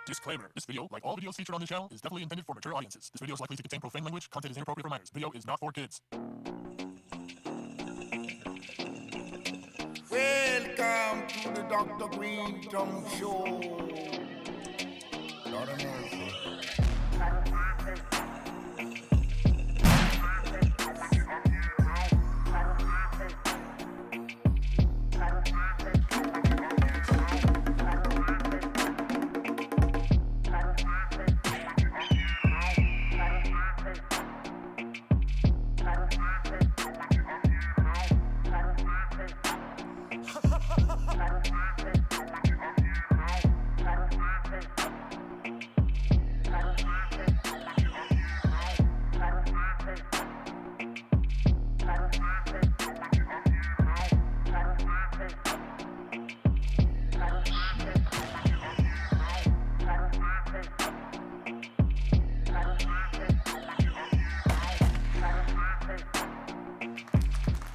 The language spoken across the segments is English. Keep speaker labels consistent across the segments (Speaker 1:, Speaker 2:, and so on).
Speaker 1: Disclaimer. This video, like all videos featured on this channel, is definitely intended for mature audiences. This video is likely to contain profane language. Content is inappropriate for minors. Video is not for kids.
Speaker 2: Welcome to the Dr. Greenthumb Show. Lord of mercy.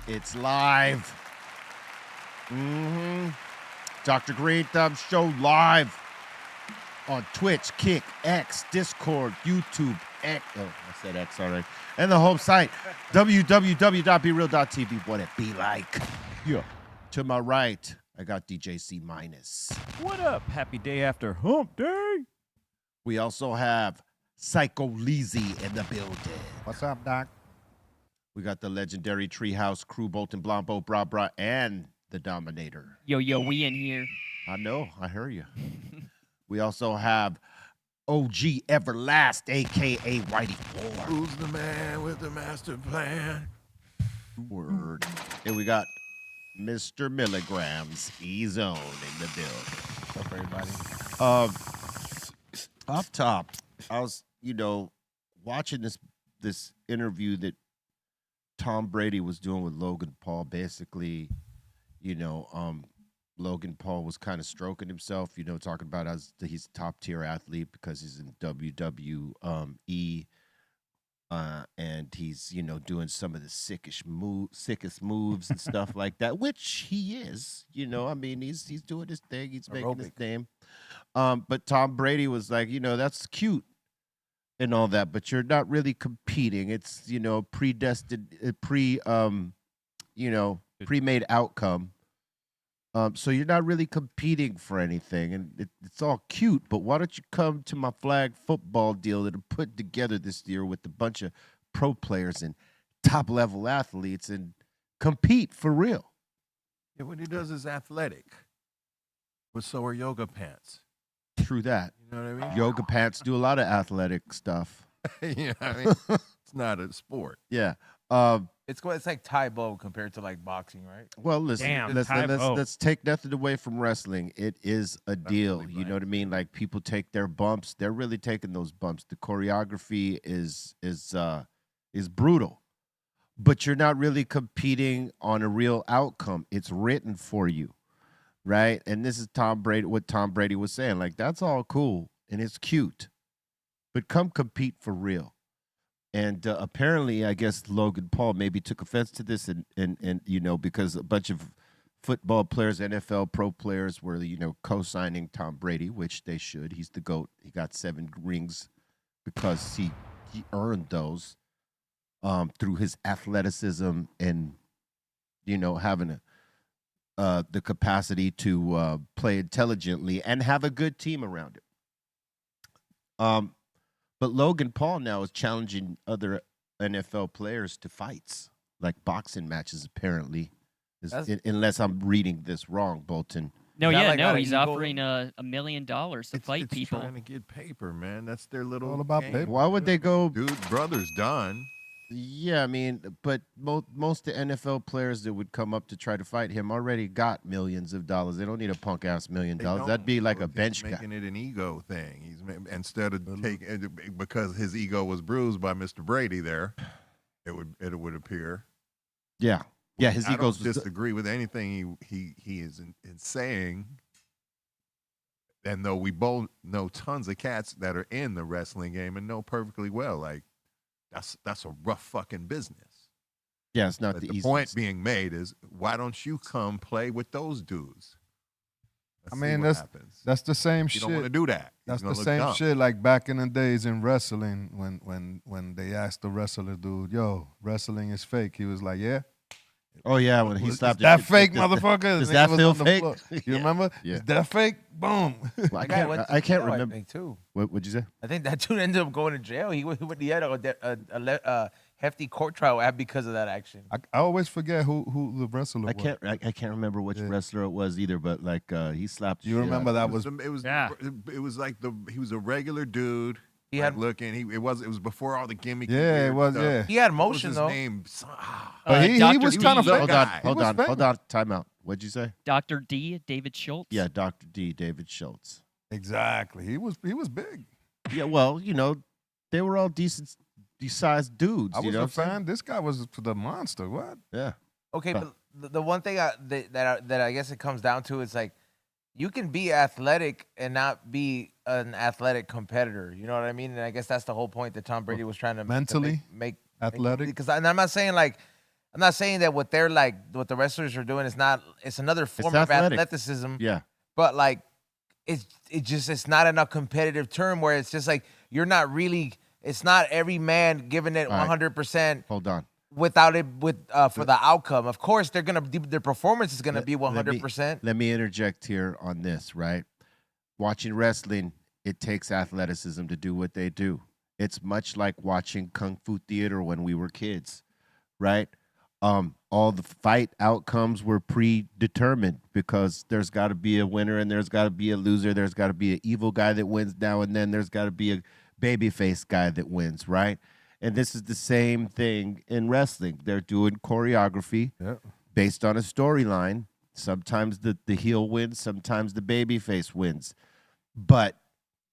Speaker 3: It's live. Dr. Greenthumb Show live on Twitch, Kick, X, Discord, YouTube, X. Oh, I said X already. And the home site, www.brealtv. What it be like? Yeah. To my right, I got DJ C minus.
Speaker 4: What up? Happy day after hump day.
Speaker 3: We also have Psycho Leezy in the building.
Speaker 5: What's up, Doc?
Speaker 3: We got the legendary Treehouse crew, Bolton Blanco, Bra Bra, and the Dominator.
Speaker 6: Yo, we in here.
Speaker 3: I know, I hear you. We also have OG Everlast, a.k.a. Whitey Ford.
Speaker 5: Who's the man with the master plan?
Speaker 3: Word. And we got Mr. Milligrams, E-Zone in the building.
Speaker 5: What's up, everybody?
Speaker 3: Off top, I was, watching this interview that Tom Brady was doing with Logan Paul. Basically, Logan Paul was kind of stroking himself, talking about he's a top tier athlete because he's in WWE, and he's doing some of the sickest moves and stuff like that, which he is. He's doing his thing, he's making his name. But Tom Brady was like, that's cute and all that, but you're not really competing. It's predestined, pre-made outcome. So you're not really competing for anything, and it's all cute. But why don't you come to my flag football deal that I put together this year with a bunch of pro players and top level athletes and compete for real?
Speaker 5: Yeah, what he does is athletic, but so are yoga pants.
Speaker 3: True that.
Speaker 5: You know what I mean?
Speaker 3: Yoga pants do a lot of athletic stuff.
Speaker 5: You know what I mean? It's not a sport.
Speaker 3: Yeah.
Speaker 7: It's like Taebo compared to like boxing, right?
Speaker 3: Well, listen,
Speaker 6: Damn,
Speaker 3: let's take nothing away from wrestling. It is a deal.
Speaker 5: Definitely,
Speaker 3: You know what I mean? Like, people take their bumps. They're really taking those bumps. The choreography is brutal, but you're not really competing on a real outcome. It's written for you, right? And this is what Tom Brady was saying. Like, that's all cool and it's cute, but come compete for real. And apparently, I guess Logan Paul maybe took offense to this, and because a bunch of football players, NFL pro players were, co-signing Tom Brady, which they should. He's the GOAT. He got 7 rings because he earned those through his athleticism and, having the capacity to play intelligently and have a good team around him. But Logan Paul now is challenging other NFL players to fights, like boxing matches, apparently. Unless I'm reading this wrong, Bolton.
Speaker 6: No,
Speaker 7: Not
Speaker 6: yeah,
Speaker 7: like
Speaker 6: no,
Speaker 7: that
Speaker 6: he's
Speaker 7: illegal?
Speaker 6: offering $1 million to fight
Speaker 5: it's
Speaker 6: people.
Speaker 5: trying to get paper, man. That's their little
Speaker 8: All about
Speaker 5: game.
Speaker 8: paper.
Speaker 3: Why would they go?
Speaker 5: Dude, brother's done.
Speaker 3: Yeah, but most of the NFL players that would come up to try to fight him already got millions of dollars. They don't need a punk ass $1 million.
Speaker 5: They
Speaker 3: That'd be
Speaker 5: don't.
Speaker 3: like
Speaker 5: So
Speaker 3: a bench guy.
Speaker 5: making it an ego thing. Instead of taking, because his ego was bruised by Mr. Brady there, it would appear.
Speaker 3: Yeah, his
Speaker 5: I
Speaker 3: ego's
Speaker 5: don't disagree with anything he is in saying. And though we both know tons of cats that are in the wrestling game and know perfectly well, like, that's a rough fucking business.
Speaker 3: Yeah, it's not
Speaker 5: But
Speaker 3: the
Speaker 5: the
Speaker 3: easiest.
Speaker 5: point being made is, why don't you come play with those dudes? Let's
Speaker 8: I
Speaker 5: see
Speaker 8: mean,
Speaker 5: what
Speaker 8: that's
Speaker 5: happens.
Speaker 8: that's the same
Speaker 5: You don't want to
Speaker 8: shit.
Speaker 5: do that.
Speaker 8: That's
Speaker 5: You're
Speaker 8: the
Speaker 5: gonna
Speaker 8: same
Speaker 5: look dumb.
Speaker 8: shit like back in the days in wrestling when they asked the wrestler dude, "Yo, wrestling is fake." He was like, "Yeah."
Speaker 3: Oh yeah, when he
Speaker 8: Is
Speaker 3: slapped
Speaker 8: that
Speaker 3: the shit-
Speaker 8: fake,
Speaker 3: does-
Speaker 8: motherfucker?
Speaker 3: Does
Speaker 8: The
Speaker 3: that
Speaker 8: nigga was
Speaker 3: feel
Speaker 8: on the
Speaker 3: fake?
Speaker 8: floor. You
Speaker 3: Yeah.
Speaker 8: remember?
Speaker 3: Yeah.
Speaker 8: Is that fake? Boom.
Speaker 3: Well, I
Speaker 7: That guy went
Speaker 3: can't.
Speaker 7: to
Speaker 3: I can't
Speaker 7: jail,
Speaker 3: remember.
Speaker 7: think, too.
Speaker 3: What'd you say?
Speaker 7: I think that dude ended up going to jail. He had a hefty court trial because of that action.
Speaker 8: I always forget who the wrestler
Speaker 3: I
Speaker 8: was.
Speaker 3: can't. I can't remember which wrestler it was either. But like he slapped. the
Speaker 8: You
Speaker 3: shit
Speaker 8: remember
Speaker 3: out
Speaker 8: that
Speaker 3: of
Speaker 8: was
Speaker 5: it was like he was a regular dude.
Speaker 7: He
Speaker 5: like
Speaker 7: had-
Speaker 5: looking. It was before all the gimmicky.
Speaker 8: Yeah, it
Speaker 5: weird
Speaker 8: was,
Speaker 5: stuff.
Speaker 8: yeah.
Speaker 7: He had
Speaker 5: What was
Speaker 7: motion,
Speaker 5: his
Speaker 7: though.
Speaker 5: name?
Speaker 8: But he
Speaker 6: Dr.
Speaker 8: was
Speaker 6: D.
Speaker 8: kind of
Speaker 5: The
Speaker 8: fake.
Speaker 3: Hold
Speaker 5: guy.
Speaker 3: on.
Speaker 8: He
Speaker 3: Hold
Speaker 8: was
Speaker 3: on.
Speaker 8: fake.
Speaker 3: Hold on. Time out. What'd you say?
Speaker 6: Dr. D, David Schultz.
Speaker 3: Yeah, Dr. D. David Schultz.
Speaker 8: Exactly. He was big.
Speaker 3: Yeah. Well, they were all decent sized dudes.
Speaker 8: I
Speaker 3: you
Speaker 8: was
Speaker 3: know
Speaker 8: a
Speaker 3: what I'm saying?
Speaker 8: fan. This guy was the monster. What?
Speaker 3: Yeah.
Speaker 7: Okay,
Speaker 3: Huh.
Speaker 7: but the one thing that I guess it comes down to is like you can be athletic and not be an athletic competitor. You know what I mean? And I guess that's the whole point that Tom Brady was trying to
Speaker 8: Mentally
Speaker 7: make
Speaker 8: athletic?
Speaker 7: Because I'm not saying that what the wrestlers are doing is not. It's another form of
Speaker 3: athletic.
Speaker 7: athleticism.
Speaker 3: Yeah.
Speaker 7: But like it's not in a competitive term where it's just like you're not really. It's not every man giving it
Speaker 3: All right.
Speaker 7: 100%.
Speaker 3: Hold on.
Speaker 7: Without it, for the outcome, of course, their performance is gonna be
Speaker 3: Let me-
Speaker 7: 100%.
Speaker 3: Let me interject here on this, right? Watching wrestling, it takes athleticism to do what they do. It's much like watching Kung Fu theater when we were kids, right? All the fight outcomes were predetermined because there's got to be a winner and there's got to be a loser. There's got to be an evil guy that wins now and then. There's got to be a babyface guy that wins, right? And this is the same thing in wrestling. They're doing choreography based on a storyline. Sometimes the heel wins, sometimes the babyface wins. But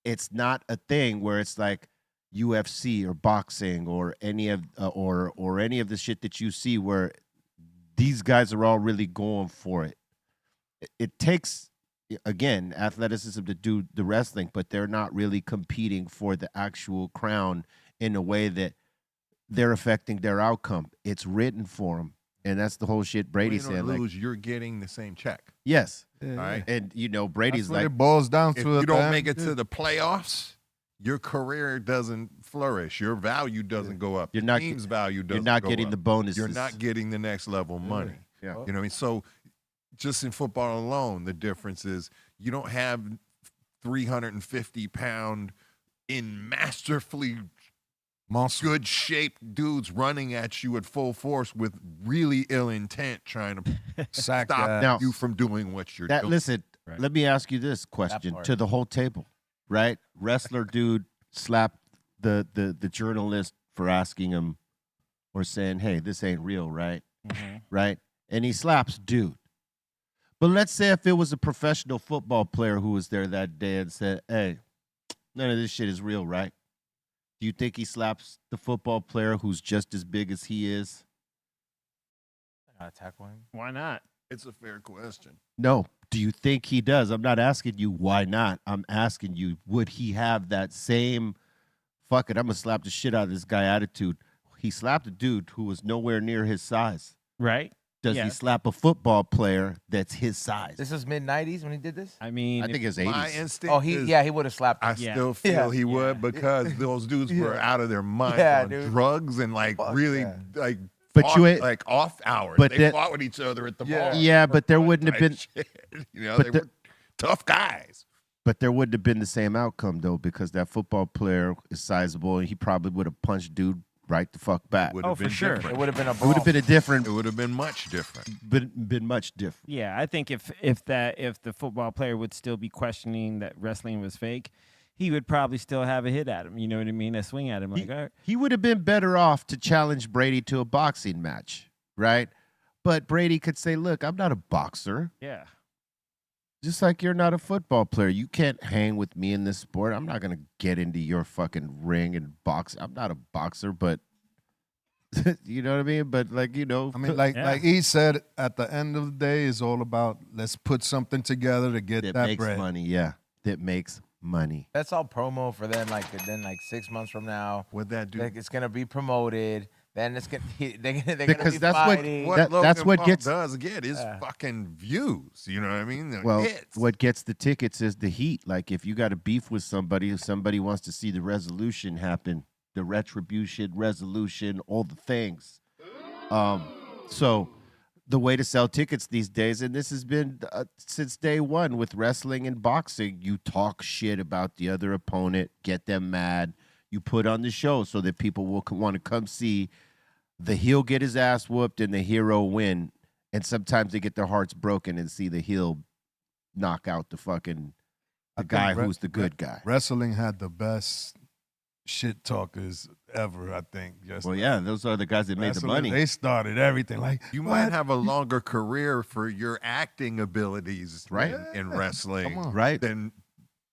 Speaker 3: it's not a thing where it's like UFC or boxing or any of or any of the shit that you see where these guys are all really going for it. It takes, again, athleticism to do the wrestling, but they're not really competing for the actual crown in a way that they're affecting their outcome. It's written for them. And that's the whole shit Brady
Speaker 5: Win or
Speaker 3: said. Like,
Speaker 5: lose, you're getting the same check.
Speaker 3: yes.
Speaker 5: All right.
Speaker 3: And, Brady's
Speaker 8: That's what
Speaker 3: like,
Speaker 8: it boils down
Speaker 5: If
Speaker 8: to.
Speaker 5: you
Speaker 8: at the
Speaker 5: don't
Speaker 8: end.
Speaker 5: make it to the playoffs, your career doesn't flourish. Your value doesn't go up.
Speaker 3: You're
Speaker 5: The
Speaker 3: not-
Speaker 5: team's value doesn't
Speaker 3: you're not
Speaker 5: go
Speaker 3: getting
Speaker 5: up.
Speaker 3: the bonuses.
Speaker 5: You're not getting the next level money.
Speaker 3: Yeah.
Speaker 5: You know what I mean? So just in football alone, the difference is you don't have 350-pound in masterfully good shaped dudes running at you at full force with really ill intent trying to
Speaker 8: Sack
Speaker 5: stop
Speaker 8: that.
Speaker 3: Now-
Speaker 5: you from doing what you're
Speaker 3: that.
Speaker 5: doing.
Speaker 3: Listen, let me ask you this question
Speaker 7: part.
Speaker 3: to the whole table, right? Wrestler dude slapped the journalist for asking him or saying, hey, this ain't real, right? Right? And he slaps dude. But let's say if it was a professional football player who was there that day and said, hey, none of this shit is real, right? Do you think he slaps the football player who's just as big as he is?
Speaker 7: Not tackle him.
Speaker 4: Why not?
Speaker 5: It's a fair question.
Speaker 3: No. Do you think he does? I'm not asking you why not. I'm asking you, would he have that same, fuck it, I'm going to slap the shit out of this guy attitude? He slapped a dude who was nowhere near his size.
Speaker 4: Right?
Speaker 3: Does
Speaker 4: Yeah.
Speaker 3: he slap a football player that's his size?
Speaker 7: This was mid-90s when he did this.
Speaker 4: I mean,
Speaker 3: I think it's
Speaker 5: My
Speaker 3: 80s.
Speaker 5: instinct
Speaker 7: Oh,
Speaker 5: is
Speaker 7: he would have slapped him.
Speaker 5: I
Speaker 4: Yeah.
Speaker 5: still feel
Speaker 7: Yeah.
Speaker 5: he would because those dudes were out of their mind
Speaker 7: Yeah,
Speaker 5: on
Speaker 7: dude.
Speaker 5: drugs and like
Speaker 7: Fuck
Speaker 5: really
Speaker 7: yeah.
Speaker 5: like
Speaker 3: But
Speaker 5: off,
Speaker 3: you ain't-
Speaker 5: like off hours.
Speaker 3: but
Speaker 5: they
Speaker 3: that-
Speaker 5: fought with each other at the
Speaker 7: Yeah.
Speaker 5: bar.
Speaker 3: Yeah, but there wouldn't have
Speaker 5: type
Speaker 3: been
Speaker 5: shit. You know,
Speaker 3: but
Speaker 5: they
Speaker 3: the-
Speaker 5: were tough guys.
Speaker 3: but there wouldn't have been the same outcome though, because that football player is sizable and he probably would have punched dude right the fuck back.
Speaker 5: Would
Speaker 4: Oh,
Speaker 5: have
Speaker 4: for
Speaker 5: been
Speaker 4: sure.
Speaker 5: different.
Speaker 7: It would have been a
Speaker 3: It
Speaker 7: brawl.
Speaker 3: would have been a different
Speaker 5: It would have been much different.
Speaker 3: been much different.
Speaker 4: yeah, I think if the football player would still be questioning that wrestling was fake, he would probably still have a hit at him. You know what I mean? A swing at him. Like, all right.
Speaker 3: He would have been better off to challenge Brady to a boxing match, right? But Brady could say, look, I'm not a boxer.
Speaker 4: Yeah.
Speaker 3: Just like you're not a football player. You can't hang with me in this sport. I'm not going to get into your fucking ring and box. I'm not a boxer, but you know what I mean? But like,
Speaker 8: I mean, like
Speaker 4: Yeah.
Speaker 8: like he said, at the end of the day, it's all about let's put something together to get
Speaker 3: that
Speaker 8: that
Speaker 3: makes
Speaker 8: bread.
Speaker 3: money. Yeah. That makes money.
Speaker 7: That's all promo for them. Like then, like 6 months from now,
Speaker 5: What that do?
Speaker 7: like it's gonna be promoted. then it's gonna they're
Speaker 3: Because
Speaker 7: gonna be
Speaker 3: that's what-
Speaker 7: fighting.
Speaker 5: What
Speaker 3: That-
Speaker 5: Logan
Speaker 3: that's what
Speaker 5: Paul
Speaker 3: gets-
Speaker 5: does get is fucking views. You know what I mean? The
Speaker 3: Well,
Speaker 5: hits.
Speaker 3: what gets the tickets is the heat. Like if you got a beef with somebody, if somebody wants to see the resolution happen, the retribution, resolution, all the things. So the way to sell tickets these days, and this has been since day one with wrestling and boxing, you talk shit about the other opponent, get them mad. You put on the show so that people will want to come see the heel get his ass whooped and the hero win. And sometimes they get their hearts broken and see the heel knock out the fucking
Speaker 8: I
Speaker 3: the
Speaker 8: think
Speaker 3: guy who's the good guy.
Speaker 8: Wrestling had the best shit talkers ever, I think. Just
Speaker 3: Well, yeah, those are the guys that made the
Speaker 8: wrestling,
Speaker 3: money.
Speaker 8: They started everything. Like
Speaker 5: You
Speaker 8: what?
Speaker 5: might have a longer career for your acting abilities
Speaker 3: Right.
Speaker 5: in wrestling
Speaker 8: Come on.
Speaker 3: Right.
Speaker 5: than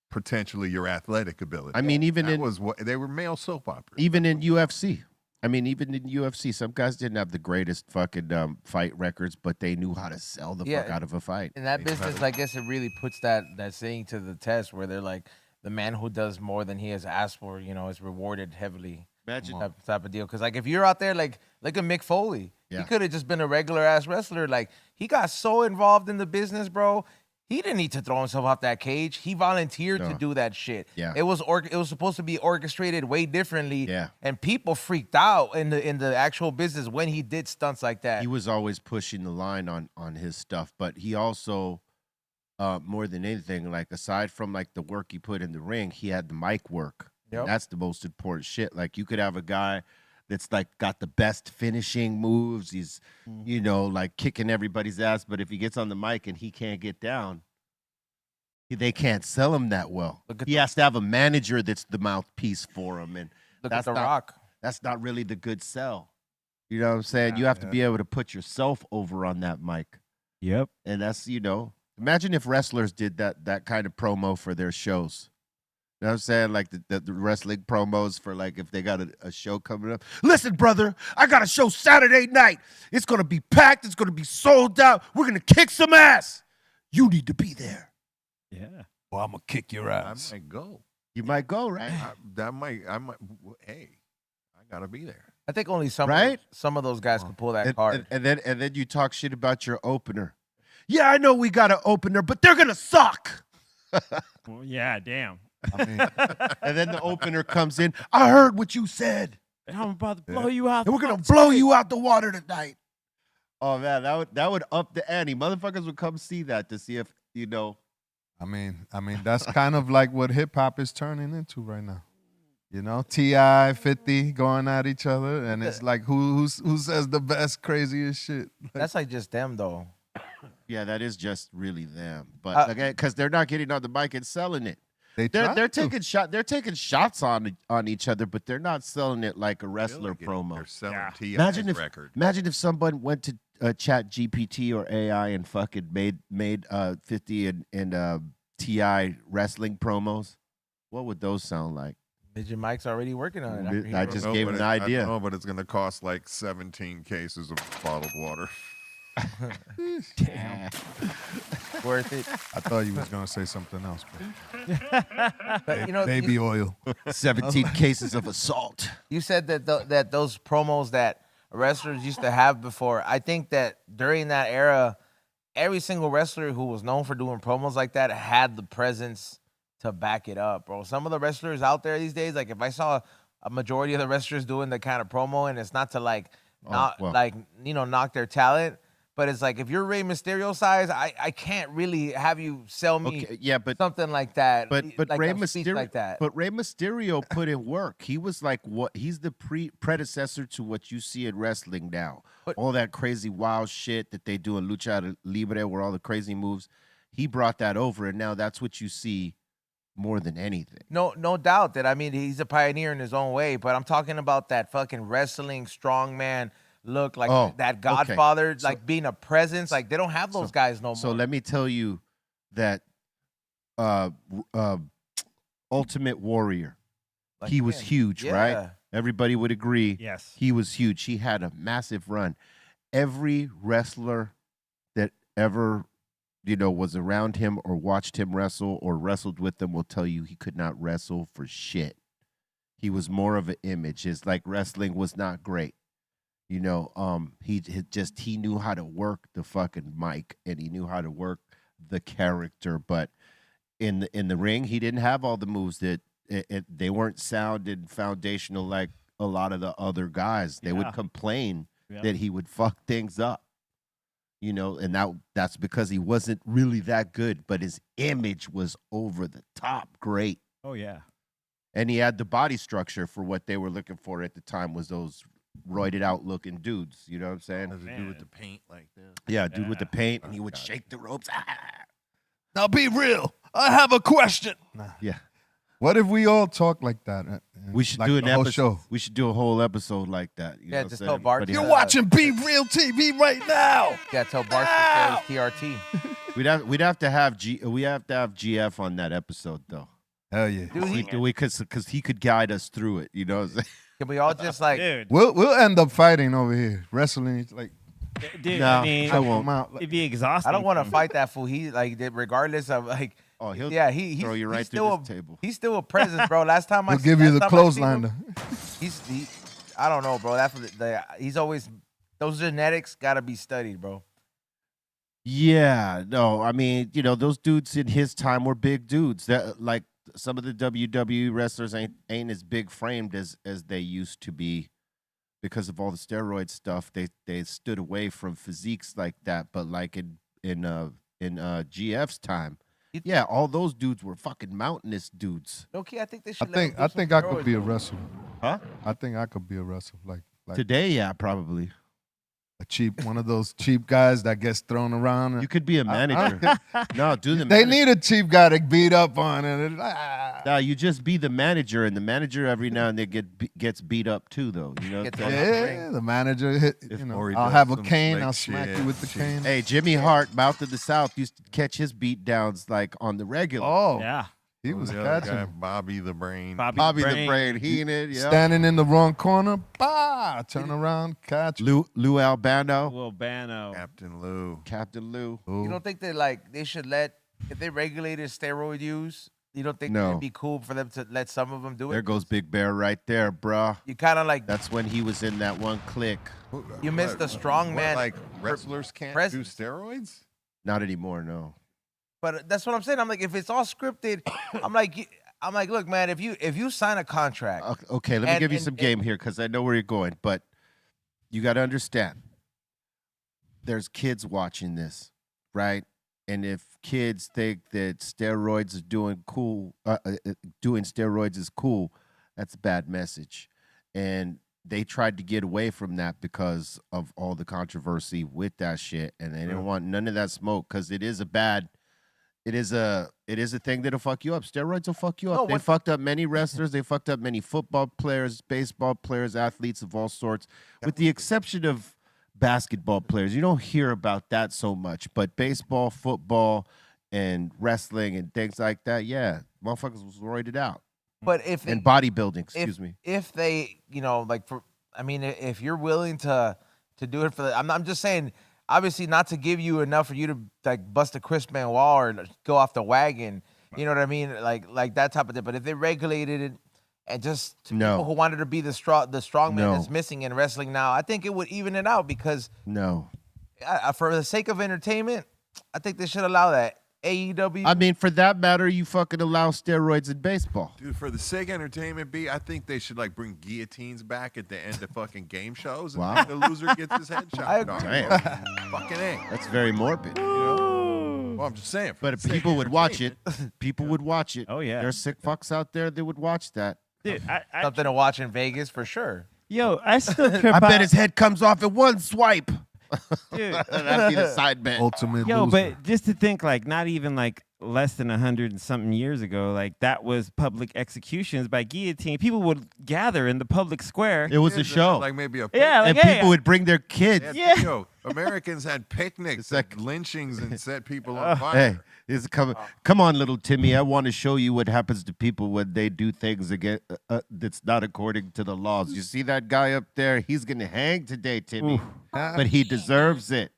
Speaker 5: potentially your athletic ability.
Speaker 3: I mean, even
Speaker 5: that
Speaker 3: in
Speaker 5: was what they were male soap operas.
Speaker 3: even in UFC. I mean, even in UFC, some guys didn't have the greatest fucking fight records, but they knew how to sell the fuck
Speaker 7: Yeah.
Speaker 3: out of a fight.
Speaker 7: In that business, I guess it really puts that saying to the test where they're like, the man who does more than he has asked for, is rewarded heavily.
Speaker 3: Imagine
Speaker 7: Type of deal. Because like if you're out there like a Mick Foley,
Speaker 3: Yeah.
Speaker 7: he could have just been a regular ass wrestler. Like he got so involved in the business, bro. He didn't need to throw himself off that cage. He volunteered to
Speaker 3: No.
Speaker 7: do that shit.
Speaker 3: Yeah.
Speaker 7: It was supposed to be orchestrated way differently.
Speaker 3: Yeah.
Speaker 7: And people freaked out in the actual business when he did stunts like that.
Speaker 3: he was always pushing the line on his stuff, but he also more than anything, like aside from like the work he put in the ring, he had the mic work. And
Speaker 7: Yep.
Speaker 3: that's the most important shit. Like you could have a guy that's like got the best finishing moves. He's like kicking everybody's ass, but if he gets on the mic and he can't get down, they can't sell him that well.
Speaker 7: Look at
Speaker 3: He has to have a manager that's the mouthpiece for him, and
Speaker 7: Look
Speaker 3: that's
Speaker 7: at The
Speaker 3: not-
Speaker 7: Rock.
Speaker 3: that's not really the good sell. You know what I'm saying? You have to be able to put yourself over on that mic.
Speaker 4: Yep.
Speaker 3: And that's, imagine if wrestlers did that kind of promo for their shows. You know what I'm saying? Like the wrestling promos for like if they got a show coming up. Listen, brother, I got a show Saturday night. It's going to be packed. It's going to be sold out. We're going to kick some ass. You need to be there.
Speaker 4: Yeah.
Speaker 8: Well, I'm gonna kick your
Speaker 5: I
Speaker 8: ass.
Speaker 5: might go.
Speaker 3: You might go, right?
Speaker 5: I might. Hey, I gotta be there.
Speaker 7: I think only some
Speaker 3: Right?
Speaker 7: some of those guys could pull that
Speaker 3: And,
Speaker 7: card.
Speaker 3: and then you talk shit about your opener. Yeah, I know we got an opener, but they're going to suck.
Speaker 4: Well, yeah, damn.
Speaker 8: I mean,
Speaker 3: And then the opener comes in. I heard what you said.
Speaker 4: And I'm about to blow you out.
Speaker 3: And we're gonna blow you out the water tonight. Oh man, that would up the ante. Motherfuckers would come see that to see if
Speaker 8: I mean, that's kind of like what hip hop is turning into right now. T.I., 50 going at each other, and it's like who says the best, craziest shit.
Speaker 7: That's like just them though.
Speaker 3: Yeah, that is just really them. But again, because they're not getting on the mic and selling it. They're taking shots on each other, but they're not selling it like a wrestler
Speaker 5: They're
Speaker 3: promo.
Speaker 5: selling
Speaker 4: Yeah.
Speaker 5: T.I.'s record.
Speaker 3: Imagine if someone went to Chat GPT or AI and fucking made 50 and T.I. wrestling promos. What would those sound like?
Speaker 7: Midget Mike's already working on it.
Speaker 3: I just gave him an idea.
Speaker 5: No, but it's gonna cost like 17 cases of bottled water.
Speaker 7: Worth it.
Speaker 8: I thought you was gonna say something else,
Speaker 7: But
Speaker 8: baby oil.
Speaker 3: 17 cases of assault.
Speaker 7: You said that that those promos that wrestlers used to have before. I think that during that era, every single wrestler who was known for doing promos like that had the presence to back it up, bro. Some of the wrestlers out there these days, like if I saw a majority of the wrestlers doing the kind of promo, and it's not to knock their talent, but it's like if you're Rey Mysterio size, I can't really have you sell me something like that.
Speaker 3: But
Speaker 7: like
Speaker 3: Rey
Speaker 7: a speech
Speaker 3: Mysterio,
Speaker 7: like that.
Speaker 3: but Rey Mysterio put in work. He was like he's the predecessor to what you see in wrestling now. All that crazy wild shit that they do in Lucha Libre, where all the crazy moves. He brought that over, and now that's what you see more than anything.
Speaker 7: No doubt that he's a pioneer in his own way, but I'm talking about that fucking wrestling strongman look, like that Godfather, like being a presence. Like they don't have those guys no more.
Speaker 3: So let me tell you that Ultimate Warrior,
Speaker 7: Like
Speaker 3: he was
Speaker 7: him.
Speaker 3: huge,
Speaker 7: Yeah.
Speaker 3: right? Everybody would agree.
Speaker 4: Yes.
Speaker 3: He was huge. He had a massive run. Every wrestler that ever was around him or watched him wrestle or wrestled with him will tell you he could not wrestle for shit. He was more of an image. His wrestling was not great. He knew how to work the fucking mic and he knew how to work the character, but in the ring he didn't have all the moves that they weren't sound and foundational like a lot of the other guys. They would complain that he would fuck things up. And that's because he wasn't really that good, but his image was over the top great.
Speaker 4: Oh yeah.
Speaker 3: And he had the body structure for what they were looking for at the time, was those roided out looking dudes. You know what I'm saying?
Speaker 5: Has to do with the paint like this.
Speaker 3: Yeah, dude with the paint, and he would shake the ropes.
Speaker 8: Now be real. I have a question.
Speaker 3: Yeah.
Speaker 8: What if we all talk like that?
Speaker 3: We should
Speaker 8: like
Speaker 3: do an
Speaker 8: the whole
Speaker 3: episode.
Speaker 8: show.
Speaker 3: We should do a whole episode like that. You know what I'm
Speaker 7: just
Speaker 3: saying?
Speaker 7: tell Bart.
Speaker 3: Everybody
Speaker 8: You're
Speaker 3: has-
Speaker 8: watching Be Real TV right now.
Speaker 7: Yeah, tell Bart to say it's TRT.
Speaker 3: We'd have to have GF on that episode though.
Speaker 8: Hell yeah.
Speaker 7: Dude,
Speaker 3: Because he could guide us through it. You know what I'm saying?
Speaker 7: can we all just like?
Speaker 4: Dude,
Speaker 8: We'll end up fighting over here, wrestling. Like,
Speaker 4: dude,
Speaker 3: No,
Speaker 4: I mean,
Speaker 3: I won't.
Speaker 8: come out.
Speaker 4: it'd be exhausting.
Speaker 7: I don't want to
Speaker 4: for him.
Speaker 7: fight that fool. He like regardless of like.
Speaker 3: Oh, he'll
Speaker 7: He's
Speaker 3: throw you right
Speaker 7: he's
Speaker 3: through
Speaker 7: still
Speaker 3: this table.
Speaker 7: He's still a presence, bro. Last time I
Speaker 8: We'll give you
Speaker 7: last
Speaker 8: the
Speaker 7: time I seen
Speaker 8: clothesline.
Speaker 7: him, I don't know, bro. That's he's always those genetics got to be studied, bro.
Speaker 3: Yeah, no, I mean, those dudes in his time were big dudes. That like some of the WWE wrestlers ain't as big framed as they used to be because of all the steroid stuff. They stood away from physiques like that. But like in GF's time, yeah, all those dudes were fucking mountainous dudes.
Speaker 7: Okay, I think they
Speaker 8: I
Speaker 7: should.
Speaker 8: think I could be a wrestler.
Speaker 3: Huh?
Speaker 8: I think I could be a wrestler. Like
Speaker 3: Today, yeah, probably.
Speaker 8: one of those cheap guys that gets thrown around.
Speaker 3: You could be a manager. No, do the
Speaker 8: They
Speaker 3: manager.
Speaker 8: need a cheap guy to beat up on it.
Speaker 3: No, you just be the manager, and the manager every now and then gets beat up too, though. You know.
Speaker 7: Gets
Speaker 3: what I'm
Speaker 7: on
Speaker 3: saying?
Speaker 8: Yeah, the manager hit.
Speaker 5: Or he
Speaker 8: I'll
Speaker 5: does
Speaker 8: have a
Speaker 5: some
Speaker 8: cane.
Speaker 5: slick
Speaker 8: I'll smack
Speaker 5: shit,
Speaker 8: you with the
Speaker 5: shit.
Speaker 8: cane.
Speaker 3: Hey, Jimmy Hart, Mouth of the South, used to catch his beat downs like on the regular.
Speaker 8: Oh,
Speaker 4: Yeah.
Speaker 8: he was
Speaker 5: The other
Speaker 8: catching.
Speaker 5: guy,
Speaker 8: him.
Speaker 5: Bobby the Brain.
Speaker 3: Bobby the Brain Heenan, yeah.
Speaker 8: Standing in the wrong corner, turn around, catch.
Speaker 3: Lou Albano,
Speaker 4: Little Bano.
Speaker 5: Captain Lou.
Speaker 3: Captain Lou.
Speaker 8: Ooh.
Speaker 7: You don't think they should let if they regulated steroid use? You don't think
Speaker 3: No.
Speaker 7: it'd be cool for them to let some of them do it?
Speaker 3: There goes Big Bear right there, bruh.
Speaker 7: You kind of like
Speaker 3: That's when he was in that one click.
Speaker 7: You missed the strong man
Speaker 5: Like wrestlers can't
Speaker 7: pres-
Speaker 5: do steroids?
Speaker 3: Not anymore, no.
Speaker 7: But that's what I'm saying. I'm like, if it's all scripted, I'm like, look, man, if you sign a contract,
Speaker 3: Okay, let me
Speaker 7: And-
Speaker 3: give you
Speaker 7: and-
Speaker 3: some game here because I know where you're going, but you got to understand. There's kids watching this, right? And if kids think that steroids is doing steroids is cool, that's a bad message. And they tried to get away from that because of all the controversy with that shit, and they didn't want none of that smoke because it is a thing that'll fuck you up. Steroids will fuck you up.
Speaker 7: No,
Speaker 3: They
Speaker 7: what-
Speaker 3: fucked up many wrestlers. They fucked up many football players, baseball players, athletes of all sorts, with the exception of basketball players. You don't hear about that so much, but baseball, football, and wrestling and things like that, yeah, motherfuckers was roided out.
Speaker 7: but if
Speaker 3: And bodybuilding, excuse me.
Speaker 7: if they, like if you're willing to do it for the, I'm just saying, obviously not to give you enough for you to like bust a Chris Benoit or go off the wagon, you know what I mean, like that type of thing. But if they regulated it and just to
Speaker 3: No.
Speaker 7: people who wanted to be the strong man
Speaker 3: No.
Speaker 7: that's missing in wrestling now, I think it would even it out because
Speaker 3: No.
Speaker 7: for the sake of entertainment, I think they should allow that. AEW.
Speaker 3: I mean, for that matter, you fucking allow steroids in baseball.
Speaker 5: Dude, for the sake of entertainment, I think they should like bring guillotines back at the end of fucking game shows, and
Speaker 3: Wow.
Speaker 5: the loser gets his head shot.
Speaker 7: I agree.
Speaker 5: off. Fucking A.
Speaker 3: That's very morbid.
Speaker 5: Well, I'm just saying. for
Speaker 3: But
Speaker 5: the
Speaker 3: if
Speaker 5: sake
Speaker 3: people
Speaker 5: of
Speaker 3: would watch it,
Speaker 5: entertainment.
Speaker 3: people would watch it.
Speaker 4: Oh, yeah.
Speaker 3: There's sick fucks out there that would watch that.
Speaker 4: Dude,
Speaker 7: Something to watch in Vegas for sure.
Speaker 4: I still trip
Speaker 3: I
Speaker 4: out.
Speaker 3: bet his head comes off in one swipe.
Speaker 4: Dude.
Speaker 3: That'd be the side bet.
Speaker 8: Ultimate
Speaker 4: Yo,
Speaker 8: loser.
Speaker 4: but just to think, like, not even like less than 100 and something years ago, like that was public executions by guillotine. People would gather in the public square.
Speaker 3: It was a
Speaker 5: Kids,
Speaker 3: show.
Speaker 5: Like maybe a
Speaker 4: Yeah,
Speaker 3: And
Speaker 4: like, hey,
Speaker 3: people would bring their kids.
Speaker 5: Yeah. Yo, Americans had picnics,
Speaker 3: It's like-
Speaker 5: lynchings, and set people on fire.
Speaker 3: Hey, it's come on, little Timmy. I want to show you what happens to people when they do things again that's not according to the laws. You see that guy up there? He's gonna hang today, Timmy, but he deserves it.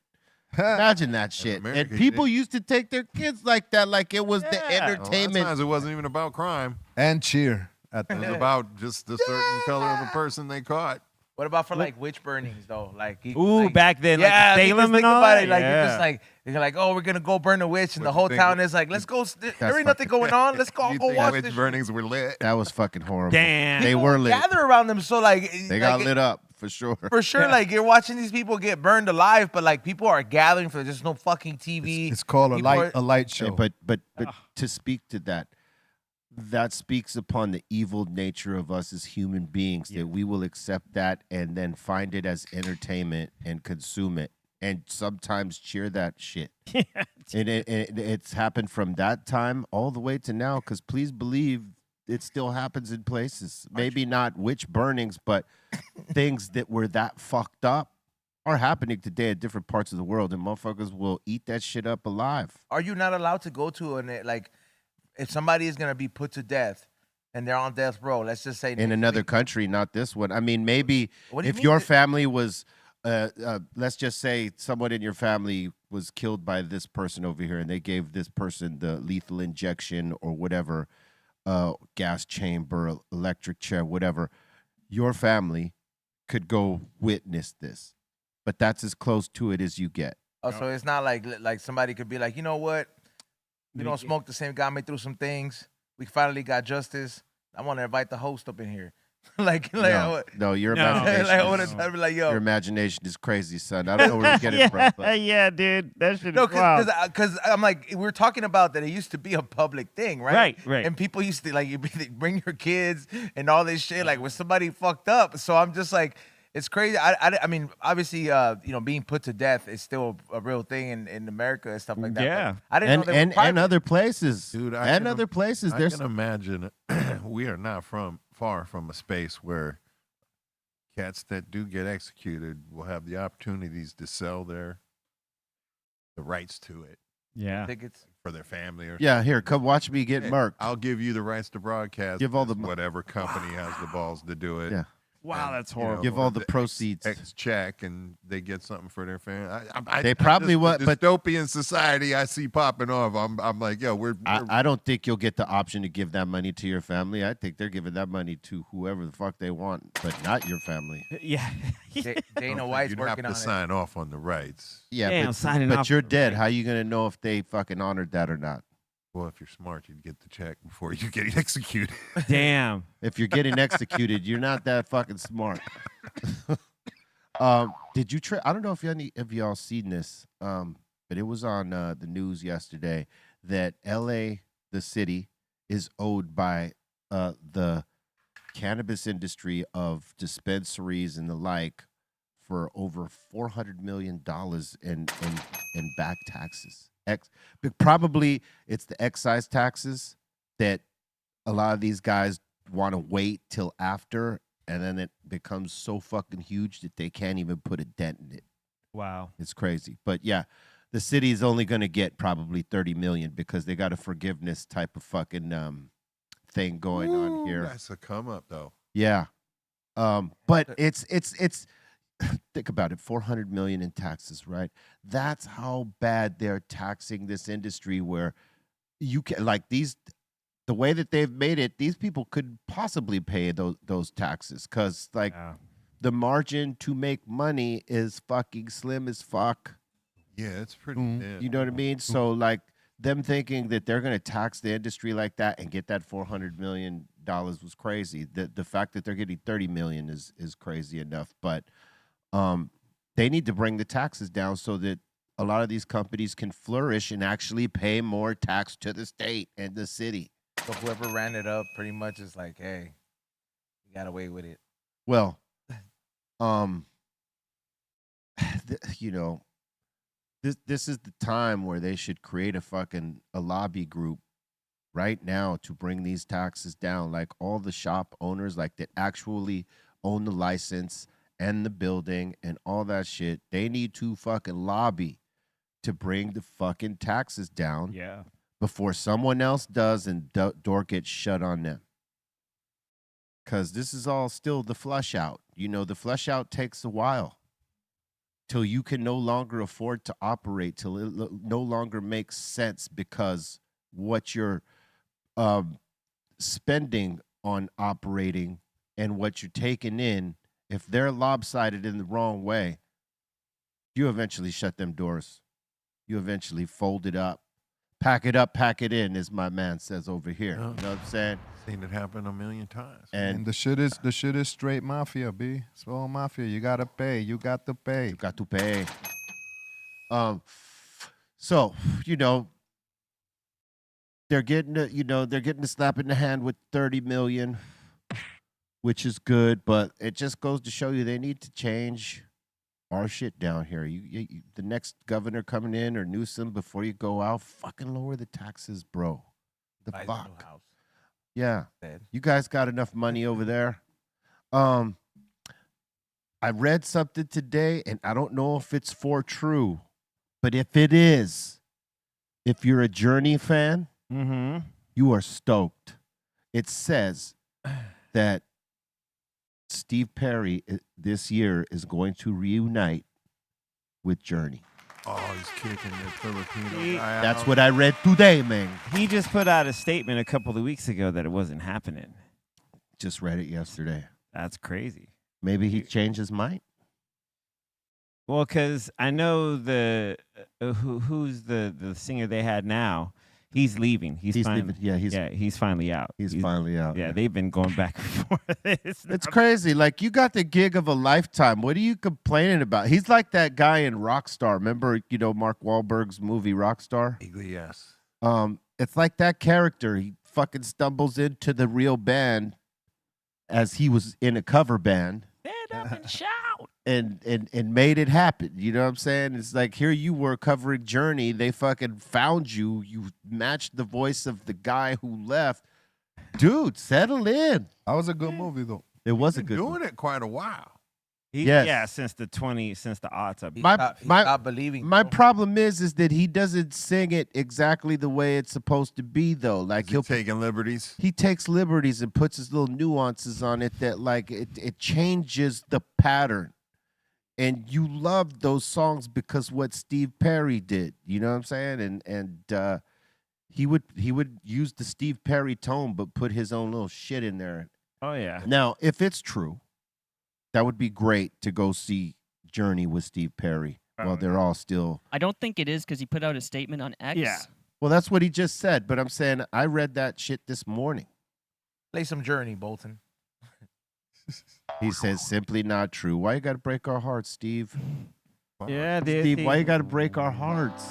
Speaker 3: Imagine that shit. And
Speaker 5: America
Speaker 3: people
Speaker 5: did.
Speaker 3: used to take their kids like that, like it was the
Speaker 4: Yeah.
Speaker 5: Well,
Speaker 3: entertainment.
Speaker 5: sometimes it wasn't even about crime.
Speaker 8: and cheer at
Speaker 5: It was
Speaker 8: the
Speaker 5: about just the certain color of a person they caught.
Speaker 7: What about for like witch burnings though? Like
Speaker 4: Ooh, back then, like
Speaker 7: yeah,
Speaker 4: Salem
Speaker 7: just
Speaker 4: and
Speaker 7: think
Speaker 4: all
Speaker 7: about
Speaker 4: that?
Speaker 7: it. Like you're
Speaker 4: Yeah.
Speaker 7: just like you're like, oh, we're gonna go burn a witch, and
Speaker 5: What
Speaker 7: the
Speaker 5: you
Speaker 7: whole
Speaker 5: think
Speaker 7: town
Speaker 5: it-
Speaker 7: is like, let's go. There
Speaker 3: That's
Speaker 7: ain't nothing going on. Let's go
Speaker 5: You
Speaker 7: go
Speaker 5: think
Speaker 7: watch
Speaker 5: witch
Speaker 7: this.
Speaker 5: burnings were lit?
Speaker 3: That was fucking horrible.
Speaker 4: Damn.
Speaker 3: They
Speaker 7: People
Speaker 3: were lit.
Speaker 7: gather around them, so like
Speaker 3: They got
Speaker 7: like,
Speaker 3: lit up for sure.
Speaker 7: for sure. Like you're watching these people get burned alive, but like people are gathering for there's no fucking TV.
Speaker 8: It's called a
Speaker 7: People
Speaker 8: light
Speaker 3: Hey,
Speaker 8: show.
Speaker 3: but to speak to that, that speaks upon the evil nature of us as human beings, that we will accept that and then find it as entertainment and consume it and sometimes cheer that shit. And it's happened from that time all the way to now, because please believe it still happens in places. Maybe not witch burnings, but things that were that fucked up are happening today at different parts of the world, and motherfuckers will eat that shit up alive.
Speaker 7: Are you not allowed to go to an like if somebody is gonna be put to death and they're on death row? Let's just say
Speaker 3: In another country, not this one. I mean, maybe
Speaker 7: What do you
Speaker 3: if
Speaker 7: mean
Speaker 3: your
Speaker 7: that-
Speaker 3: family was, let's just say someone in your family was killed by this person over here, and they gave this person the lethal injection or whatever, gas chamber, electric chair, whatever, your family could go witness this. But that's as close to it as you get.
Speaker 7: Oh, so it's not like somebody could be like, you know what? We don't smoke the same guy made through some things. We finally got justice. I want to invite the host up in here.
Speaker 3: No, your
Speaker 4: No.
Speaker 3: imagination.
Speaker 7: I want
Speaker 3: is-
Speaker 7: to be like, yo,
Speaker 3: Your imagination is crazy, son. I don't know where you get it from. But
Speaker 4: Yeah, dude. That shit
Speaker 7: no,
Speaker 4: is wild.
Speaker 7: because I'm like, we're talking about that it used to be a public thing, right?
Speaker 4: Right.
Speaker 7: And people used to like you bring your kids and all this shit, like when somebody fucked up. So I'm just like, it's crazy. I mean, obviously, being put to death is still a real thing in America and stuff like that. but
Speaker 4: Yeah.
Speaker 7: I didn't know they were
Speaker 3: and
Speaker 7: private.
Speaker 3: other places,
Speaker 5: Dude,
Speaker 3: and other places.
Speaker 5: I
Speaker 3: There's
Speaker 5: can imagine we are not far from a space where cats that do get executed will have the opportunities to sell the rights to it
Speaker 4: Yeah.
Speaker 7: tickets.
Speaker 5: for their family or
Speaker 3: yeah. Here, come watch me get
Speaker 5: Hey,
Speaker 3: murked.
Speaker 5: I'll give you the rights to broadcast.
Speaker 3: Give all the
Speaker 5: whatever company has the balls to do it.
Speaker 3: Yeah.
Speaker 4: Wow,
Speaker 5: And,
Speaker 4: that's
Speaker 5: you know,
Speaker 4: horrible.
Speaker 3: Give all the
Speaker 5: X-
Speaker 3: proceeds.
Speaker 5: X check and they get something for their family.
Speaker 3: They probably
Speaker 5: just
Speaker 3: would,
Speaker 5: the
Speaker 3: but-
Speaker 5: dystopian society I see popping off. I'm like, yo, we're
Speaker 3: I don't think you'll get the option to give that money to your family. I think they're giving that money to whoever the fuck they want, but not your family.
Speaker 4: Yeah.
Speaker 7: Dana White's
Speaker 5: you'd
Speaker 7: working
Speaker 5: have
Speaker 7: on
Speaker 5: to
Speaker 7: it.
Speaker 5: sign off on the rights.
Speaker 3: Yeah,
Speaker 4: Damn, signing
Speaker 3: but
Speaker 4: off
Speaker 3: you're
Speaker 4: for the
Speaker 3: dead.
Speaker 4: right.
Speaker 3: How you gonna know if they fucking honored that or not?
Speaker 5: Well, if you're smart, you'd get the check before you get executed.
Speaker 4: Damn.
Speaker 3: If you're getting executed, you're not that fucking smart. Did you try? I don't know if any of y'all seen this, but it was on the news yesterday that L.A., the city, is owed by the cannabis industry of dispensaries and the like for over $400 million in back taxes. But probably it's the excise taxes that a lot of these guys want to wait till after, and then it becomes so fucking huge that they can't even put a dent in it.
Speaker 4: Wow.
Speaker 3: It's crazy. But yeah, the city is only going to get probably 30 million because they got a forgiveness type of fucking thing going on here.
Speaker 5: That's a come up though.
Speaker 3: Yeah. But it's think about it, 400 million in taxes, right? That's how bad they're taxing this industry, where you can, like, these, the way that they've made it, these people could possibly pay those taxes, because like
Speaker 4: Yeah.
Speaker 3: the margin to make money is fucking slim as fuck.
Speaker 5: Yeah, it's pretty thin.
Speaker 3: You know what I mean? So like them thinking that they're going to tax the industry like that and get that $400 million was crazy. The fact that they're getting 30 million is crazy enough, but they need to bring the taxes down so that a lot of these companies can flourish and actually pay more tax to the state and the city.
Speaker 7: So whoever ran it up pretty much is like, hey, you got away with it.
Speaker 3: Well, you know, this is the time where they should create a lobby group right now to bring these taxes down. Like all the shop owners, like that actually own the license and the building and all that shit, they need to fucking lobby to bring the fucking taxes down
Speaker 4: Yeah.
Speaker 3: before someone else does and door gets shut on them. Because this is all still the flush out. You know, the flush out takes a while till you can no longer afford to operate, till it no longer makes sense, because what you're spending on operating and what you're taking in if they're lopsided in the wrong way, you eventually shut them doors. You eventually fold it up. Pack it up, pack it in, as my man says over here.
Speaker 5: Yeah.
Speaker 3: You know what I'm saying?
Speaker 5: Seen it happen a million times.
Speaker 8: And the shit is straight mafia, B. It's all mafia. You gotta pay. You got to pay.
Speaker 3: You got to pay. So, you know, they're getting a slap in the hand with 30 million, which is good, but it just goes to show you they need to change our shit down here. You the next governor coming in or Newsom, before you go out, fucking lower the taxes, bro. The
Speaker 7: Buys a new
Speaker 3: fuck.
Speaker 7: house.
Speaker 3: Yeah.
Speaker 7: Dead.
Speaker 3: You guys got enough money over there. I read something today, and I don't know if it's for true, but if it is, if you're a Journey fan, you are stoked. It says that Steve Perry this year is going to reunite with Journey.
Speaker 5: Oh, he's kicking the Filipino guy
Speaker 3: That's
Speaker 5: out.
Speaker 3: what I read today, man.
Speaker 4: He just put out a statement a couple of weeks ago that it wasn't happening.
Speaker 3: Just read it yesterday.
Speaker 4: That's crazy.
Speaker 3: Maybe he changed his mind.
Speaker 4: Well, because I know who's the singer they had now. He's leaving. He's finally,
Speaker 3: leaving. Yeah,
Speaker 4: he's finally out.
Speaker 3: He's finally out.
Speaker 4: Yeah, they've been going back and forth.
Speaker 3: It's crazy. Like, you got the gig of a lifetime. What are you complaining about? He's like that guy in Rockstar. Remember, Mark Wahlberg's movie Rockstar?
Speaker 5: Yes.
Speaker 3: It's like that character. He fucking stumbles into the real band as he was in a cover band.
Speaker 4: Stand up and shout.
Speaker 3: And made it happen. You know what I'm saying? It's like, here you were covering Journey. They fucking found you. You matched the voice of the guy who left. Dude, settle in.
Speaker 8: That was a good movie, though.
Speaker 3: It was a
Speaker 5: Been
Speaker 3: good
Speaker 5: doing
Speaker 3: movie.
Speaker 5: it quite a while.
Speaker 3: Yes.
Speaker 4: Yeah, since the aughts.
Speaker 7: He
Speaker 3: My-
Speaker 7: stopped believing.
Speaker 3: My
Speaker 7: bro.
Speaker 3: problem is that he doesn't sing it exactly the way it's supposed to be, though. Like,
Speaker 5: Is he taking liberties?
Speaker 3: he takes liberties and puts his little nuances on it that, like, it changes the pattern. And you love those songs because what Steve Perry did, you know what I'm saying? And he would use the Steve Perry tone, but put his own little shit in there.
Speaker 4: Oh yeah.
Speaker 3: Now, if it's true, that would be great to go see Journey with Steve Perry while they're all still.
Speaker 6: I don't think it is because he put out a statement on X.
Speaker 4: Yeah.
Speaker 3: Well, that's what he just said. But I'm saying I read that shit this morning.
Speaker 7: Play some Journey, Bolton.
Speaker 3: He says simply not true. Why you got to break our hearts, Steve?
Speaker 4: Yeah,
Speaker 3: Steve, why you got to break our hearts?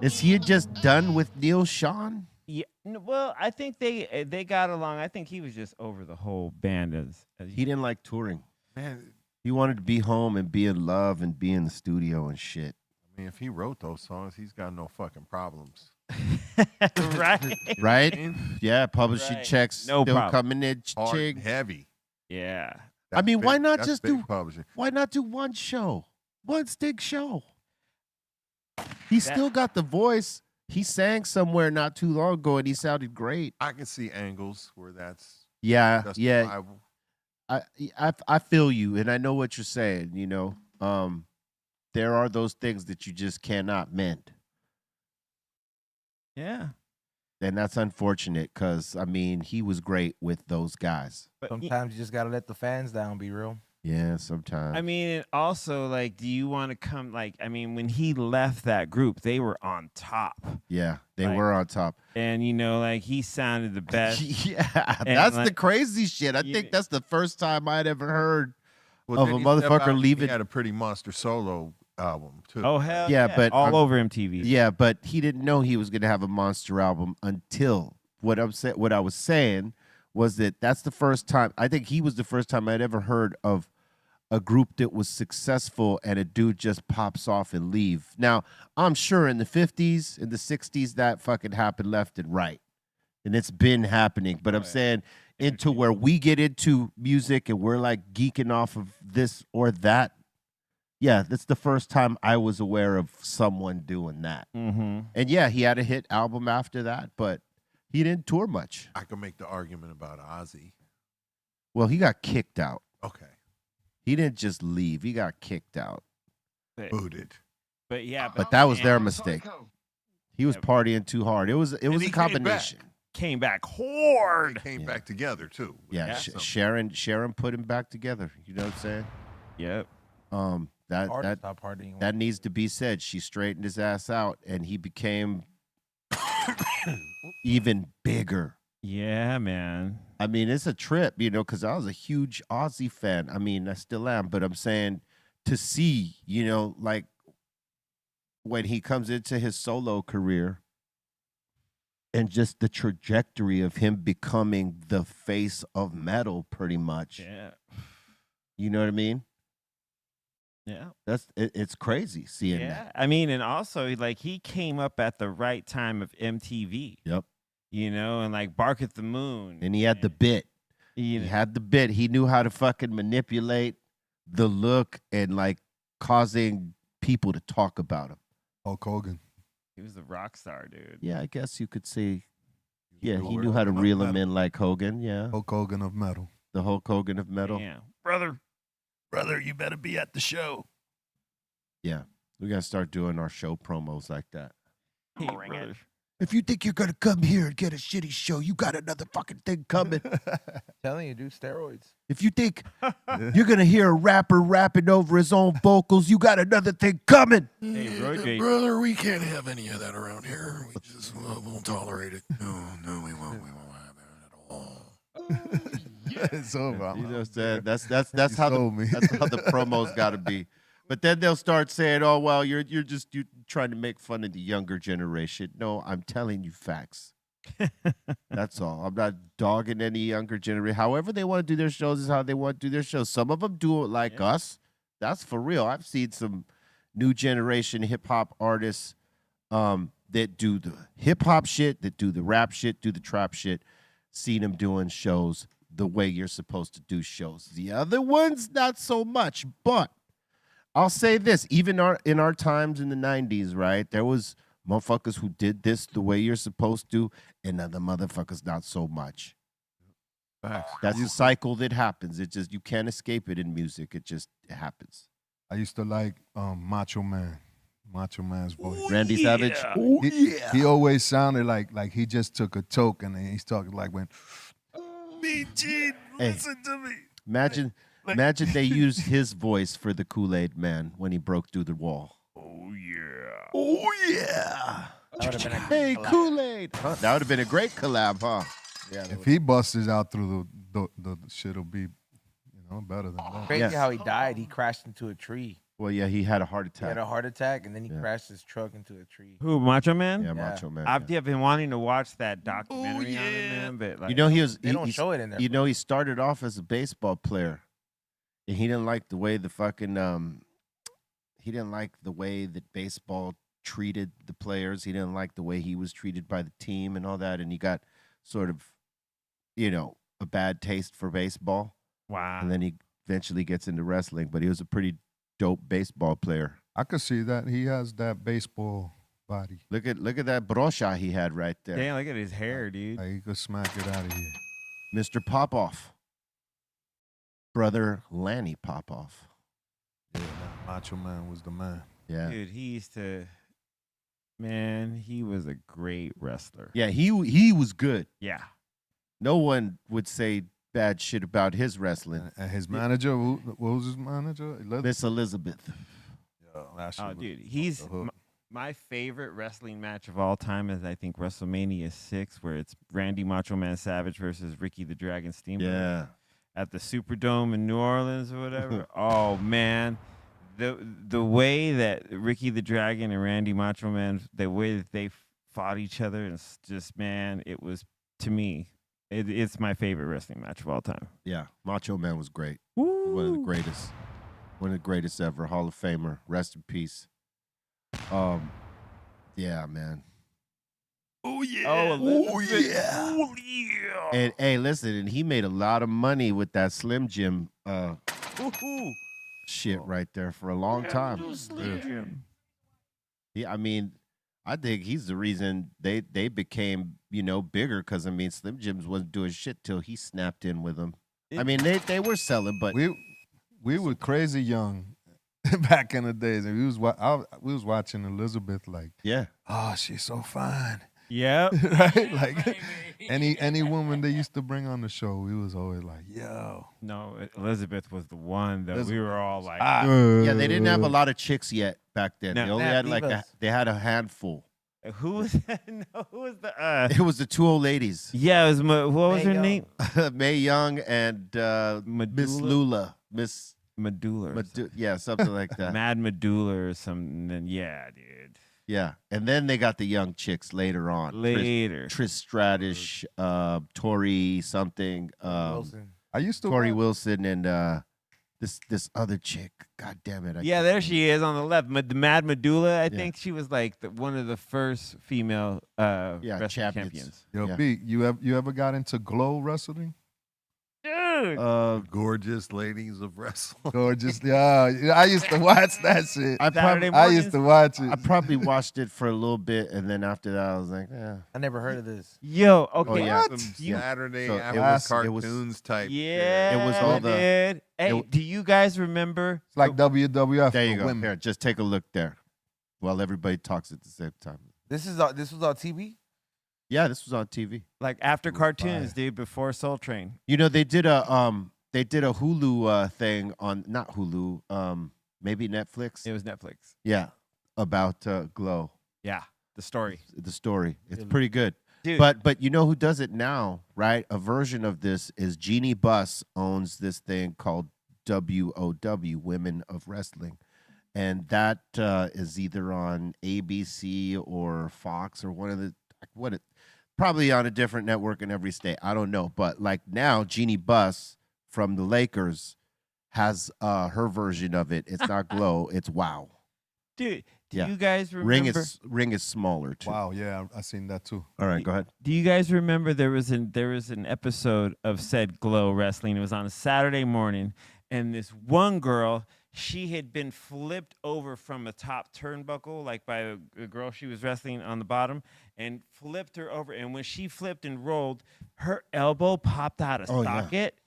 Speaker 3: Is he just done with Neil Sean?
Speaker 4: Yeah. Well, I think they got along. I think he was just over the whole band as
Speaker 3: He didn't like touring.
Speaker 5: Man,
Speaker 3: He wanted to be home and be in love and be in the studio and shit.
Speaker 5: I mean, if he wrote those songs, he's got no fucking problems.
Speaker 4: right.
Speaker 3: Right? Yeah, publishing
Speaker 4: Right.
Speaker 3: checks
Speaker 4: No
Speaker 3: still
Speaker 4: problem.
Speaker 3: coming in.
Speaker 5: Hard
Speaker 3: Ching.
Speaker 5: and heavy.
Speaker 4: Yeah.
Speaker 3: I mean, why not
Speaker 5: that's
Speaker 3: just
Speaker 5: big
Speaker 3: do
Speaker 5: publishing?
Speaker 3: Why not do one show? One stick show. He still got the voice. He sang somewhere not too long ago and he sounded great.
Speaker 5: I can see angles where that's
Speaker 3: Yeah, yeah.
Speaker 5: justifiable.
Speaker 3: I feel you, and I know what you're saying. There are those things that you just cannot mend,
Speaker 4: Yeah.
Speaker 3: and that's unfortunate because I mean he was great with those guys.
Speaker 4: But
Speaker 7: Sometimes you just gotta let the fans down. Be real.
Speaker 3: Yeah, sometimes.
Speaker 4: I mean, also, like, do you want to come? Like, I mean, when he left that group, they were on top,
Speaker 3: yeah, they
Speaker 4: like-
Speaker 3: were on top.
Speaker 4: and like he sounded the best.
Speaker 3: Yeah,
Speaker 4: And,
Speaker 3: that's the
Speaker 4: like,
Speaker 3: crazy shit. I
Speaker 4: you-
Speaker 3: think that's the first time I'd ever heard.
Speaker 5: Well,
Speaker 3: Of
Speaker 5: then
Speaker 3: a
Speaker 5: he stepped
Speaker 3: motherfucker
Speaker 5: out and
Speaker 3: leaving-
Speaker 5: He had a pretty monster solo album too.
Speaker 4: Oh hell
Speaker 3: Yeah,
Speaker 4: yeah!
Speaker 3: but
Speaker 4: all
Speaker 3: I'm-
Speaker 4: over MTV.
Speaker 3: Yeah, but he didn't know he was gonna have a monster album until what I was saying was that that's the first time. I think he was the first time I'd ever heard of a group that was successful and a dude just pops off and leave. Now, I'm sure in the 50s, in the 60s, that fucking happened left and right. And it's been happening. But I'm saying into where we get into music and we're like geeking off of this or that. Yeah, that's the first time I was aware of someone doing that.
Speaker 4: Mm-hmm.
Speaker 3: And yeah, he had a hit album after that, but he didn't tour much.
Speaker 5: I can make the argument about Ozzy.
Speaker 3: Well, he got kicked out.
Speaker 5: Okay,
Speaker 3: He didn't just leave. He got kicked out.
Speaker 5: booted.
Speaker 4: But yeah,
Speaker 3: But that was their
Speaker 4: man,
Speaker 3: mistake. He was partying too hard. It was
Speaker 5: he
Speaker 3: a
Speaker 5: came
Speaker 3: combination.
Speaker 4: came back hard.
Speaker 5: They came
Speaker 3: Yeah.
Speaker 5: back together too.
Speaker 3: Yeah, Sharon put him back together. You know what I'm saying?
Speaker 4: Yep.
Speaker 7: Hard to
Speaker 3: That
Speaker 7: stop partying.
Speaker 3: that needs to be said. She straightened his ass out, and he became even bigger.
Speaker 4: Yeah, man.
Speaker 3: I mean, it's a trip, you know, because I was a huge Aussie fan. I mean, I still am, but I'm saying to see, you know, like when he comes into his solo career and just the trajectory of him becoming the face of metal, pretty much.
Speaker 4: Yeah.
Speaker 3: You know what I mean?
Speaker 4: Yeah.
Speaker 3: It's crazy seeing
Speaker 4: Yeah.
Speaker 3: that.
Speaker 4: I mean, and also like he came up at the right time of MTV.
Speaker 3: Yep.
Speaker 4: You know, and like Bark at the Moon.
Speaker 3: And he had the bit.
Speaker 4: You
Speaker 3: He
Speaker 4: know,
Speaker 3: had the bit. He knew how to fucking manipulate the look and like causing people to talk about him.
Speaker 8: Hulk Hogan.
Speaker 4: he was a rock star, dude.
Speaker 3: Yeah, I guess you could say. Yeah, he
Speaker 8: Hulk
Speaker 3: knew how to
Speaker 8: Hogan of
Speaker 3: reel him
Speaker 8: metal.
Speaker 3: in like Hogan. Yeah,
Speaker 8: Hulk Hogan of metal.
Speaker 3: the Hulk Hogan of metal.
Speaker 4: Yeah. Brother, you better be at the show.
Speaker 3: Yeah, we gotta start doing our show promos like that.
Speaker 4: Hey, brother.
Speaker 3: If you think you're gonna come here and get a shitty show, you got another fucking thing coming.
Speaker 7: Telling you, dude, steroids.
Speaker 3: If you think you're gonna hear a rapper rapping over his own vocals, you got another thing coming.
Speaker 4: Hey, Roy J.
Speaker 1: Brother, we can't have any of that around here. We just won't tolerate it. No, we won't. We won't have that at all.
Speaker 8: It's over.
Speaker 3: You know what I'm saying? That's how
Speaker 8: sold me.
Speaker 3: that's how the promos got to be. But then they'll start saying, "Oh well, you're trying to make fun of the younger generation." No, I'm telling you facts. That's all. I'm not dogging any younger generation. However they want to do their shows is how they want to do their shows. Some of them do it like us. That's for real. I've seen some new generation hip hop artists that do the hip hop shit, that do the rap shit, do the trap shit. Seen them doing shows the way you're supposed to do shows. The other ones, not so much. But I'll say this, even in our times in the 90s, right, there was motherfuckers who did this the way you're supposed to, and other motherfuckers not so much.
Speaker 5: Facts.
Speaker 3: That's a cycle that happens. It just, you can't escape it in music. It happens.
Speaker 8: I used to like Macho Man. Macho Man's voice.
Speaker 3: Randy Savage?
Speaker 8: He always sounded like he just took a toke and then he's talking like when
Speaker 3: listen to me. Imagine they used his voice for the Kool-Aid Man when he broke through the wall. Oh yeah.
Speaker 7: That would have been a
Speaker 3: Hey,
Speaker 7: collab.
Speaker 3: Kool-Aid. Huh? That would have been a great collab, huh?
Speaker 7: Yeah,
Speaker 8: if he busted out through the shit'll be better than that.
Speaker 7: crazy
Speaker 3: Yes.
Speaker 7: how he died. He crashed into a tree.
Speaker 3: Well, yeah, he had a heart
Speaker 7: He had
Speaker 3: attack.
Speaker 7: a heart attack, and then he
Speaker 3: Yeah.
Speaker 7: crashed his truck into a tree.
Speaker 4: Who, Macho Man?
Speaker 3: Yeah,
Speaker 7: Yeah.
Speaker 3: Macho Man.
Speaker 4: I've
Speaker 3: yeah.
Speaker 4: been wanting to watch that documentary on him, man, but like,
Speaker 3: You know, he was.
Speaker 7: They don't
Speaker 3: he-
Speaker 7: show it in there.
Speaker 3: You know, he started off as a baseball player, and he didn't like the way the fucking he didn't like the way that baseball treated the players. He didn't like the way he was treated by the team and all that, and he got sort of, a bad taste for baseball.
Speaker 4: wow.
Speaker 3: And then he eventually gets into wrestling, but he was a pretty dope baseball player.
Speaker 8: I could see that. He has that baseball body.
Speaker 3: Look at that brocha he had right there,
Speaker 4: Damn, look at his hair, dude.
Speaker 8: Like he could smack it out of here.
Speaker 3: Mr. Popoff, brother Lanny Popoff.
Speaker 8: Yeah, that Macho Man was the man.
Speaker 3: Yeah,
Speaker 4: Dude, he used to, man, he was a great wrestler.
Speaker 3: yeah, he was good.
Speaker 4: Yeah.
Speaker 3: No one would say bad shit about his wrestling.
Speaker 8: And his manager, what was his manager?
Speaker 3: Miss Elizabeth.
Speaker 8: That shit
Speaker 4: Oh,
Speaker 8: was
Speaker 4: dude,
Speaker 8: off
Speaker 4: he's
Speaker 8: the hook.
Speaker 4: my favorite wrestling match of all time is I think WrestleMania 6, where it's Randy Macho Man Savage versus Ricky the Dragon Steamboat
Speaker 3: Yeah.
Speaker 4: at the Superdome in New Orleans or whatever. Oh man, the way that Ricky the Dragon and Randy Macho Man, the way that they fought each other, and it's just, man, it was, to me, it's my favorite wrestling match of all time.
Speaker 3: Yeah. Macho Man was great. One of the greatest. One of the greatest ever. Hall of Famer. Rest in peace. Yeah, man.
Speaker 4: Oh yeah.
Speaker 3: Oh, yeah.
Speaker 4: Oh yeah.
Speaker 3: And hey, listen, and he made a lot of money with that Slim Jim shit right there for a long time. Yeah, I mean, I think he's the reason they became, bigger, because I mean Slim Jims wasn't doing shit till he snapped in with them. I mean, they were selling, but
Speaker 8: We were crazy young back in the days, and we was watching Elizabeth like,
Speaker 3: yeah.
Speaker 8: oh, she's so fine.
Speaker 4: Yep.
Speaker 8: right? Like any woman they used to bring on the show, we was always like, yo.
Speaker 4: No, Elizabeth was the one that we were all like,
Speaker 3: Yeah, they didn't have a lot of chicks yet back then.
Speaker 4: No.
Speaker 3: They only
Speaker 7: Nah,
Speaker 3: had like
Speaker 7: divas.
Speaker 3: they had a handful.
Speaker 4: who was that? No, who was the?
Speaker 3: It was the two old ladies,
Speaker 4: Yeah, it was. What was
Speaker 7: Mae
Speaker 4: her name?
Speaker 3: Mae Young and Miss
Speaker 4: Medulla?
Speaker 3: Lula, Miss
Speaker 4: Medulla. or
Speaker 3: yeah, something like
Speaker 4: something.
Speaker 3: that.
Speaker 4: Mad Medulla or something. And yeah, dude.
Speaker 3: Yeah, and then they got the young chicks later on.
Speaker 4: Later.
Speaker 3: Trish Stratus, Tori something,
Speaker 7: Wilson.
Speaker 8: I used to
Speaker 3: Tori
Speaker 8: watch-
Speaker 3: Wilson, and this other chick. God damn it! I
Speaker 4: Yeah,
Speaker 3: can't
Speaker 4: there
Speaker 3: remember.
Speaker 4: she is on the left. The Mad Medulla. I
Speaker 3: Yeah.
Speaker 4: think she was like one of the first female wrestling
Speaker 3: champions.
Speaker 4: champions.
Speaker 8: Yo,
Speaker 3: Yeah.
Speaker 8: B, you ever got into Glow wrestling?
Speaker 4: Dude.
Speaker 5: Gorgeous ladies of wrestling.
Speaker 8: Gorgeous. Yeah, I used to watch that shit.
Speaker 3: I
Speaker 4: Saturday
Speaker 3: probably
Speaker 8: I used to watch it.
Speaker 3: I probably watched it for a little bit, and then after that, I was like, yeah.
Speaker 7: I never heard of this.
Speaker 4: Yo, okay.
Speaker 3: yeah.
Speaker 5: Some
Speaker 4: You-
Speaker 5: Saturday
Speaker 3: So it
Speaker 5: after
Speaker 3: was-
Speaker 5: cartoons type.
Speaker 4: Yeah,
Speaker 3: It was all the-
Speaker 4: dude. Hey,
Speaker 3: it-
Speaker 4: do you guys remember?
Speaker 8: It's like WWF.
Speaker 3: There you
Speaker 8: for
Speaker 3: go.
Speaker 8: women.
Speaker 3: Here, just take a look there, while everybody talks at the same time.
Speaker 7: This was on TV.
Speaker 3: Yeah, this was on TV.
Speaker 4: Like after
Speaker 8: It was
Speaker 4: cartoons,
Speaker 8: fire.
Speaker 4: dude, before Soul Train.
Speaker 3: You know, they did a Hulu thing on not Hulu, maybe Netflix.
Speaker 4: It was Netflix.
Speaker 3: Yeah, about Glow,
Speaker 4: Yeah, the story.
Speaker 3: the story. It's
Speaker 7: Really?
Speaker 3: pretty good.
Speaker 4: Dude,
Speaker 3: But you know who does it now, right? A version of this is Jeannie Buss owns this thing called WOW, Women of Wrestling, and that is either on ABC or Fox or one of the probably on a different network in every state. I don't know, but like now, Jeannie Buss from the Lakers has her version of it. It's not Glow, it's Wow.
Speaker 4: dude, do
Speaker 3: Yeah.
Speaker 4: you guys remember?
Speaker 3: Ring is smaller too.
Speaker 8: Wow, yeah, I seen that too.
Speaker 3: All right, go ahead.
Speaker 4: Do you guys remember there was an episode of said Glow Wrestling? It was on a Saturday morning, and this one girl, she had been flipped over from a top turnbuckle, like by a girl she was wrestling on the bottom, and flipped her over. And when she flipped and rolled, her elbow popped out of
Speaker 3: Oh, yeah.
Speaker 4: socket.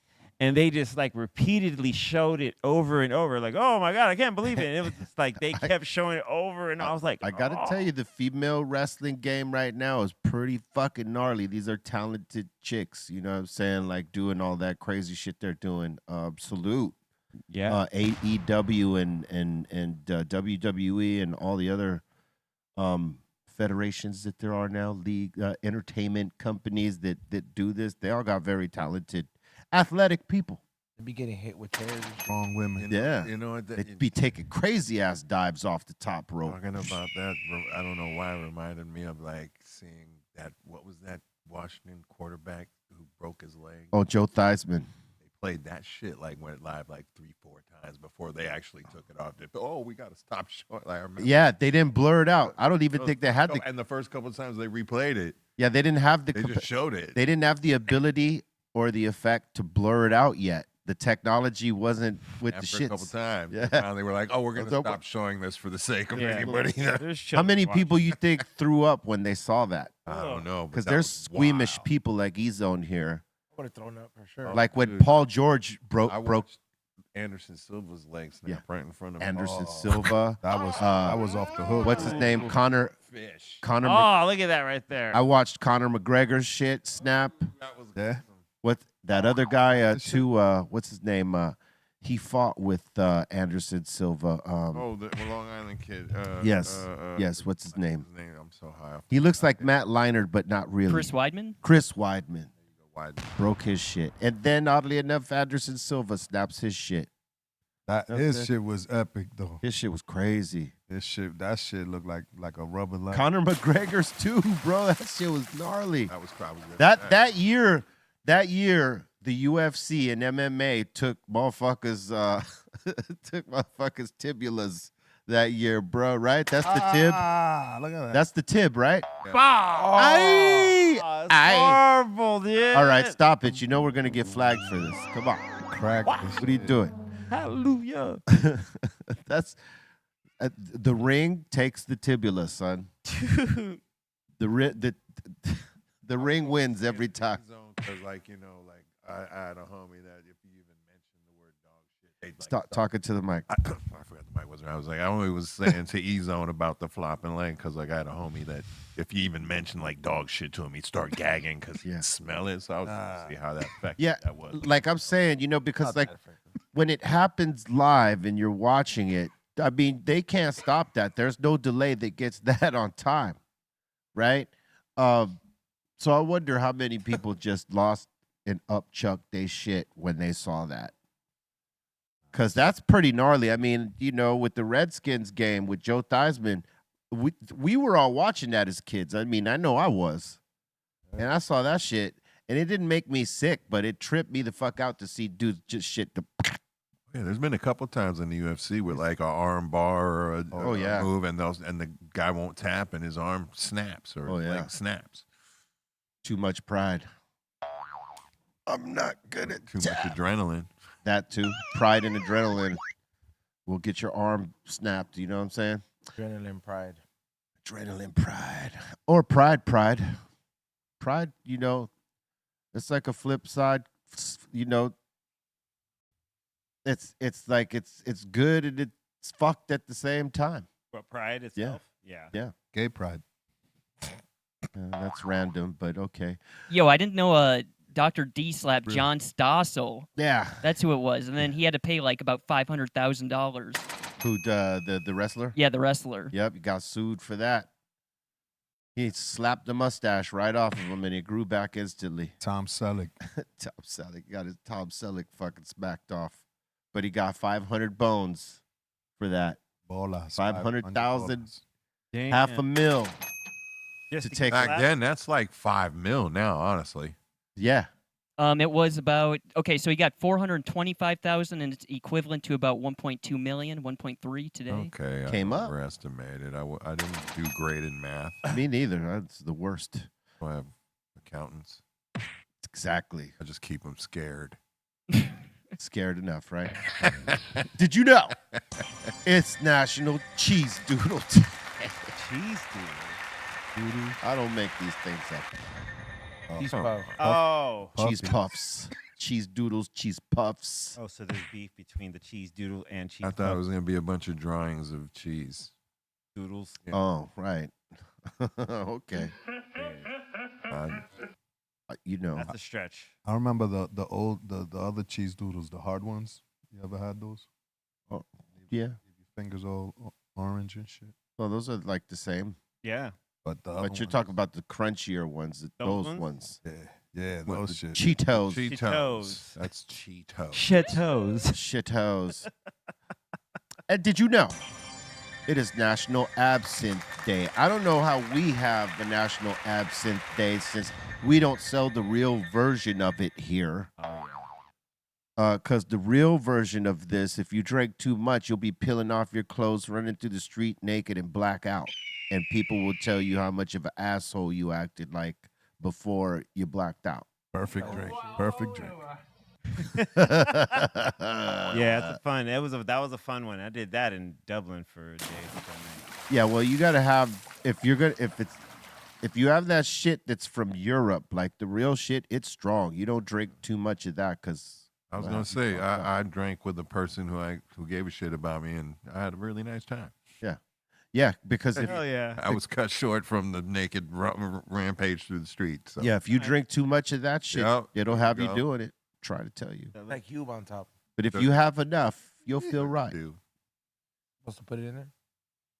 Speaker 4: And they just like repeatedly showed it over and over, like, oh my God, I can't believe it. And it was just like they kept showing it over, and I was like,
Speaker 3: I gotta tell you, the female wrestling game right now is pretty fucking gnarly. These are talented chicks, you know what I'm saying? Like doing all that crazy shit they're doing. Salute.
Speaker 4: yeah.
Speaker 3: AEW and WWE and all the other federations that there are now, league entertainment companies that do this. They all got very talented, athletic people.
Speaker 7: They be getting hit with chairs and shit.
Speaker 8: Strong women.
Speaker 3: Yeah.
Speaker 5: You know what?
Speaker 3: They'd be taking crazy ass dives off the top rope.
Speaker 5: Talking about that, I don't know why it reminded me of like seeing that. What was that Washington quarterback who broke his leg?
Speaker 3: Oh, Joe Theismann.
Speaker 5: They played that shit like went live like 3-4 times before they actually took it off. We got to stop showing. Like, I remember.
Speaker 3: Yeah, they didn't blur it out. I don't even think they had the.
Speaker 5: And the first couple of times they replayed it,
Speaker 3: Yeah, they didn't have the.
Speaker 5: they just showed it.
Speaker 3: They didn't have the ability or the effect to blur it out yet. The technology wasn't with
Speaker 5: After
Speaker 3: the
Speaker 5: a couple
Speaker 3: shits.
Speaker 5: times,
Speaker 3: Yeah.
Speaker 5: finally they were like, "Oh, we're gonna
Speaker 3: So-
Speaker 5: stop showing this for the sake of
Speaker 4: Yeah.
Speaker 5: anybody."
Speaker 4: There's
Speaker 3: How many
Speaker 4: children watching.
Speaker 3: people you think threw up when they saw that?
Speaker 5: I don't know, but
Speaker 3: Because
Speaker 5: that
Speaker 3: there's
Speaker 5: was
Speaker 3: squeamish
Speaker 5: wild.
Speaker 3: people like E-Zone here.
Speaker 7: I would have thrown up for sure.
Speaker 3: Like when
Speaker 5: dude.
Speaker 3: Paul George
Speaker 5: I
Speaker 3: broke
Speaker 5: watched Anderson Silva's leg snap
Speaker 3: Yeah.
Speaker 5: right in front of
Speaker 3: Anderson
Speaker 5: me.
Speaker 3: Silva.
Speaker 8: That was off the hook.
Speaker 3: What's his name? Connor.
Speaker 5: Fish.
Speaker 4: Oh, look at that right there.
Speaker 3: I watched Conor McGregor's shit snap.
Speaker 5: That was
Speaker 8: Yeah.
Speaker 3: What that other guy?
Speaker 8: This shit-
Speaker 3: What's his name? He fought with Anderson Silva.
Speaker 5: Oh, the Long Island kid.
Speaker 3: Yes. Yes. What's his name?
Speaker 5: I'm so high. off
Speaker 3: He looks like Matt Leinart, but not really.
Speaker 6: Chris Weidman?
Speaker 3: Chris Weidman
Speaker 5: wide.
Speaker 3: broke his shit, and then oddly enough, Anderson Silva snaps his shit.
Speaker 8: His shit was epic though.
Speaker 3: His shit was crazy.
Speaker 8: That shit looked like a rubber lamp.
Speaker 3: Conor McGregor's too, bro. That shit was gnarly.
Speaker 5: That was probably good.
Speaker 3: That year, the UFC and MMA took motherfuckers tibulas that year, bro. Right? That's the tib.
Speaker 8: Look at that.
Speaker 3: That's the tib, right?
Speaker 4: Aye.
Speaker 3: Aye.
Speaker 4: It's
Speaker 3: Aye.
Speaker 4: horrible, dude.
Speaker 3: All right, stop it. You know we're gonna get flagged for this. Come on.
Speaker 8: crack.
Speaker 3: What are you doing?
Speaker 4: Hallelujah.
Speaker 3: That's the ring takes the tibula, son.
Speaker 4: Dude.
Speaker 3: The ring wins every time.
Speaker 5: Because, like, I had a homie that if you even mentioned the word dog shit,
Speaker 3: Stop talking to the mic.
Speaker 5: I forgot the mic was there. I was like, I only was saying to E-Zone about the flopping leg because like I had a homie that if you even mentioned like dog shit to him, he'd start gagging because he'd smell it. So I was trying to see how that affected that was.
Speaker 3: Like I'm saying, because like when it happens live and you're watching it, I mean, they can't stop that. There's no delay that gets that on time, right? So I wonder how many people just lost and upchucked they shit when they saw that. Because that's pretty gnarly. I mean, with the Redskins game with Joe Theismann, we were all watching that as kids. I mean, I know I was. And I saw that shit, and it didn't make me sick, but it tripped me the fuck out to see dudes just shit.
Speaker 5: Yeah, there's been a couple times in the UFC with like an arm bar or a move, and the guy won't tap, and his arm snaps or leg snaps.
Speaker 3: Too much pride. I'm not good at
Speaker 5: too much adrenaline.
Speaker 3: That too. Pride and adrenaline will get your arm snapped. You know what I'm saying?
Speaker 7: Adrenaline pride.
Speaker 3: Adrenaline pride. Or pride. Pride, it's like a flip side, It's like it's good and it's fucked at the same time.
Speaker 4: But pride itself? Yeah.
Speaker 3: Yeah.
Speaker 8: Gay pride.
Speaker 3: That's random, but okay.
Speaker 6: Yo, I didn't know Dr. D slapped John Stossel.
Speaker 3: Yeah.
Speaker 6: That's who it was. And then he had to pay like about $500,000.
Speaker 3: Who, the wrestler?
Speaker 6: Yeah, the wrestler.
Speaker 3: Yep, he got sued for that. He slapped the mustache right off of him and it grew back instantly.
Speaker 8: Tom Selleck.
Speaker 3: Tom Selleck got his Tom Selleck fucking smacked off. But he got 500 bones for that.
Speaker 8: Bolas.
Speaker 3: 500,000, $500,000 to take
Speaker 5: back then. That's like $5 million now, honestly.
Speaker 3: Yeah.
Speaker 6: It was about so he got 425,000, and it's equivalent to about 1.2 million, 1.3 today.
Speaker 5: Okay,
Speaker 3: Came up.
Speaker 5: Overestimated. I didn't do great in math.
Speaker 3: Me neither. That's the worst.
Speaker 5: I have accountants.
Speaker 3: Exactly.
Speaker 5: I just keep them scared.
Speaker 3: Scared enough, right? Did you know it's National Cheese Doodle Day?
Speaker 4: Cheese doodle.
Speaker 3: I don't make these things up.
Speaker 7: Cheese puff.
Speaker 4: Oh.
Speaker 3: Cheese puffs. Cheese doodles, cheese puffs.
Speaker 4: Oh, so there's beef between the cheese doodle and cheese
Speaker 5: I thought it was going to be a bunch of drawings of cheese.
Speaker 4: doodles.
Speaker 5: Yeah.
Speaker 3: Oh, right. Okay.
Speaker 4: That's a stretch.
Speaker 8: I remember the other cheese doodles, the hard ones. You ever had those?
Speaker 3: Oh, yeah.
Speaker 8: Your fingers all orange and shit.
Speaker 3: Well, those are like the same.
Speaker 4: Yeah.
Speaker 8: But
Speaker 3: you're talking about the crunchier ones, those ones.
Speaker 8: Yeah, those shit.
Speaker 3: Cheetos.
Speaker 4: Cheetos.
Speaker 5: That's Cheetos.
Speaker 4: Shitos.
Speaker 3: Shitos. And did you know it is National Absinthe Day? I don't know how we have the National Absinthe Day since we don't sell the real version of it here. Because the real version of this, if you drink too much, you'll be peeling off your clothes, running through the street naked and black out. And people will tell you how much of an asshole you acted like before you blacked out.
Speaker 8: Perfect drink. Perfect drink.
Speaker 4: Yeah, it's a fun. That was a fun one. I did that in Dublin for a day.
Speaker 3: Yeah, well, you gotta have if you have that shit that's from Europe, like the real shit, it's strong. You don't drink too much of that because
Speaker 5: I was gonna say I drank with the person who gave a shit about me, and I had a really nice time.
Speaker 3: Yeah, because
Speaker 5: I was cut short from the naked rampage through the street. So.
Speaker 3: Yeah, if you drink too much of that shit, it'll have you doing it. Try to tell you.
Speaker 7: Like cube on top.
Speaker 3: But if you have enough, you'll feel right.
Speaker 7: Supposed to put it in there?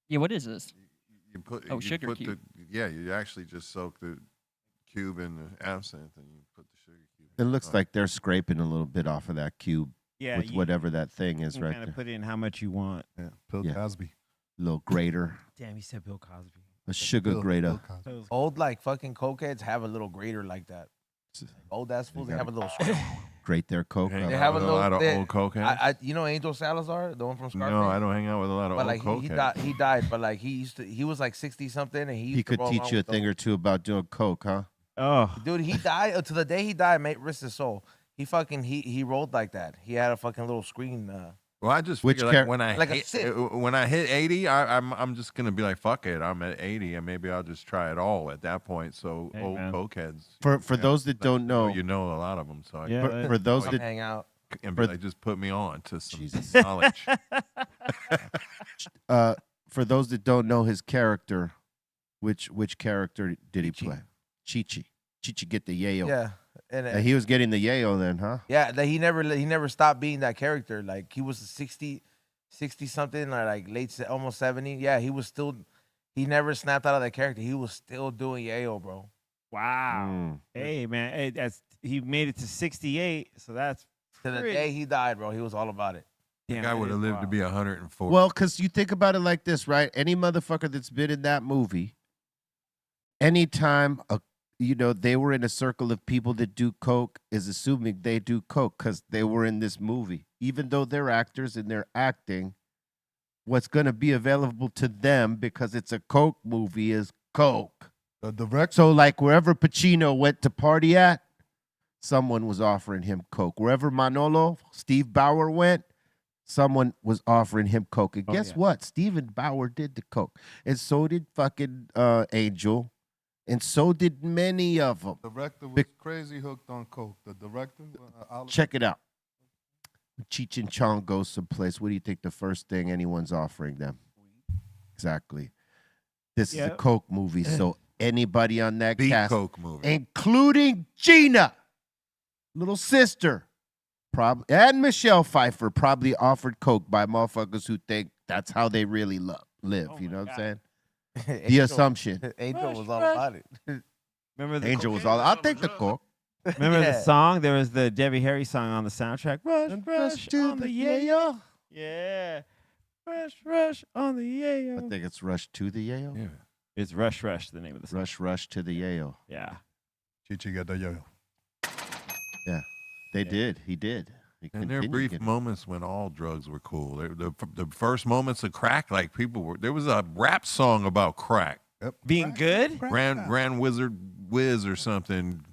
Speaker 6: Yeah, what is this?
Speaker 5: You put
Speaker 6: sugar cube.
Speaker 5: You actually just soak the cube in the absinthe, and you put the sugar cube.
Speaker 3: It looks like they're scraping a little bit off of that cube.
Speaker 4: Yeah,
Speaker 3: with whatever that thing is right
Speaker 4: there.
Speaker 3: there.
Speaker 4: Put in how much you want.
Speaker 8: Yeah, Bill Cosby.
Speaker 3: Little grater.
Speaker 4: Damn, he said Bill Cosby.
Speaker 3: A sugar grater.
Speaker 7: Old like fucking cokeheads have a little grater like that. Old ass fools, they have a little.
Speaker 3: Grate their coke.
Speaker 7: They have a
Speaker 5: lot of
Speaker 7: they-
Speaker 5: old cokeheads.
Speaker 7: You know Angel Salazar, the one from Scarface.
Speaker 5: No, I don't hang out with a lot of
Speaker 7: But
Speaker 5: old
Speaker 7: like
Speaker 5: cokeheads.
Speaker 7: he died, but like he was like 60 something, and
Speaker 3: He could teach you a thing or two about doing coke, huh?
Speaker 4: Oh,
Speaker 7: Dude, he died to the day he died. Mate, risked his soul. He fucking he rolled like that. He had a fucking little screen.
Speaker 5: Well, I just
Speaker 3: Which
Speaker 5: figure like when I
Speaker 7: like a
Speaker 5: hit,
Speaker 7: sip.
Speaker 5: when I hit 80, I'm just gonna be like, fuck it, I'm at 80, and maybe I'll just try it all at that point. So
Speaker 4: Hey,
Speaker 5: old
Speaker 4: man.
Speaker 5: cokeheads.
Speaker 3: For those that don't know,
Speaker 5: you know a lot of them. So
Speaker 4: Yeah,
Speaker 3: for those
Speaker 7: Come
Speaker 3: that
Speaker 7: hang out.
Speaker 5: and be
Speaker 3: For-
Speaker 5: like, just put me on to some
Speaker 3: Jesus.
Speaker 5: knowledge.
Speaker 3: For those that don't know his character, which character did he
Speaker 5: Chi-Chi.
Speaker 3: play? Chi-Chi. Chi-Chi get the yayo.
Speaker 7: Yeah, and
Speaker 3: And he was getting the yayo then, huh?
Speaker 7: yeah, that he never stopped being that character. Like he was 60 something, or like almost 70. Yeah, he never snapped out of that character. He was still doing yayo, bro.
Speaker 4: Wow.
Speaker 3: Mm.
Speaker 4: Hey man, he made it to 68, so that's
Speaker 7: To the
Speaker 4: pretty-
Speaker 7: day he died, bro, he was all about it.
Speaker 5: The
Speaker 4: damn,
Speaker 5: guy
Speaker 4: that
Speaker 5: would have
Speaker 4: is
Speaker 5: lived to
Speaker 4: wild.
Speaker 5: be 104.
Speaker 3: Well, because you think about it like this, right? Any motherfucker that's been in that movie, anytime they were in a circle of people that do coke, is assuming they do coke because they were in this movie. Even though they're actors and they're acting, what's going to be available to them because it's a coke movie is coke.
Speaker 8: The director.
Speaker 3: So, like, wherever Pacino went to party at, someone was offering him coke. Wherever Manolo, Steve Bauer went, someone was offering him coke. And
Speaker 4: Oh,
Speaker 3: guess
Speaker 4: yeah.
Speaker 3: what? Steven Bauer did the coke. And so did fucking Angel. And so did many of them.
Speaker 8: The director was
Speaker 3: Bec-
Speaker 8: crazy hooked on coke. The director. Oliver-
Speaker 3: Check it out. When Cheech and Chong goes someplace, what do you think the first thing anyone's offering them? Exactly. This is a
Speaker 4: Yep.
Speaker 3: coke movie, so anybody on that
Speaker 5: the
Speaker 3: cast,
Speaker 5: Coke movie.
Speaker 3: including Gina, little sister, and Michelle Pfeiffer, probably offered coke by motherfuckers who think that's how they really live.
Speaker 4: Oh
Speaker 3: You
Speaker 4: my
Speaker 3: know what I'm
Speaker 4: God.
Speaker 3: saying? The assumption.
Speaker 7: Angel was all
Speaker 4: Rush.
Speaker 7: about it.
Speaker 4: Remember the
Speaker 3: Angel was all, I'll take the coke.
Speaker 4: Remember
Speaker 7: Yeah.
Speaker 4: the song? There was the Debbie Harry song on the soundtrack. Rush,
Speaker 3: And
Speaker 4: rush
Speaker 3: to
Speaker 4: on the yayo. Yeah. Rush on the
Speaker 3: I
Speaker 4: yayo.
Speaker 3: think it's Rush to the Yale.
Speaker 5: Yeah.
Speaker 4: It's Rush, the name of the song.
Speaker 3: Rush to the Yale.
Speaker 4: Yeah.
Speaker 8: Chichi got the yo-yo.
Speaker 3: They did. He did. He
Speaker 5: And there were
Speaker 3: continued
Speaker 5: brief
Speaker 3: getting-
Speaker 5: moments when all drugs were cool. The first moments of crack, like there was a rap song about crack.
Speaker 8: Yep.
Speaker 4: Being good?
Speaker 5: Grand Wizard Wiz or something.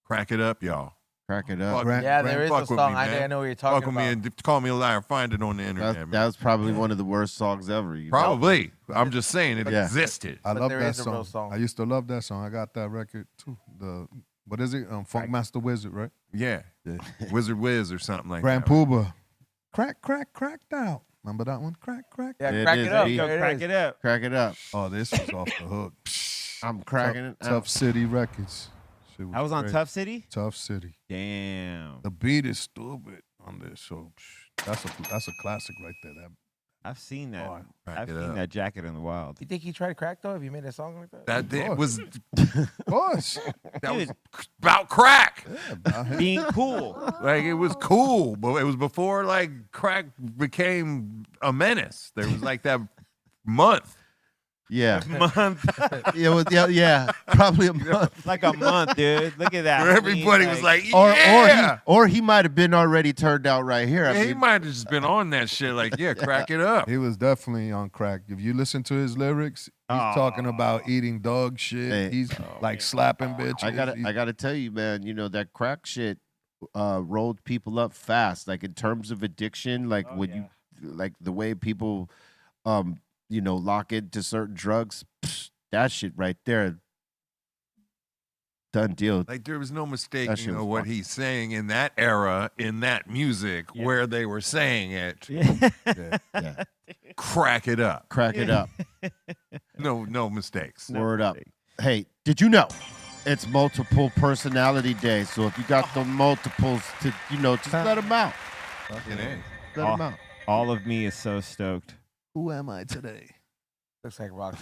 Speaker 5: Crack it up, y'all.
Speaker 3: Crack it up.
Speaker 5: Fuck,
Speaker 8: Grand-
Speaker 7: Yeah, there is a
Speaker 5: fuck with
Speaker 7: song.
Speaker 5: me,
Speaker 7: I think I
Speaker 5: man.
Speaker 7: know what you're
Speaker 5: Fuck
Speaker 7: talking
Speaker 5: with me
Speaker 7: about.
Speaker 5: and call me a liar. Find it on the internet.
Speaker 3: That
Speaker 5: man.
Speaker 3: was probably one of the worst songs ever. You know?
Speaker 5: Probably. I'm just saying it
Speaker 3: Yeah.
Speaker 5: existed.
Speaker 8: I
Speaker 7: But
Speaker 8: love
Speaker 7: there
Speaker 8: that
Speaker 7: is a real
Speaker 8: song.
Speaker 7: song.
Speaker 8: I used to love that song. I got that record too. What is it? Funk Master Wizard, right?
Speaker 5: Yeah. Wizard Wiz or something like
Speaker 8: Grand
Speaker 5: that.
Speaker 8: Pooba. Cracked out. Remember that one? Crack.
Speaker 7: Yeah,
Speaker 3: It
Speaker 7: crack
Speaker 3: is,
Speaker 7: it up.
Speaker 3: B.
Speaker 4: Go
Speaker 7: There
Speaker 4: crack
Speaker 7: is.
Speaker 4: it up.
Speaker 3: Crack it up.
Speaker 8: Oh, this was off the hook.
Speaker 3: I'm cracking it.
Speaker 8: Tough City Records. Shit
Speaker 4: I was on
Speaker 8: crazy.
Speaker 4: Tough City?
Speaker 8: Tough City.
Speaker 4: Damn.
Speaker 8: The beat is stupid on this, so that's a classic right there. That
Speaker 4: I've seen that.
Speaker 8: Oh,
Speaker 5: crack
Speaker 4: I've
Speaker 5: it
Speaker 4: seen
Speaker 5: up.
Speaker 4: that jacket in the wild.
Speaker 7: You think he tried crack though? If you made a song like that?
Speaker 5: That
Speaker 8: course.
Speaker 5: was
Speaker 8: of course.
Speaker 5: that was
Speaker 4: Dude.
Speaker 5: about crack.
Speaker 8: Yeah, about him.
Speaker 4: Being cool.
Speaker 5: Like it was cool, but it was before like crack became a menace. There was like that month.
Speaker 3: Yeah.
Speaker 4: Month.
Speaker 3: It was, yeah. Probably a month.
Speaker 4: Like a month, dude. Look at that.
Speaker 5: Where
Speaker 4: I
Speaker 5: everybody
Speaker 4: mean,
Speaker 5: was like,
Speaker 3: Or
Speaker 5: yeah.
Speaker 3: or he might have been already turned out right here. I
Speaker 5: Yeah, he
Speaker 3: mean,
Speaker 5: might have just been on that shit. Like, yeah, crack it up.
Speaker 8: He was definitely on crack. If you listen to his lyrics, he's talking about eating dog shit.
Speaker 3: Hey.
Speaker 8: He's like slapping bitches.
Speaker 3: I gotta tell you, man. You know that crack shit rolled people up fast. Like in terms of addiction, like
Speaker 4: Oh,
Speaker 3: when
Speaker 4: yeah.
Speaker 3: you like the way people, lock into certain drugs. That shit right there. Done deal.
Speaker 5: Like there was no
Speaker 3: That
Speaker 5: mistaking
Speaker 3: shit was
Speaker 5: of what
Speaker 3: fucking-
Speaker 5: he's saying in that era, in that music,
Speaker 4: Yeah.
Speaker 5: where they were saying it.
Speaker 4: Yeah.
Speaker 3: Yeah.
Speaker 5: Crack it up.
Speaker 3: Crack it up.
Speaker 5: No mistakes.
Speaker 3: Word up. Hey, did you know it's multiple personality day? So if you got the multiples to, just let them out.
Speaker 5: Fucking A.
Speaker 3: Let them out.
Speaker 4: All of me is so stoked.
Speaker 8: Who am I today?
Speaker 7: Looks like rock.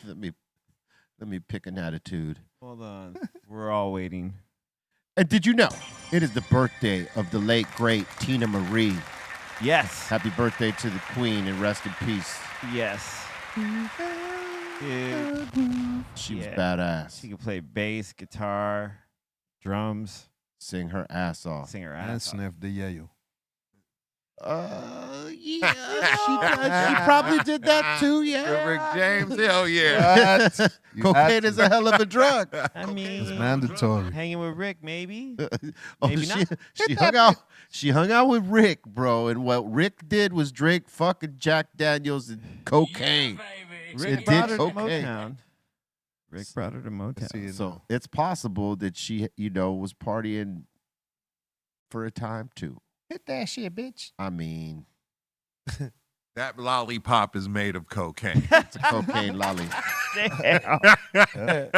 Speaker 3: let me pick an attitude.
Speaker 4: Hold on. We're all waiting.
Speaker 3: And did you know it is the birthday of the late great Tina Marie?
Speaker 4: Yes.
Speaker 3: Happy birthday to the Queen and rest in peace.
Speaker 4: Yes. Dude,
Speaker 3: She was
Speaker 4: Yeah.
Speaker 3: badass.
Speaker 4: she can play bass, guitar, drums,
Speaker 3: Sing her ass off.
Speaker 4: sing her
Speaker 8: And
Speaker 4: ass off.
Speaker 8: sniff the yayo.
Speaker 3: Yeah, she probably did that too. Yeah,
Speaker 5: Rick James, hell yeah.
Speaker 8: What? You
Speaker 3: Cocaine
Speaker 8: had
Speaker 3: is
Speaker 8: to.
Speaker 3: a hell of a drug.
Speaker 4: I mean,
Speaker 8: It's mandatory.
Speaker 4: hanging with Rick, maybe.
Speaker 3: Oh,
Speaker 4: Maybe not.
Speaker 3: she hung out. She hung out with Rick, bro, and what Rick did was drink fucking Jack Daniels and cocaine.
Speaker 4: Rick
Speaker 3: It
Speaker 4: brought
Speaker 3: did
Speaker 4: her to
Speaker 3: cocaine.
Speaker 4: Motown. Rick brought her to Motown.
Speaker 8: See,
Speaker 3: So it's possible that she, was partying for a time too.
Speaker 8: Hit that shit, bitch.
Speaker 3: I mean,
Speaker 5: That lollipop is made of cocaine.
Speaker 3: it's a cocaine lolly.
Speaker 4: Damn.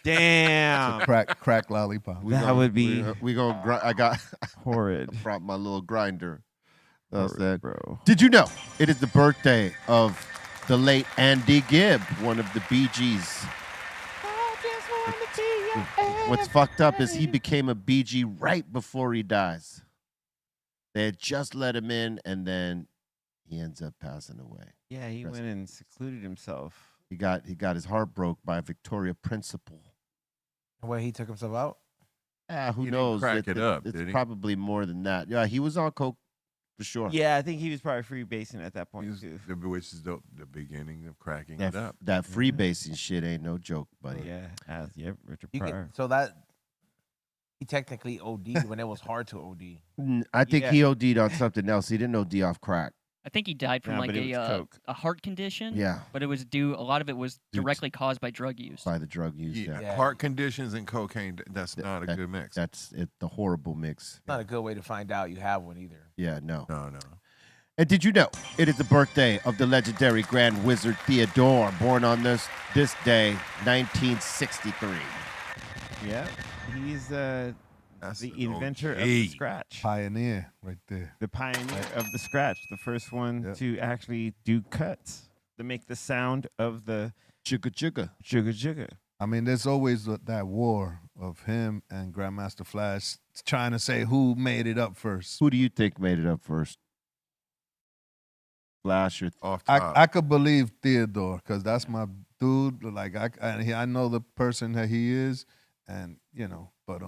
Speaker 4: Damn.
Speaker 8: Crack lollipop.
Speaker 4: That would be
Speaker 3: we gonna. I got.
Speaker 4: horrid.
Speaker 3: I brought my little grinder. That's
Speaker 4: Horrid,
Speaker 3: that.
Speaker 4: bro.
Speaker 3: Did you know it is the birthday of the late Andy Gibb, one of the Bee Gees? What's fucked up is he became a Bee Gee right before he dies. They had just let him in, and then he ends up passing away.
Speaker 4: Yeah, he
Speaker 3: Rest-
Speaker 4: went and secluded himself.
Speaker 3: He got his heart broke by a Victoria principal.
Speaker 7: Where he took himself out?
Speaker 3: Who
Speaker 5: He didn't
Speaker 3: knows?
Speaker 5: crack it up,
Speaker 3: It's
Speaker 5: did he?
Speaker 3: probably more than that. Yeah, he was on coke for sure.
Speaker 4: Yeah, I think he was probably freebasing at that point
Speaker 5: He was-
Speaker 4: too.
Speaker 5: which is the beginning of cracking
Speaker 3: That,
Speaker 5: it up.
Speaker 3: that freebasing shit ain't no joke, buddy.
Speaker 4: Yeah, Richard
Speaker 7: You
Speaker 4: Pryor.
Speaker 7: can, so that he technically OD'd when it was hard to OD.
Speaker 3: I think
Speaker 4: Yeah.
Speaker 3: he OD'd on something else. He didn't OD off crack.
Speaker 6: I think he died from
Speaker 4: Nah,
Speaker 6: like
Speaker 4: but it was coke.
Speaker 6: a heart condition.
Speaker 3: Yeah,
Speaker 6: But it was due. A lot of it was
Speaker 3: Due to-
Speaker 6: directly caused by drug use.
Speaker 3: by the drug use. Yeah,
Speaker 7: Yeah.
Speaker 5: Heart conditions and cocaine, that's
Speaker 3: Th-
Speaker 5: not a
Speaker 3: that-
Speaker 5: good mix.
Speaker 3: that's it. The horrible mix.
Speaker 7: Not a good way to find out you have one either.
Speaker 3: Yeah, no.
Speaker 5: No.
Speaker 3: And did you know it is the birthday of the legendary Grand Wizard Theodore, born on this day, 1963.
Speaker 4: Yeah, he's
Speaker 5: That's
Speaker 4: the
Speaker 5: an
Speaker 4: inventor of
Speaker 5: OG.
Speaker 4: the scratch,
Speaker 8: Pioneer right there.
Speaker 4: the pioneer of the scratch, the first one
Speaker 8: Yep.
Speaker 4: to actually do cuts to make the sound of the
Speaker 3: Jigga jigga.
Speaker 4: jigga jigga.
Speaker 8: I mean, there's always that war of him and Grandmaster Flash trying to say who made it up first.
Speaker 3: Who do you think made it up first? Flash or
Speaker 5: Off top.
Speaker 8: I could believe Theodore because that's my dude. Like I know the person that he is, and but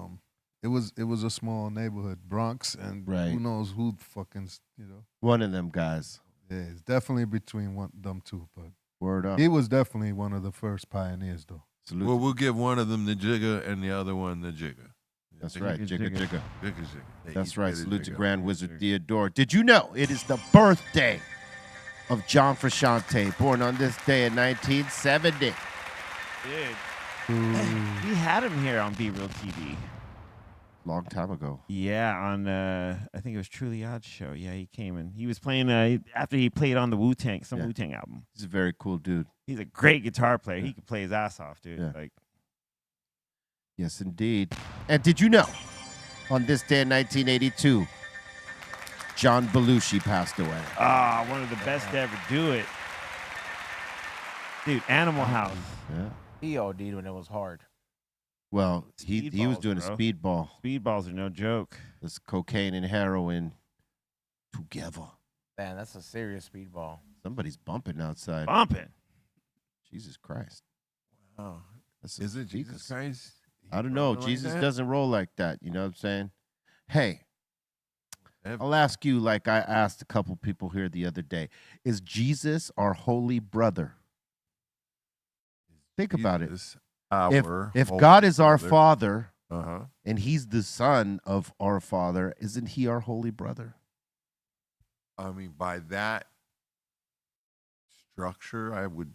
Speaker 8: it was a small neighborhood, Bronx, and
Speaker 3: Right.
Speaker 8: who knows who fucking
Speaker 3: one of them guys?
Speaker 8: Yeah, it's definitely between them two, but
Speaker 3: Word up.
Speaker 8: he was definitely one of the first pioneers, though.
Speaker 3: Salute.
Speaker 5: Well, we'll give one of them the jigga and the other one the jigga.
Speaker 3: That's
Speaker 5: Jigga,
Speaker 3: right. Jigga
Speaker 4: jigga.
Speaker 3: jigga.
Speaker 5: Jigga, jigga. They
Speaker 3: That's
Speaker 5: eat
Speaker 3: right.
Speaker 5: the
Speaker 3: Salute to
Speaker 5: jigga.
Speaker 3: Grand Wizard Theodore. Did you know it is the birthday of John Frusciante, born on this day in 1970?
Speaker 4: Dude, we had him here on BREALTV.
Speaker 3: Long time ago.
Speaker 4: Yeah, on I think it was Truly Odd show. Yeah, he came and he was playing after he played on the Wu-Tang, some
Speaker 3: Yeah.
Speaker 4: Wu-Tang album.
Speaker 3: He's a very cool dude.
Speaker 4: He's a great guitar player.
Speaker 3: Yeah.
Speaker 4: He could play his ass off, dude.
Speaker 3: Yeah.
Speaker 4: Like,
Speaker 3: Yes, indeed. And did you know on this day in 1982, John Belushi passed away?
Speaker 4: one of the best to ever do it. Dude, Animal House.
Speaker 3: Yeah.
Speaker 7: He OD'd when it was hard.
Speaker 3: Well, he was
Speaker 4: Speedballs,
Speaker 3: doing
Speaker 4: bro.
Speaker 3: a speedball.
Speaker 4: Speedballs are no joke.
Speaker 3: It's cocaine and heroin together.
Speaker 7: Man, that's a serious speedball.
Speaker 3: Somebody's bumping outside.
Speaker 4: Bumping.
Speaker 3: Jesus Christ.
Speaker 5: Oh,
Speaker 3: That's
Speaker 5: is it Jesus Christ?
Speaker 3: I don't know.
Speaker 5: Rolling like
Speaker 3: Jesus
Speaker 5: that?
Speaker 3: doesn't roll like that. You know what I'm saying? Hey,
Speaker 5: Ever.
Speaker 3: I'll ask you like I asked a couple people here the other day. Is Jesus our holy brother? Think about it.
Speaker 5: Jesus,
Speaker 3: If
Speaker 5: our
Speaker 3: God is our
Speaker 5: brother.
Speaker 3: father
Speaker 5: Uh-huh.
Speaker 3: and he's the son of our father, isn't he our holy brother?
Speaker 5: I mean, by that structure, I would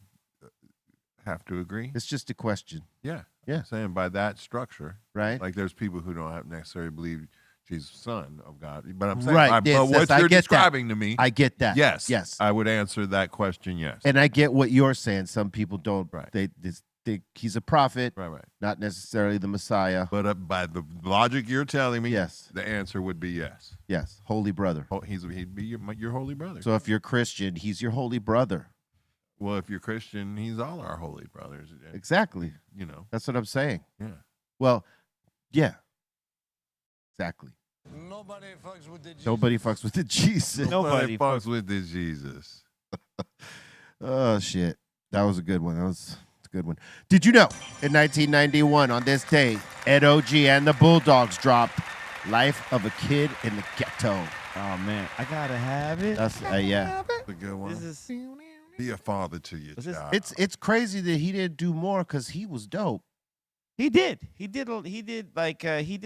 Speaker 5: have to agree.
Speaker 3: It's just a question,
Speaker 5: Yeah.
Speaker 3: Yeah.
Speaker 5: I'm saying by that structure,
Speaker 3: right?
Speaker 5: like there's people who don't have necessarily believe Jesus, son of God. But I'm saying,
Speaker 3: Right, yes,
Speaker 5: but what
Speaker 3: yes, I
Speaker 5: you're
Speaker 3: get that.
Speaker 5: describing to me,
Speaker 3: I get that.
Speaker 5: yes,
Speaker 3: Yes.
Speaker 5: I would answer that question. Yes.
Speaker 3: And I get what you're saying. Some people don't.
Speaker 5: Right.
Speaker 3: They think he's a prophet,
Speaker 5: right.
Speaker 3: not necessarily the Messiah.
Speaker 5: But by the logic you're telling me,
Speaker 3: Yes.
Speaker 5: the answer would be yes.
Speaker 3: Yes, holy brother.
Speaker 5: Oh, he'd be your holy brother.
Speaker 3: So if you're Christian, he's your holy brother.
Speaker 5: Well, if you're Christian, he's all our holy brothers.
Speaker 3: Exactly.
Speaker 5: You know,
Speaker 3: That's what I'm saying.
Speaker 5: yeah.
Speaker 3: Well, yeah. Exactly.
Speaker 2: Nobody fucks with the Jesus.
Speaker 3: Nobody fucks with the Jesus.
Speaker 4: Nobody
Speaker 5: fucks with this Jesus.
Speaker 3: Oh shit. That was a good one. That was a good one. Did you know in 1991 on this day, Ed O.G. and the Bulldogs dropped Life of a Kid in the Ghetto?
Speaker 4: Oh man, I gotta have it.
Speaker 3: That's yeah.
Speaker 5: That's a good one.
Speaker 4: This is
Speaker 5: Be a father to your
Speaker 4: Was this-
Speaker 5: child.
Speaker 3: It's crazy that he didn't do more because he was dope.
Speaker 4: he did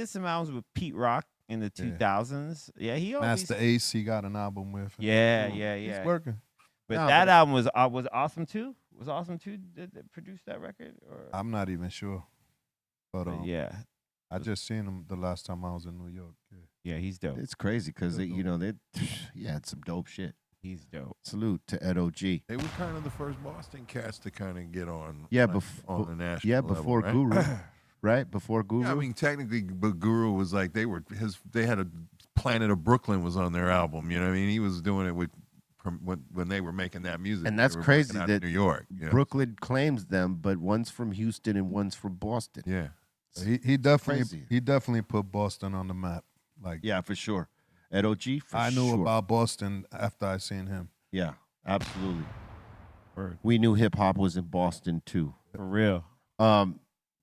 Speaker 4: some albums with Pete Rock in the 2000s. Yeah, he always
Speaker 8: Master Ace, he got an album with.
Speaker 4: Yeah,
Speaker 8: Cool.
Speaker 4: yeah,
Speaker 8: He's
Speaker 4: yeah.
Speaker 8: working.
Speaker 4: But
Speaker 3: No,
Speaker 4: that
Speaker 3: but-
Speaker 4: album was awesome too. Was awesome too that produced that record or
Speaker 8: I'm not even sure. But
Speaker 4: But yeah.
Speaker 8: I just seen him the last time I was in New York. Yeah.
Speaker 4: Yeah, he's dope.
Speaker 3: It's crazy because
Speaker 8: They're
Speaker 3: you know they had some dope shit.
Speaker 4: He's dope.
Speaker 3: Salute to Ed OG.
Speaker 5: They were kind of the first Boston cats to kind of get on.
Speaker 3: Yeah,
Speaker 5: like, on the national.
Speaker 3: Yeah,
Speaker 5: level,
Speaker 3: before
Speaker 5: right?
Speaker 3: Guru, right? Before Guru.
Speaker 5: Yeah, I mean, technically, but Guru was like they had a Planet of Brooklyn was on their album. You know what I mean? He was doing it with when they were making that music.
Speaker 3: And
Speaker 5: They
Speaker 3: that's
Speaker 5: were
Speaker 3: crazy
Speaker 5: breaking out
Speaker 3: that
Speaker 5: in New York. You know?
Speaker 3: Brooklyn claims them, but one's from Houston and one's from Boston.
Speaker 5: Yeah.
Speaker 8: He definitely
Speaker 3: crazy.
Speaker 8: put Boston on the map. Like
Speaker 3: Yeah, for sure. Ed OG, for
Speaker 8: I knew
Speaker 3: sure.
Speaker 8: about Boston after I seen him.
Speaker 3: Yeah, absolutely.
Speaker 4: Word.
Speaker 3: We knew hip hop was in Boston too.
Speaker 4: For real.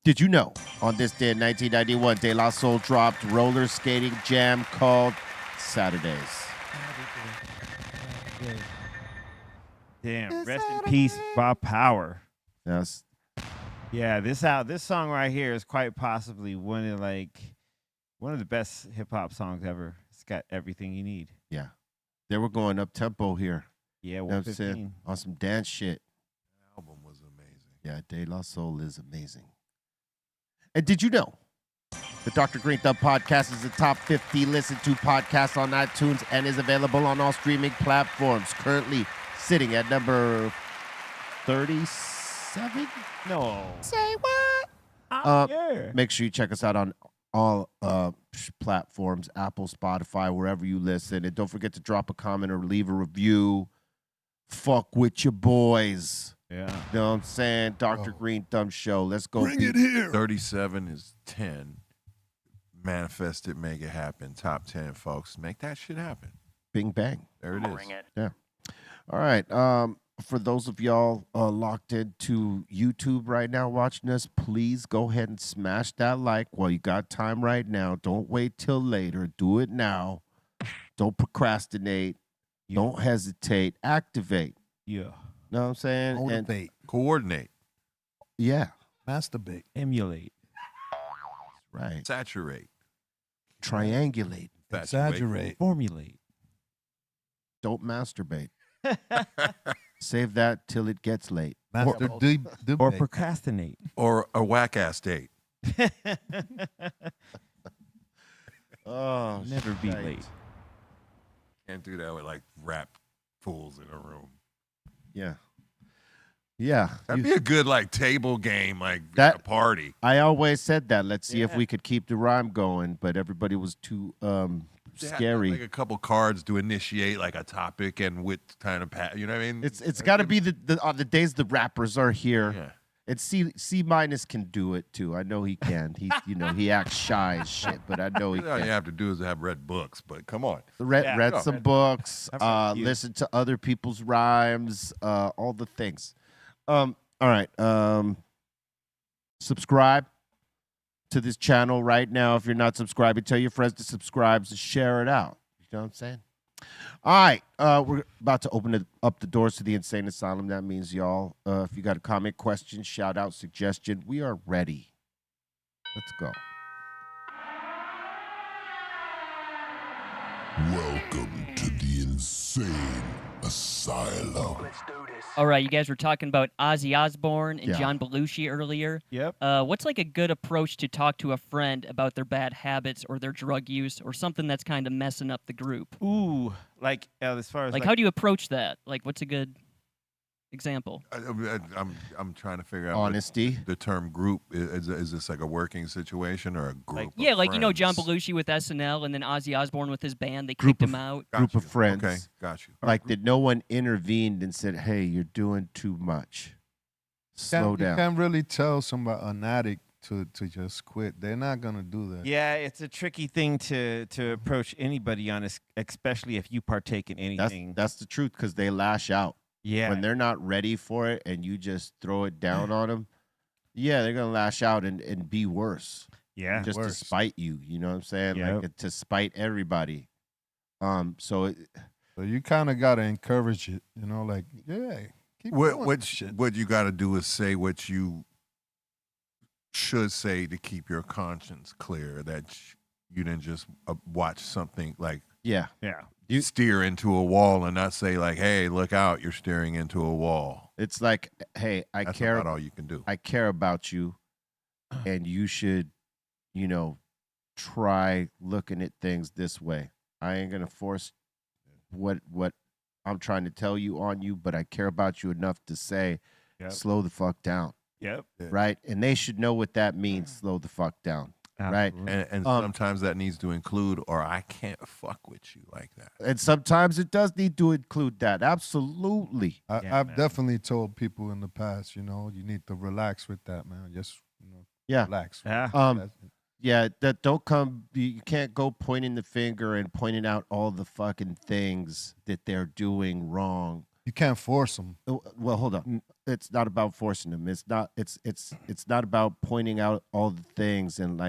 Speaker 3: Did you know on this day in 1991, De La Soul dropped roller skating jam called Saturdays?
Speaker 4: Damn. Rest in peace, Bob Power.
Speaker 3: That's
Speaker 4: Yeah, this song right here is quite possibly one of the best hip hop songs ever. It's got everything you need.
Speaker 3: yeah. They were going up tempo here.
Speaker 4: Yeah,
Speaker 3: You know what I'm saying?
Speaker 4: 115.
Speaker 3: On some dance shit.
Speaker 5: The album was amazing.
Speaker 3: Yeah, De La Soul is amazing. And did you know the Dr. Greenthumb podcast is a top 50 listened to podcast on iTunes and is available on all streaming platforms. Currently sitting at number 37.
Speaker 4: No.
Speaker 3: Say what?
Speaker 4: Yeah.
Speaker 3: Make sure you check us out on all platforms, Apple, Spotify, wherever you listen. And don't forget to drop a comment or leave a review. Fuck with your boys.
Speaker 4: Yeah.
Speaker 3: You know what I'm saying? Dr. Greenthumb Show. Let's go.
Speaker 5: Bring it here. 37 is 10. Manifest it, make it happen. Top 10, folks. Make that shit happen.
Speaker 3: Bing bang.
Speaker 5: There it is.
Speaker 3: Yeah. All right. For those of y'all locked into YouTube right now watching us, please go ahead and smash that like while you got time right now. Don't wait till later. Do it now. Don't procrastinate. Don't hesitate. Activate.
Speaker 4: Yeah.
Speaker 3: Know what I'm saying?
Speaker 8: Motivate,
Speaker 5: Coordinate.
Speaker 3: Yeah.
Speaker 8: masturbate.
Speaker 4: Emulate.
Speaker 3: Right.
Speaker 5: Saturate.
Speaker 3: Triangulate.
Speaker 8: Exaggerate.
Speaker 4: Formulate.
Speaker 3: Don't masturbate. Save that till it gets late.
Speaker 8: Master
Speaker 4: Or
Speaker 8: debate.
Speaker 4: procrastinate.
Speaker 5: Or a whack-ass date.
Speaker 3: Oh,
Speaker 4: Never be
Speaker 3: shite.
Speaker 4: late.
Speaker 5: Can't do that with like rap fools in a room.
Speaker 3: Yeah. Yeah.
Speaker 5: That'd be a good like table game, like
Speaker 3: That-
Speaker 5: at a party.
Speaker 3: I always said that. Let's see if
Speaker 4: Yeah.
Speaker 3: we could keep the rhyme going, but everybody was too scary.
Speaker 5: Like a couple cards to initiate like a topic and with kind of you know what I mean?
Speaker 3: It's got to be the on the days the rappers are here.
Speaker 5: Yeah.
Speaker 3: And C minus can do it too. I know he can. He acts shy as shit, but I know he
Speaker 5: All you
Speaker 3: can.
Speaker 5: have to do is have read books, but come on.
Speaker 3: Read
Speaker 4: Yeah.
Speaker 3: some books,
Speaker 4: I've read a few.
Speaker 3: listen to other people's rhymes, all the things. All right. Subscribe to this channel right now. If you're not subscribing, tell your friends to subscribe, to share it out. You know what I'm saying? All right. We're about to open up the doors to the Insane Asylum. That means y'all, if you got a comment, question, shout out, suggestion, we are ready. Let's go.
Speaker 2: Welcome to the Insane Asylum.
Speaker 6: All right, you guys were talking about Ozzy Osbourne and
Speaker 3: Yeah.
Speaker 6: John Belushi earlier.
Speaker 4: Yep.
Speaker 6: What's like a good approach to talk to a friend about their bad habits or their drug use or something that's kind of messing up the group?
Speaker 4: Ooh, like as far as
Speaker 6: Like, how do you approach that? Like, what's a good example?
Speaker 5: I'm trying to figure out
Speaker 3: Honesty.
Speaker 5: the term group is this like a working situation or a group?
Speaker 6: Yeah,
Speaker 5: of
Speaker 6: like you know John
Speaker 5: friends?
Speaker 6: Belushi with SNL and then Ozzy Osbourne with his band. They
Speaker 3: Group
Speaker 6: kicked
Speaker 3: of-
Speaker 6: him out.
Speaker 3: Group
Speaker 5: Got
Speaker 3: of
Speaker 5: you.
Speaker 3: friends.
Speaker 5: Okay, got you.
Speaker 3: Like that no one intervened and said, hey, you're doing too much. Slow
Speaker 8: You
Speaker 3: down.
Speaker 8: can't really tell somebody an addict to just quit. They're not gonna do that.
Speaker 4: Yeah, it's a tricky thing to approach anybody on, especially if you partake in anything.
Speaker 3: That's the truth because they lash out.
Speaker 4: yeah.
Speaker 3: When they're not ready for it and you just throw it down on them, yeah, they're going to lash out and be worse.
Speaker 4: yeah.
Speaker 3: Just
Speaker 8: worse.
Speaker 3: to spite you. You know what I'm saying?
Speaker 4: Yep.
Speaker 3: Like to spite everybody. So
Speaker 8: So you kind of gotta encourage it. You know, like keep doing this shit.
Speaker 5: What you got to do is say what you should say to keep your conscience clear. That you didn't just watch something like
Speaker 3: yeah.
Speaker 4: Yeah.
Speaker 5: steer into a wall and not say like, "Hey, look out! You're steering into a wall."
Speaker 3: It's like, hey, I
Speaker 5: That's
Speaker 3: care
Speaker 5: about all you can do.
Speaker 3: I care about you and you should, try looking at things this way. I ain't gonna force what I'm trying to tell you on you, but I care about you enough to say,
Speaker 4: Yep.
Speaker 3: slow the fuck down,
Speaker 4: Yep.
Speaker 3: right? And they should know what that means. Slow the fuck down, right?
Speaker 4: Absolutely.
Speaker 5: And sometimes that needs to include, or I can't fuck with you like that.
Speaker 3: And sometimes it does need to include that. Absolutely.
Speaker 4: Yeah,
Speaker 8: I've
Speaker 4: man.
Speaker 8: definitely told people in the past, you need to relax with that, man. Just
Speaker 3: Yeah.
Speaker 8: relax.
Speaker 4: Yeah.
Speaker 8: That's-
Speaker 3: Yeah, that don't come. You can't go pointing the finger and pointing out all the fucking things that they're doing wrong.
Speaker 8: You can't force them.
Speaker 3: Well, hold on. It's not about forcing them. It's not. It's not about pointing out all the things and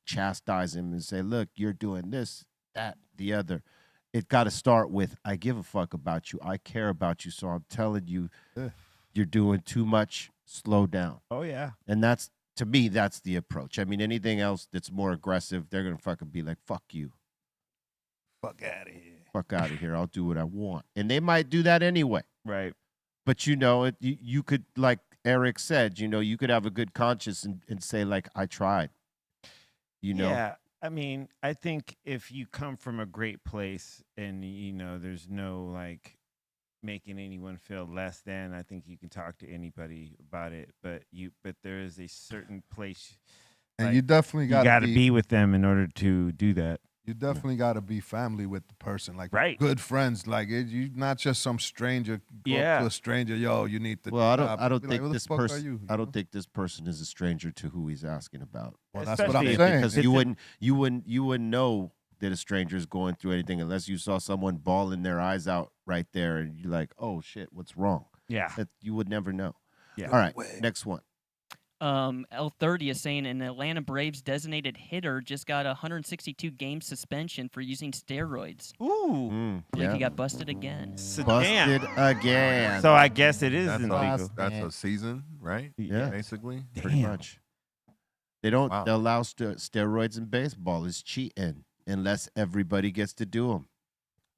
Speaker 3: chastise them and say, look, you're doing this, that, the other. It got to start with, I give a fuck about you. I care about you. So I'm telling you, you're doing too much. Slow down.
Speaker 4: Oh yeah.
Speaker 3: And that's, to me, that's the approach. I mean, anything else that's more aggressive, they're going to fucking be like, fuck you.
Speaker 8: Fuck out of here.
Speaker 3: Fuck out of here. I'll do what I want. And they might do that anyway.
Speaker 4: Right.
Speaker 3: But, you could, like Eric said, you could have a good conscience and say, like, I tried.
Speaker 4: Yeah. I mean, I think if you come from a great place and, there's no like making anyone feel less than, I think you can talk to anybody about it. But there is a certain place.
Speaker 8: And
Speaker 4: like,
Speaker 8: you definitely
Speaker 4: you
Speaker 8: got
Speaker 4: got to be with them in order to do that.
Speaker 8: You definitely got to be family with the person, like
Speaker 4: Right.
Speaker 8: good friends. Like you, not just some stranger. Go
Speaker 4: Yeah.
Speaker 8: up to a stranger. Yo, you need to.
Speaker 3: Well, I
Speaker 8: stop.
Speaker 3: don't
Speaker 8: Be
Speaker 3: think
Speaker 8: like, "Who the
Speaker 3: this
Speaker 8: fuck are
Speaker 3: person.
Speaker 8: you?"
Speaker 3: I don't think this person is a stranger to who he's asking about.
Speaker 8: Well, that's what I'm
Speaker 4: Especially
Speaker 8: saying.
Speaker 3: Because
Speaker 4: It's
Speaker 3: you wouldn't know that a stranger is going through anything unless you saw someone bawling their eyes out right there, and you're like, oh shit, what's wrong?
Speaker 4: Yeah.
Speaker 3: That you would never know.
Speaker 4: Yeah.
Speaker 3: All right, next one.
Speaker 6: L30 is saying an Atlanta Braves designated hitter just got a 162 game suspension for using steroids.
Speaker 4: Ooh.
Speaker 6: I believe he got busted again.
Speaker 4: So,
Speaker 3: Busted
Speaker 4: damn.
Speaker 3: again.
Speaker 4: So I guess it is
Speaker 5: That's
Speaker 4: illegal.
Speaker 5: that's a season, right?
Speaker 3: Yeah.
Speaker 5: Basically.
Speaker 3: Pretty
Speaker 4: Damn.
Speaker 3: much. They don't
Speaker 5: Wow.
Speaker 3: allow steroids in baseball. It's cheating unless everybody gets to do them,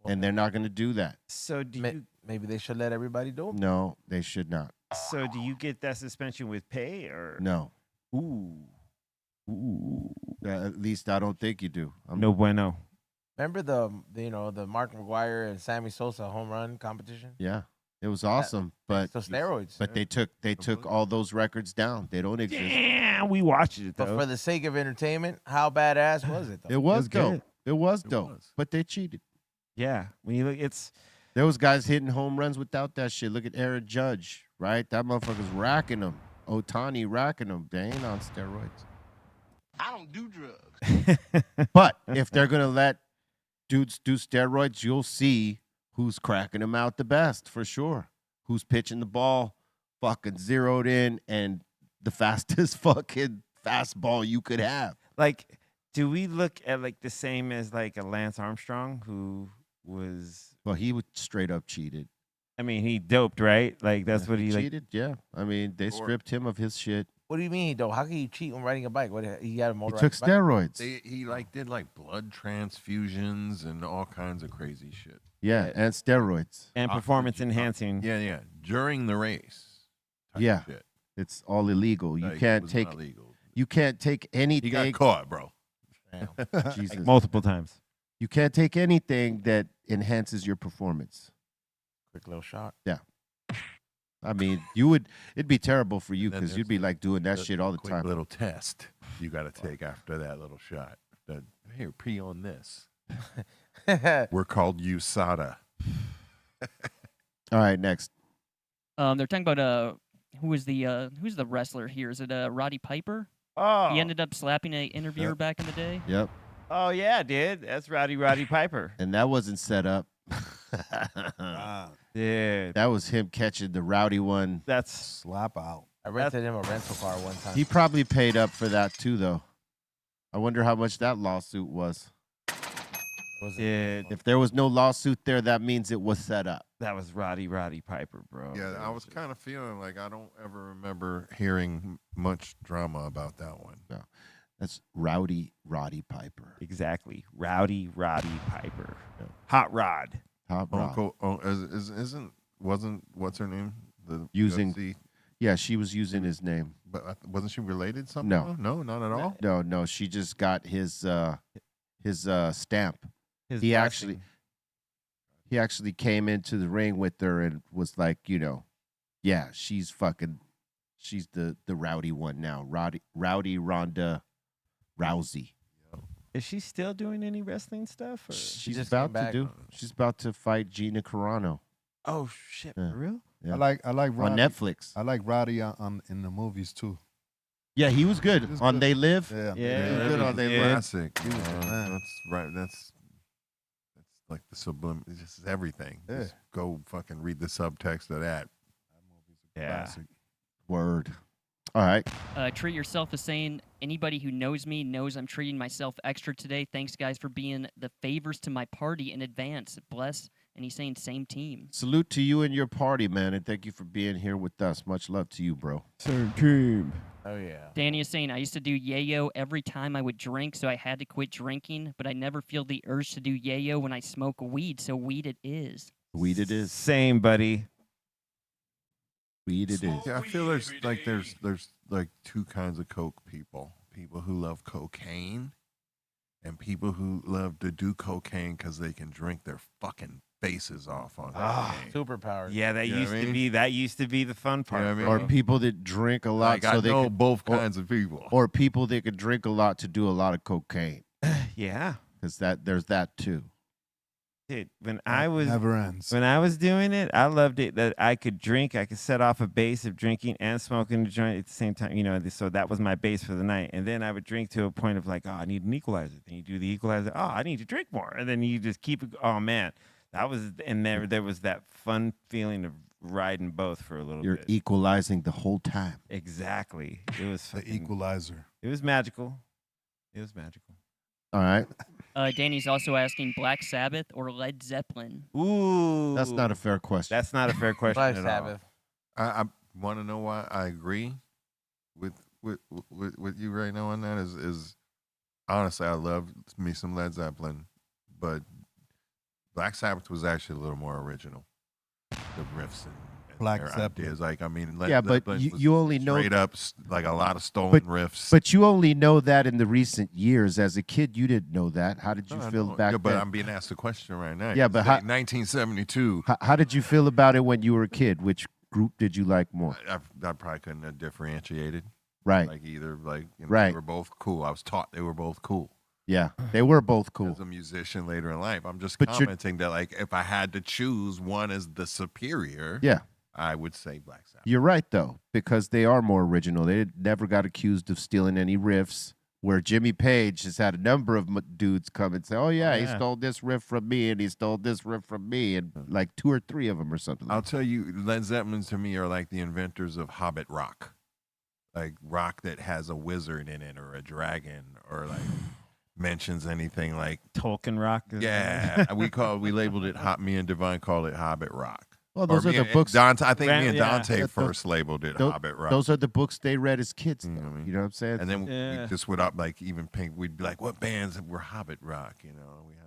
Speaker 3: and they're not going to do that.
Speaker 4: So do
Speaker 7: Ma-
Speaker 4: you
Speaker 7: Maybe they should let everybody do them.
Speaker 3: No, they should not.
Speaker 4: so do you get that suspension with pay or
Speaker 3: No.
Speaker 4: Ooh. Ooh.
Speaker 3: At least I don't think you do.
Speaker 4: No bueno.
Speaker 7: Remember the Mark McGuire and Sammy Sosa home run competition?
Speaker 3: Yeah, it was awesome, but
Speaker 7: So steroids.
Speaker 3: but they took all those records down. They don't exist.
Speaker 4: Damn, we watched it
Speaker 7: But
Speaker 4: though.
Speaker 7: for the sake of entertainment, how badass was it though?
Speaker 3: It was
Speaker 4: was
Speaker 3: dope.
Speaker 4: good.
Speaker 3: It was
Speaker 5: It
Speaker 3: dope.
Speaker 5: was.
Speaker 3: But they cheated.
Speaker 4: Yeah, when you look, it's
Speaker 3: There was guys hitting home runs without that shit. Look at Aaron Judge, right? That motherfucker's racking them. Otani racking them. They ain't on steroids.
Speaker 2: I don't do drugs.
Speaker 3: But if they're gonna let dudes do steroids, you'll see who's cracking them out the best for sure. Who's pitching the ball fucking zeroed in and the fastest fucking fastball you could have.
Speaker 4: like, do we look at like the same as like a Lance Armstrong who was?
Speaker 3: Well, he would straight up cheated.
Speaker 4: I mean, he doped, right? Like that's what he like.
Speaker 3: cheated. Yeah, I mean they stripped him of his shit.
Speaker 7: What do you mean though? How can you cheat when riding a bike? What he had a
Speaker 3: He
Speaker 7: motorized
Speaker 3: took
Speaker 7: bike?
Speaker 3: steroids.
Speaker 5: He did blood transfusions and all kinds of crazy shit.
Speaker 3: Yeah, and steroids.
Speaker 4: And performance enhancing.
Speaker 5: Yeah. During the race. type
Speaker 3: Yeah.
Speaker 5: Shit.
Speaker 3: It's all illegal. You
Speaker 5: Like, it
Speaker 3: can't
Speaker 5: was
Speaker 3: take.
Speaker 5: not legal.
Speaker 3: You can't take
Speaker 5: He
Speaker 3: anything.
Speaker 5: got caught, bro.
Speaker 7: Damn.
Speaker 3: Jesus.
Speaker 4: multiple times.
Speaker 3: You can't take anything that enhances your performance.
Speaker 7: Quick little shot.
Speaker 3: I mean, it'd be terrible for you
Speaker 5: And then
Speaker 3: because you'd
Speaker 5: there's
Speaker 3: be like doing that
Speaker 5: The-
Speaker 3: shit all the
Speaker 5: quick
Speaker 3: time.
Speaker 5: Little test you got to take after that little shot. Here, pee on this. We're called USADA.
Speaker 3: All right, next.
Speaker 6: They're talking about who's the wrestler here? Is it Roddy Piper?
Speaker 4: Oh,
Speaker 6: He ended up slapping an interviewer
Speaker 3: Yep.
Speaker 6: back in the day.
Speaker 3: Yep.
Speaker 4: oh yeah, dude. That's Roddy Piper.
Speaker 3: And that wasn't set up.
Speaker 4: Dude,
Speaker 3: That was him catching the rowdy one.
Speaker 4: that's
Speaker 8: Slap out.
Speaker 7: I rented him a rental car one time.
Speaker 3: He probably paid up for that too, though. I wonder how much that lawsuit was.
Speaker 4: dude.
Speaker 3: If there was no lawsuit there, that means it was set up.
Speaker 4: That was Roddy Piper, bro.
Speaker 5: Yeah, I was kind of feeling like I don't ever remember hearing much drama about that one.
Speaker 3: That's Roddy Piper.
Speaker 4: Exactly. Roddy Piper. Hot Rod.
Speaker 3: Top Rod.
Speaker 5: Uncle, wasn't what's her name? The
Speaker 3: Using-
Speaker 5: UFC
Speaker 3: Yeah, she was using his name.
Speaker 5: But wasn't she related somehow? No, not at all.
Speaker 3: No, she just got his stamp.
Speaker 4: His
Speaker 3: He
Speaker 4: blessing.
Speaker 3: actually came into the ring with her and was like, yeah, she's the rowdy one now. Rowdy Ronda Rousey.
Speaker 4: Is she still doing any wrestling stuff? Or?
Speaker 3: She's
Speaker 7: just
Speaker 3: about
Speaker 7: came back.
Speaker 3: She's about to fight Gina Carano
Speaker 4: Oh shit!
Speaker 3: Yeah.
Speaker 4: For real?
Speaker 3: Yeah.
Speaker 8: I like
Speaker 3: on
Speaker 8: Roddy.
Speaker 3: Netflix.
Speaker 8: I like Roddy in the movies too.
Speaker 3: Yeah, he was good
Speaker 8: He's
Speaker 3: on
Speaker 8: good.
Speaker 3: They Live.
Speaker 8: Yeah.
Speaker 4: Yeah.
Speaker 3: He was good on They
Speaker 4: Yeah.
Speaker 3: Live.
Speaker 5: Classic.
Speaker 8: He was the man.
Speaker 5: That's right. That's like the sublime. It's just everything.
Speaker 8: Yeah.
Speaker 5: Just go fucking read the subtext of that.
Speaker 4: Yeah.
Speaker 5: Classic.
Speaker 3: Word. All right.
Speaker 6: Treat yourself is saying anybody who knows me knows I'm treating myself extra today. Thanks, guys, for being the favors to my party in advance. Bless. And he's saying same team.
Speaker 3: Salute to you and your party, man, and thank you for being here with us. Much love to you, bro.
Speaker 4: Same team.
Speaker 7: Oh yeah.
Speaker 6: Danny is saying I used to do yayo every time I would drink, so I had to quit drinking. But I never feel the urge to do yayo when I smoke weed. So weed it is.
Speaker 3: Weed it is.
Speaker 4: Same, buddy.
Speaker 3: Weed it is.
Speaker 5: Yeah, I feel there's like two kinds of coke people: people who love cocaine, and people who love to do cocaine because they can drink their fucking faces off on cocaine.
Speaker 7: Superpowers.
Speaker 4: Yeah, that
Speaker 5: You know
Speaker 4: used
Speaker 5: what I
Speaker 4: to
Speaker 5: mean?
Speaker 4: be the fun part.
Speaker 5: know what I
Speaker 3: Or
Speaker 5: mean?
Speaker 3: people that drink a lot,
Speaker 5: Like,
Speaker 3: so
Speaker 5: I
Speaker 3: they
Speaker 5: know
Speaker 3: can,
Speaker 5: both kinds of people.
Speaker 3: or people that could drink a lot to do a lot of cocaine,
Speaker 4: Yeah,
Speaker 3: because there's that too.
Speaker 4: dude. When I was
Speaker 8: Never ends.
Speaker 4: doing it, I loved it that I could drink. I could set off a base of drinking and smoking a joint at the same time. So that was my base for the night. And then I would drink to a point of like, oh, I need an equalizer. Then you do the equalizer. Oh, I need to drink more. And then you just keep it. Oh man, that was. And there was that fun feeling of riding both for a little
Speaker 3: You're
Speaker 4: bit.
Speaker 3: equalizing the whole time.
Speaker 4: Exactly. It was
Speaker 8: The
Speaker 4: fucking,
Speaker 8: equalizer.
Speaker 4: It was magical. It was magical.
Speaker 3: All right.
Speaker 6: Danny's also asking Black Sabbath or Led Zeppelin.
Speaker 4: Ooh,
Speaker 3: That's not a fair question.
Speaker 4: That's not a fair question
Speaker 7: Black
Speaker 4: at
Speaker 7: Sabbath.
Speaker 5: I want to know why I agree with you right now on that. Is honestly, I love me some Led Zeppelin, but Black Sabbath was actually a little more original. The riffs and
Speaker 8: Black
Speaker 5: their
Speaker 8: Zeppelin.
Speaker 5: ideas. Like, I mean,
Speaker 3: Yeah, but
Speaker 5: Zeppelin was
Speaker 3: you only know,
Speaker 5: straight up like a lot of stolen
Speaker 3: But-
Speaker 5: riffs.
Speaker 3: but you only know that in the recent years. As a kid, you didn't know that. How did you
Speaker 5: No, I
Speaker 3: feel
Speaker 5: don't.
Speaker 3: back
Speaker 5: Yeah, but
Speaker 3: then?
Speaker 5: I'm being asked a question right now.
Speaker 3: Yeah,
Speaker 5: You
Speaker 3: but
Speaker 5: say
Speaker 3: how-
Speaker 5: 1972.
Speaker 3: How did you feel about it when you were a kid? Which group did you like more?
Speaker 5: I probably couldn't have differentiated.
Speaker 3: Right.
Speaker 5: Like either
Speaker 3: Right.
Speaker 5: they were both cool. I was taught they were both cool.
Speaker 3: Yeah, they were both cool.
Speaker 5: As a musician later in life, I'm just
Speaker 3: But you're-
Speaker 5: commenting that like if I had to choose one as the superior,
Speaker 3: Yeah,
Speaker 5: I would say Black Sabbath.
Speaker 3: you're right though, because they are more original. They never got accused of stealing any riffs. Where Jimmy Page has had a number of dudes come and say, "Oh yeah, he
Speaker 4: Yeah.
Speaker 3: stole this riff from me, and he stole this riff from me," and like 2 or 3 of them or something.
Speaker 5: I'll tell you, Led Zeppelin to me are like the inventors of Hobbit rock, like rock that has a wizard in it or a dragon or like mentions anything like
Speaker 4: Tolkien rock.
Speaker 5: yeah. we labeled it. Me and Divine called it Hobbit rock.
Speaker 3: Well, those
Speaker 5: Or
Speaker 3: are
Speaker 5: me
Speaker 3: the
Speaker 5: and
Speaker 3: books.
Speaker 5: Dante, I think me and
Speaker 4: Yeah.
Speaker 5: Dante
Speaker 3: Tho-
Speaker 5: first labeled it
Speaker 3: tho-
Speaker 5: Hobbit rock.
Speaker 3: Those are the books they read as kids.
Speaker 5: You know
Speaker 3: Though.
Speaker 5: what I mean?
Speaker 3: You know what I'm saying?
Speaker 5: And then
Speaker 4: Yeah.
Speaker 5: we just would up like even pink. We'd be like, "What bands were Hobbit rock?" We had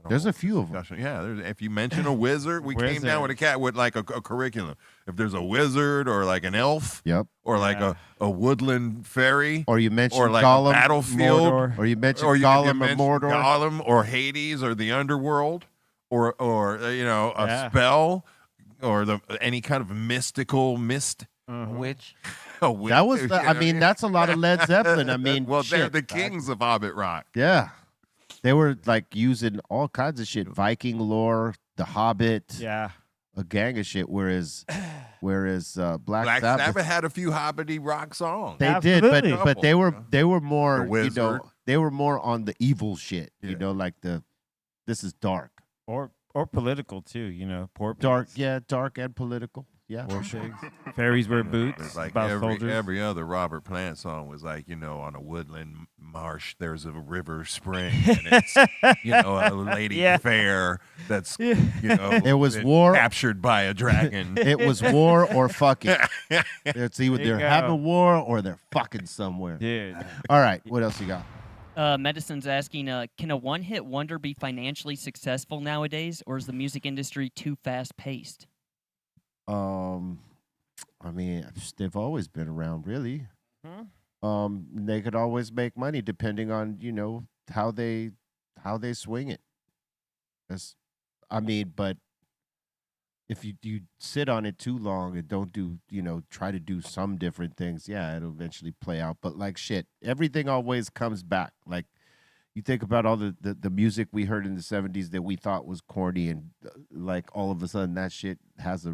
Speaker 3: There's
Speaker 5: whole
Speaker 3: a few of 'em.
Speaker 5: discussion. Yeah, if you mention a wizard, we came down with a
Speaker 4: Wizard.
Speaker 5: cat with like a curriculum. If there's a wizard or like an elf
Speaker 3: Yep.
Speaker 5: or like
Speaker 4: Yeah.
Speaker 5: a woodland fairy
Speaker 3: Or you mentioned
Speaker 5: or like
Speaker 3: Gollum,
Speaker 5: a battlefield,
Speaker 4: Mordor.
Speaker 3: or you mentioned
Speaker 5: or you
Speaker 3: Gollum or
Speaker 5: mention
Speaker 3: Mordor.
Speaker 5: Gollum or Hades or the underworld or a
Speaker 4: Yeah.
Speaker 5: spell or any kind of mystical mist.
Speaker 7: Which
Speaker 5: A witch,
Speaker 3: That was,
Speaker 5: you
Speaker 3: I
Speaker 5: know?
Speaker 3: mean, that's a lot of Led Zeppelin. I mean,
Speaker 5: well, they're
Speaker 3: shit.
Speaker 5: the kings of Hobbit rock.
Speaker 3: Yeah, they were like using all kinds of shit, Viking lore, The Hobbit,
Speaker 4: Yeah.
Speaker 3: a gang of shit. Whereas Black
Speaker 5: Black
Speaker 3: Sabbath,
Speaker 5: Sabbath had a few hobbity rock songs.
Speaker 3: they did,
Speaker 4: Absolutely.
Speaker 3: but they were more,
Speaker 5: The Wizard.
Speaker 3: they were more on the evil shit.
Speaker 5: Yeah.
Speaker 3: You know, like this is dark,
Speaker 4: Or political too. Poor
Speaker 3: dark,
Speaker 4: pigs.
Speaker 3: yeah, dark and political. Yeah,
Speaker 4: Poor pigs. Fairies wear boots.
Speaker 5: It's like
Speaker 4: about soldiers.
Speaker 5: every other Robert Plant song was like, on a woodland marsh, there's a river spring, and it's, a lady
Speaker 4: Yeah.
Speaker 5: fair that's,
Speaker 3: It was
Speaker 5: been
Speaker 3: war.
Speaker 5: captured by a dragon.
Speaker 3: It was war or fucking. It's either
Speaker 4: There you
Speaker 3: they're having
Speaker 4: go.
Speaker 3: war or they're fucking somewhere.
Speaker 4: Dude.
Speaker 3: All right, what else you got?
Speaker 6: Medicine's asking, can a one-hit wonder be financially successful nowadays, or is the music industry too fast-paced?
Speaker 3: I mean, they've always been around, really.
Speaker 4: Hmm?
Speaker 3: They could always make money depending on how they swing it. That's, I mean, but if you sit on it too long and don't do try to do some different things, yeah, it'll eventually play out. But like shit, everything always comes back. Like you think about all the music we heard in the 70s that we thought was corny, and like all of a sudden that shit has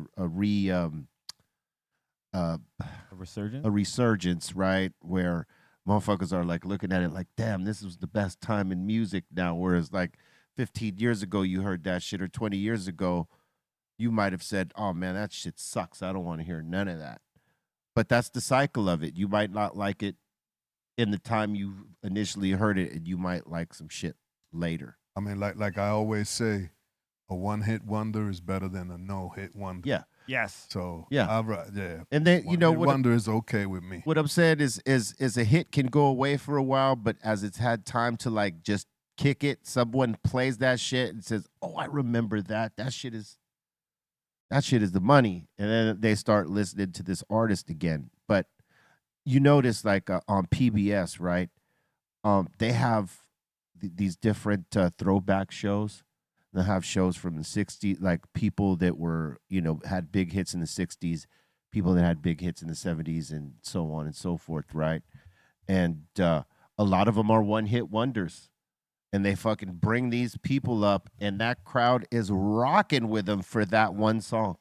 Speaker 4: A resurgence?
Speaker 3: a resurgence, right? Where motherfuckers are like looking at it like, damn, this was the best time in music now. Whereas like 15 years ago, you heard that shit, or 20 years ago, you might have said, oh man, that shit sucks. I don't want to hear none of that. But that's the cycle of it. You might not like it in the time you initially heard it, and you might like some shit later.
Speaker 8: I mean, like I always say, a one-hit wonder is better than a no-hit wonder.
Speaker 3: Yeah.
Speaker 4: Yes.
Speaker 8: So
Speaker 3: Yeah.
Speaker 8: yeah.
Speaker 3: And then
Speaker 8: One-hit
Speaker 3: what
Speaker 8: wonder is okay with me.
Speaker 3: what I'm saying is a hit can go away for a while, but as it's had time to like just kick it, someone plays that shit and says, "Oh, I remember that. That shit is the money." And then they start listening to this artist again. But you notice like on PBS, right? They have these different throwback shows. They'll have shows from the 60s, like people that were, had big hits in the 60s, people that had big hits in the 70s, and so on and so forth, right? And a lot of them are one-hit wonders. And they fucking bring these people up, and that crowd is rocking with them for that one song.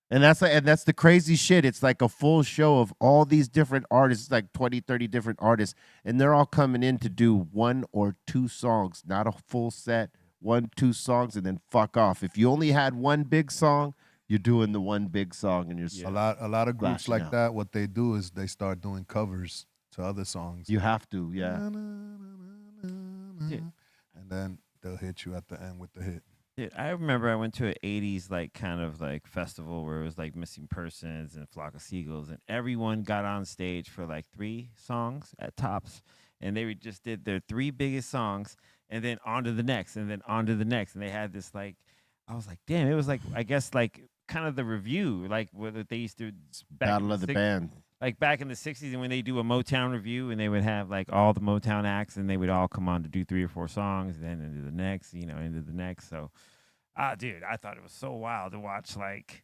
Speaker 3: And that's the crazy shit. It's like a full show of all these different artists, like 20, 30 different artists, and they're all coming in to do one or two songs, not a full set, 1-2 songs, and then fuck off. If you only had one big song, you're doing the one big song, and you're
Speaker 8: A lot of groups
Speaker 3: Flashing
Speaker 8: like
Speaker 3: out.
Speaker 8: that, what they do is they start doing covers to other songs.
Speaker 3: you have to, yeah.
Speaker 8: And then they'll hit you at the end with the hit.
Speaker 4: Dude, I remember I went to an 80s like kind of like festival where it was like Missing Persons and Flock of Seagulls, and everyone got on stage for like 3 songs at tops, and they just did their 3 biggest songs, and then on to the next, and then on to the next, and they had this like, I was like, damn, it was like, I guess like kind of the review, like what they used to back in
Speaker 3: Battle of the Band.
Speaker 4: like back in the 60s, and when they do a Motown review, and they would have like all the Motown acts, and they would all come on to do 3 or 4 songs, and then into the next, into the next. So, dude, I thought it was so wild to watch, like,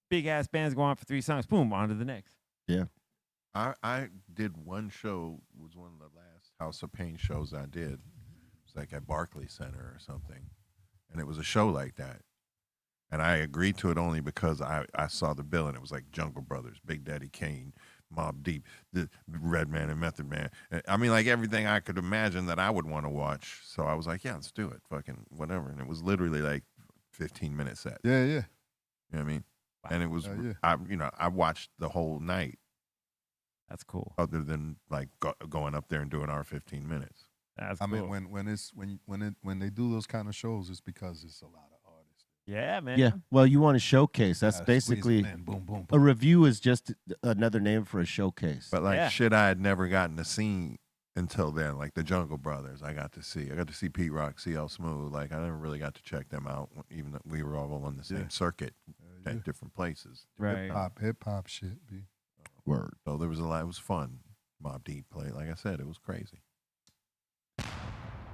Speaker 4: big ass bands go on for 3 songs, boom, on to the next.
Speaker 5: I did one show, it was one of the last House of Pain shows I did. It was like at Barclays Center or something. And it was a show like that. And I agreed to it only because I saw the bill, and it was like Jungle Brothers, Big Daddy Kane, Mobb Deep, the Redman and Method Man. I mean, like everything I could imagine that I would want to watch. So I was like, yeah, let's do it. Fucking whatever. And it was literally like 15-minute set.
Speaker 8: Yeah, yeah.
Speaker 5: You know what I mean? And it was,
Speaker 8: yeah.
Speaker 5: I watched the whole night
Speaker 4: That's cool.
Speaker 5: other than like going up there and doing our 15 minutes.
Speaker 4: That's
Speaker 8: I
Speaker 4: cool.
Speaker 8: mean, when they do those kind of shows, it's because it's a lot of artists.
Speaker 4: Yeah, man.
Speaker 3: Yeah. Well, you want to showcase. That's
Speaker 8: Gotta squeeze
Speaker 3: basically
Speaker 8: them in. Boom, boom,
Speaker 3: a
Speaker 8: boom.
Speaker 3: review is just another name for a showcase.
Speaker 5: But like
Speaker 4: Yeah.
Speaker 5: shit I had never gotten to see until then, like the Jungle Brothers, I got to see Pete Rock, CL Smooth. Like I never really got to check them out, even though we were all on the same
Speaker 8: Yeah.
Speaker 5: circuit
Speaker 8: Yeah.
Speaker 5: at different places.
Speaker 4: Right.
Speaker 8: Hip hop shit, B.
Speaker 3: Word.
Speaker 5: So there was a lot. It was fun. Mobb Deep played. Like I said, it was crazy.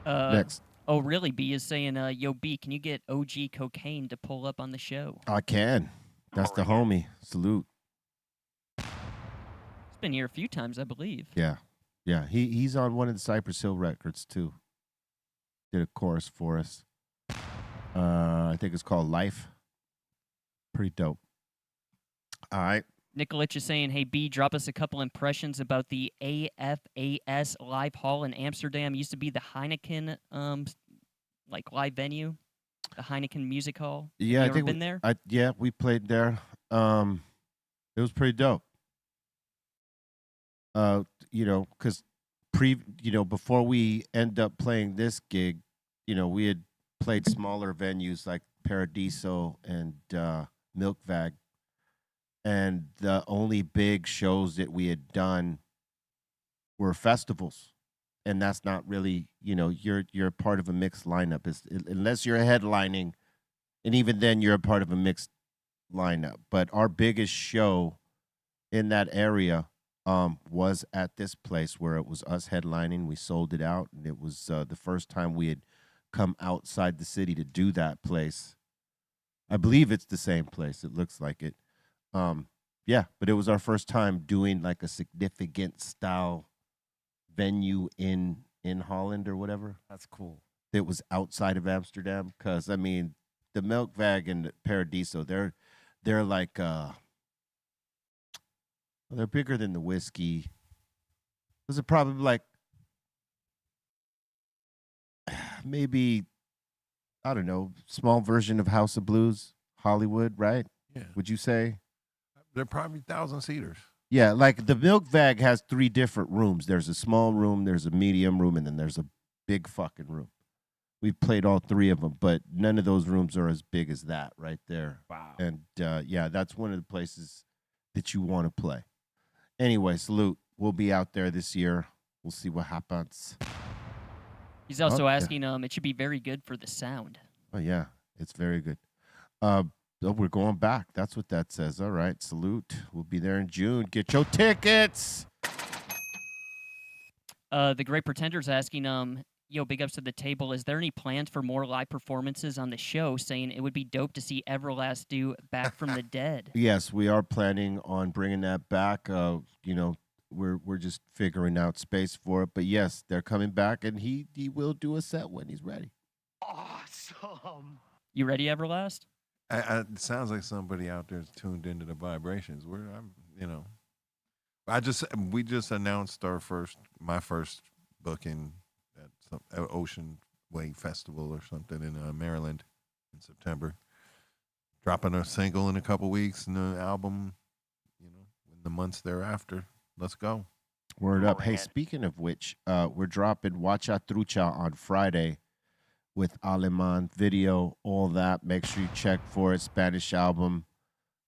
Speaker 3: Next.
Speaker 6: Oh, really? B is saying, yo, B, can you get OG Cocaine to pull up on the show?
Speaker 3: I can. That's the homie. Salute.
Speaker 6: He's been here a few times, I believe.
Speaker 3: Yeah. Yeah. He's on one of the Cypress Hill records too. Did a chorus for us. I think it's called Life. Pretty dope. All right.
Speaker 6: Nikolich is saying, hey, B, drop us a couple impressions about the AFAS Live Hall in Amsterdam. Used to be the Heineken, like, live venue, the Heineken Music Hall.
Speaker 3: Yeah,
Speaker 6: you
Speaker 3: I
Speaker 6: ever
Speaker 3: think
Speaker 6: been there?
Speaker 3: we played there. It was pretty dope. Because before we end up playing this gig, we had played smaller venues like Paradiso and Milk Vag. And the only big shows that we had done were festivals. And that's not really, you're part of a mixed lineup. Unless you're headlining, and even then you're a part of a mixed lineup. But our biggest show in that area was at this place where it was us headlining. We sold it out, and it was the first time we had come outside the city to do that place. I believe it's the same place. It looks like it. Yeah, but it was our first time doing like a significant style venue in Holland or whatever.
Speaker 4: That's cool.
Speaker 3: It was outside of Amsterdam, because I mean the Melkweg and the Paradiso, they're like they're bigger than the whiskey. Those are probably like maybe, I don't know, small version of House of Blues, Hollywood, right?
Speaker 5: Yeah.
Speaker 3: Would you say?
Speaker 5: They're probably 1,000-seaters.
Speaker 3: Yeah, like the Melkweg has 3 different rooms. There's a small room, there's a medium room, and then there's a big fucking room. We've played all 3 of them, but none of those rooms are as big as that right there.
Speaker 4: Wow.
Speaker 3: And yeah, that's one of the places that you want to play. Anyway, salute. We'll be out there this year. We'll see what happens.
Speaker 6: He's also
Speaker 3: Okay.
Speaker 6: asking, it should be very good for the sound.
Speaker 3: Oh yeah, it's very good. Oh, we're going back. That's what that says. All right, salute. We'll be there in June. Get your tickets.
Speaker 6: The Great Pretender's asking, yo, big ups to the table. Is there any plans for more live performances on the show? Saying it would be dope to see Everlast do Back from the Dead.
Speaker 3: Yes, we are planning on bringing that back. You know, we're just figuring out space for it. But yes, they're coming back, and he will do a set when he's ready.
Speaker 2: Awesome.
Speaker 6: You ready, Everlast?
Speaker 5: It sounds like somebody out there is tuned into the vibrations. We just announced my first booking at some Ocean Way Festival or something in Maryland in September. Dropping a single in a couple weeks and the album, in the months thereafter. Let's go.
Speaker 3: Word up. Hey, speaking of which, we're dropping Wacha Trucha on Friday with Aleman video, all that. Make sure you check for it. Spanish album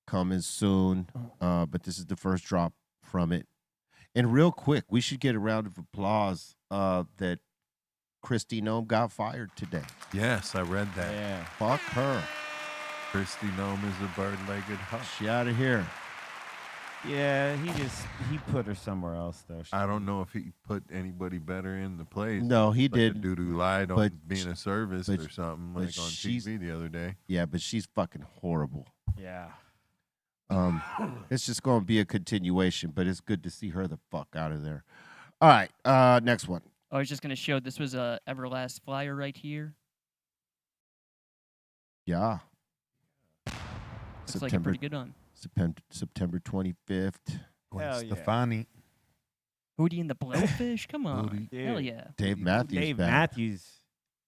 Speaker 3: coming soon. But this is the first drop from it. And real quick, we should get a round of applause that Christy Nome got fired today.
Speaker 5: Yes, I read that.
Speaker 4: Yeah.
Speaker 3: Fuck her.
Speaker 5: Christy Nome is a bird-legged huck.
Speaker 3: She out of here.
Speaker 4: Yeah, he put her somewhere else though.
Speaker 5: I don't know if he put anybody better in the place.
Speaker 3: No, he
Speaker 5: Like the
Speaker 3: didn't.
Speaker 5: dude who lied on
Speaker 3: But
Speaker 5: being a service
Speaker 3: but-
Speaker 5: or something
Speaker 3: but
Speaker 5: like on
Speaker 3: she's-
Speaker 5: TV the other day.
Speaker 3: Yeah, but she's fucking horrible.
Speaker 4: Yeah.
Speaker 3: It's just going to be a continuation, but it's good to see her the fuck out of there. All right, next one.
Speaker 6: I was just going to show this was a Everlast flyer right here.
Speaker 3: Yeah.
Speaker 6: Looks like a pretty good one.
Speaker 3: September 25th.
Speaker 8: Gwen
Speaker 4: Hell yeah.
Speaker 8: Stefani.
Speaker 6: Hootie and the Blowfish? Come on.
Speaker 8: Hootie.
Speaker 6: Hell
Speaker 4: Dude.
Speaker 6: yeah.
Speaker 3: Dave Matthews
Speaker 4: Dave
Speaker 3: Band.
Speaker 4: Matthews.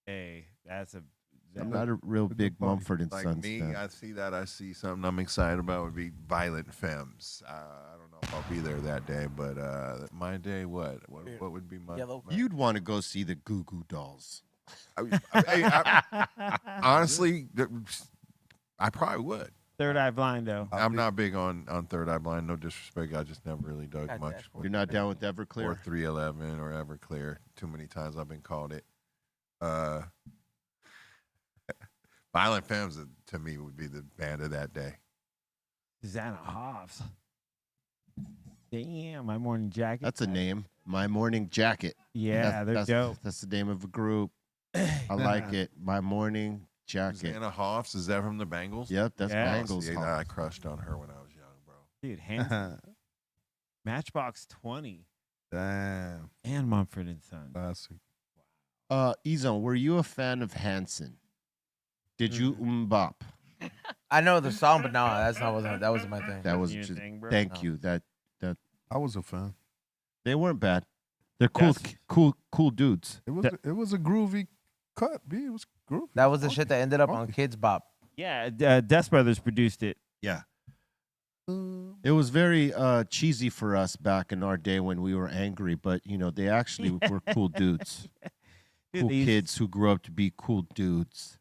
Speaker 4: Hey,
Speaker 3: I'm not a real
Speaker 8: Good
Speaker 3: big
Speaker 8: buddy.
Speaker 3: Mumford and
Speaker 5: Like
Speaker 3: Sons
Speaker 5: me,
Speaker 3: fan.
Speaker 5: I see that. I see something I'm excited about would be Violent Femmes. I don't know if I'll be there that day, but my day, what would be my?
Speaker 3: You'd want to go see the Goo Goo Dolls.
Speaker 5: Honestly, I probably would.
Speaker 4: Third Eye Blind though.
Speaker 5: I'm not big on Third Eye Blind. No disrespect. I just never really dug
Speaker 7: Got
Speaker 5: much.
Speaker 7: that.
Speaker 3: You're not down with
Speaker 5: Or
Speaker 3: Everclear?
Speaker 5: 311 or Everclear. Too many times I've been called it. Violent Femmes to me would be the band of that day.
Speaker 4: Susanna Hoffs. Damn, My Morning Jacket.
Speaker 3: That's a name. My Morning Jacket.
Speaker 4: Yeah, they're dope.
Speaker 3: That's the name of a group. I like it. My Morning Jacket.
Speaker 5: Susanna Hoffs, is that from the Bangles?
Speaker 3: Yep, that's
Speaker 4: Yeah.
Speaker 3: Bangles.
Speaker 5: Yeah, I crushed on her when I was young, bro.
Speaker 4: Dude, hands Matchbox 20
Speaker 8: Damn.
Speaker 4: and Mumford and Sons.
Speaker 8: Classic.
Speaker 3: Ezone, were you a fan of Hanson? Did you bop?
Speaker 7: I know the song, but no, that wasn't my thing.
Speaker 3: That was
Speaker 4: Your
Speaker 3: just,
Speaker 4: thing, bro?
Speaker 3: thank
Speaker 7: No.
Speaker 3: you. That
Speaker 8: I was a fan.
Speaker 3: they weren't bad. They're cool,
Speaker 4: That's-
Speaker 3: cool dudes.
Speaker 8: It was a groovy cut, B. It was groovy.
Speaker 7: That was the shit that ended up on Kids Bop.
Speaker 4: Yeah, Death Brothers produced it.
Speaker 3: Yeah. It was very cheesy for us back in our day when we were angry, but they actually were cool dudes.
Speaker 4: Dude,
Speaker 3: Cool
Speaker 4: they used-
Speaker 3: kids who grew up to be cool dudes.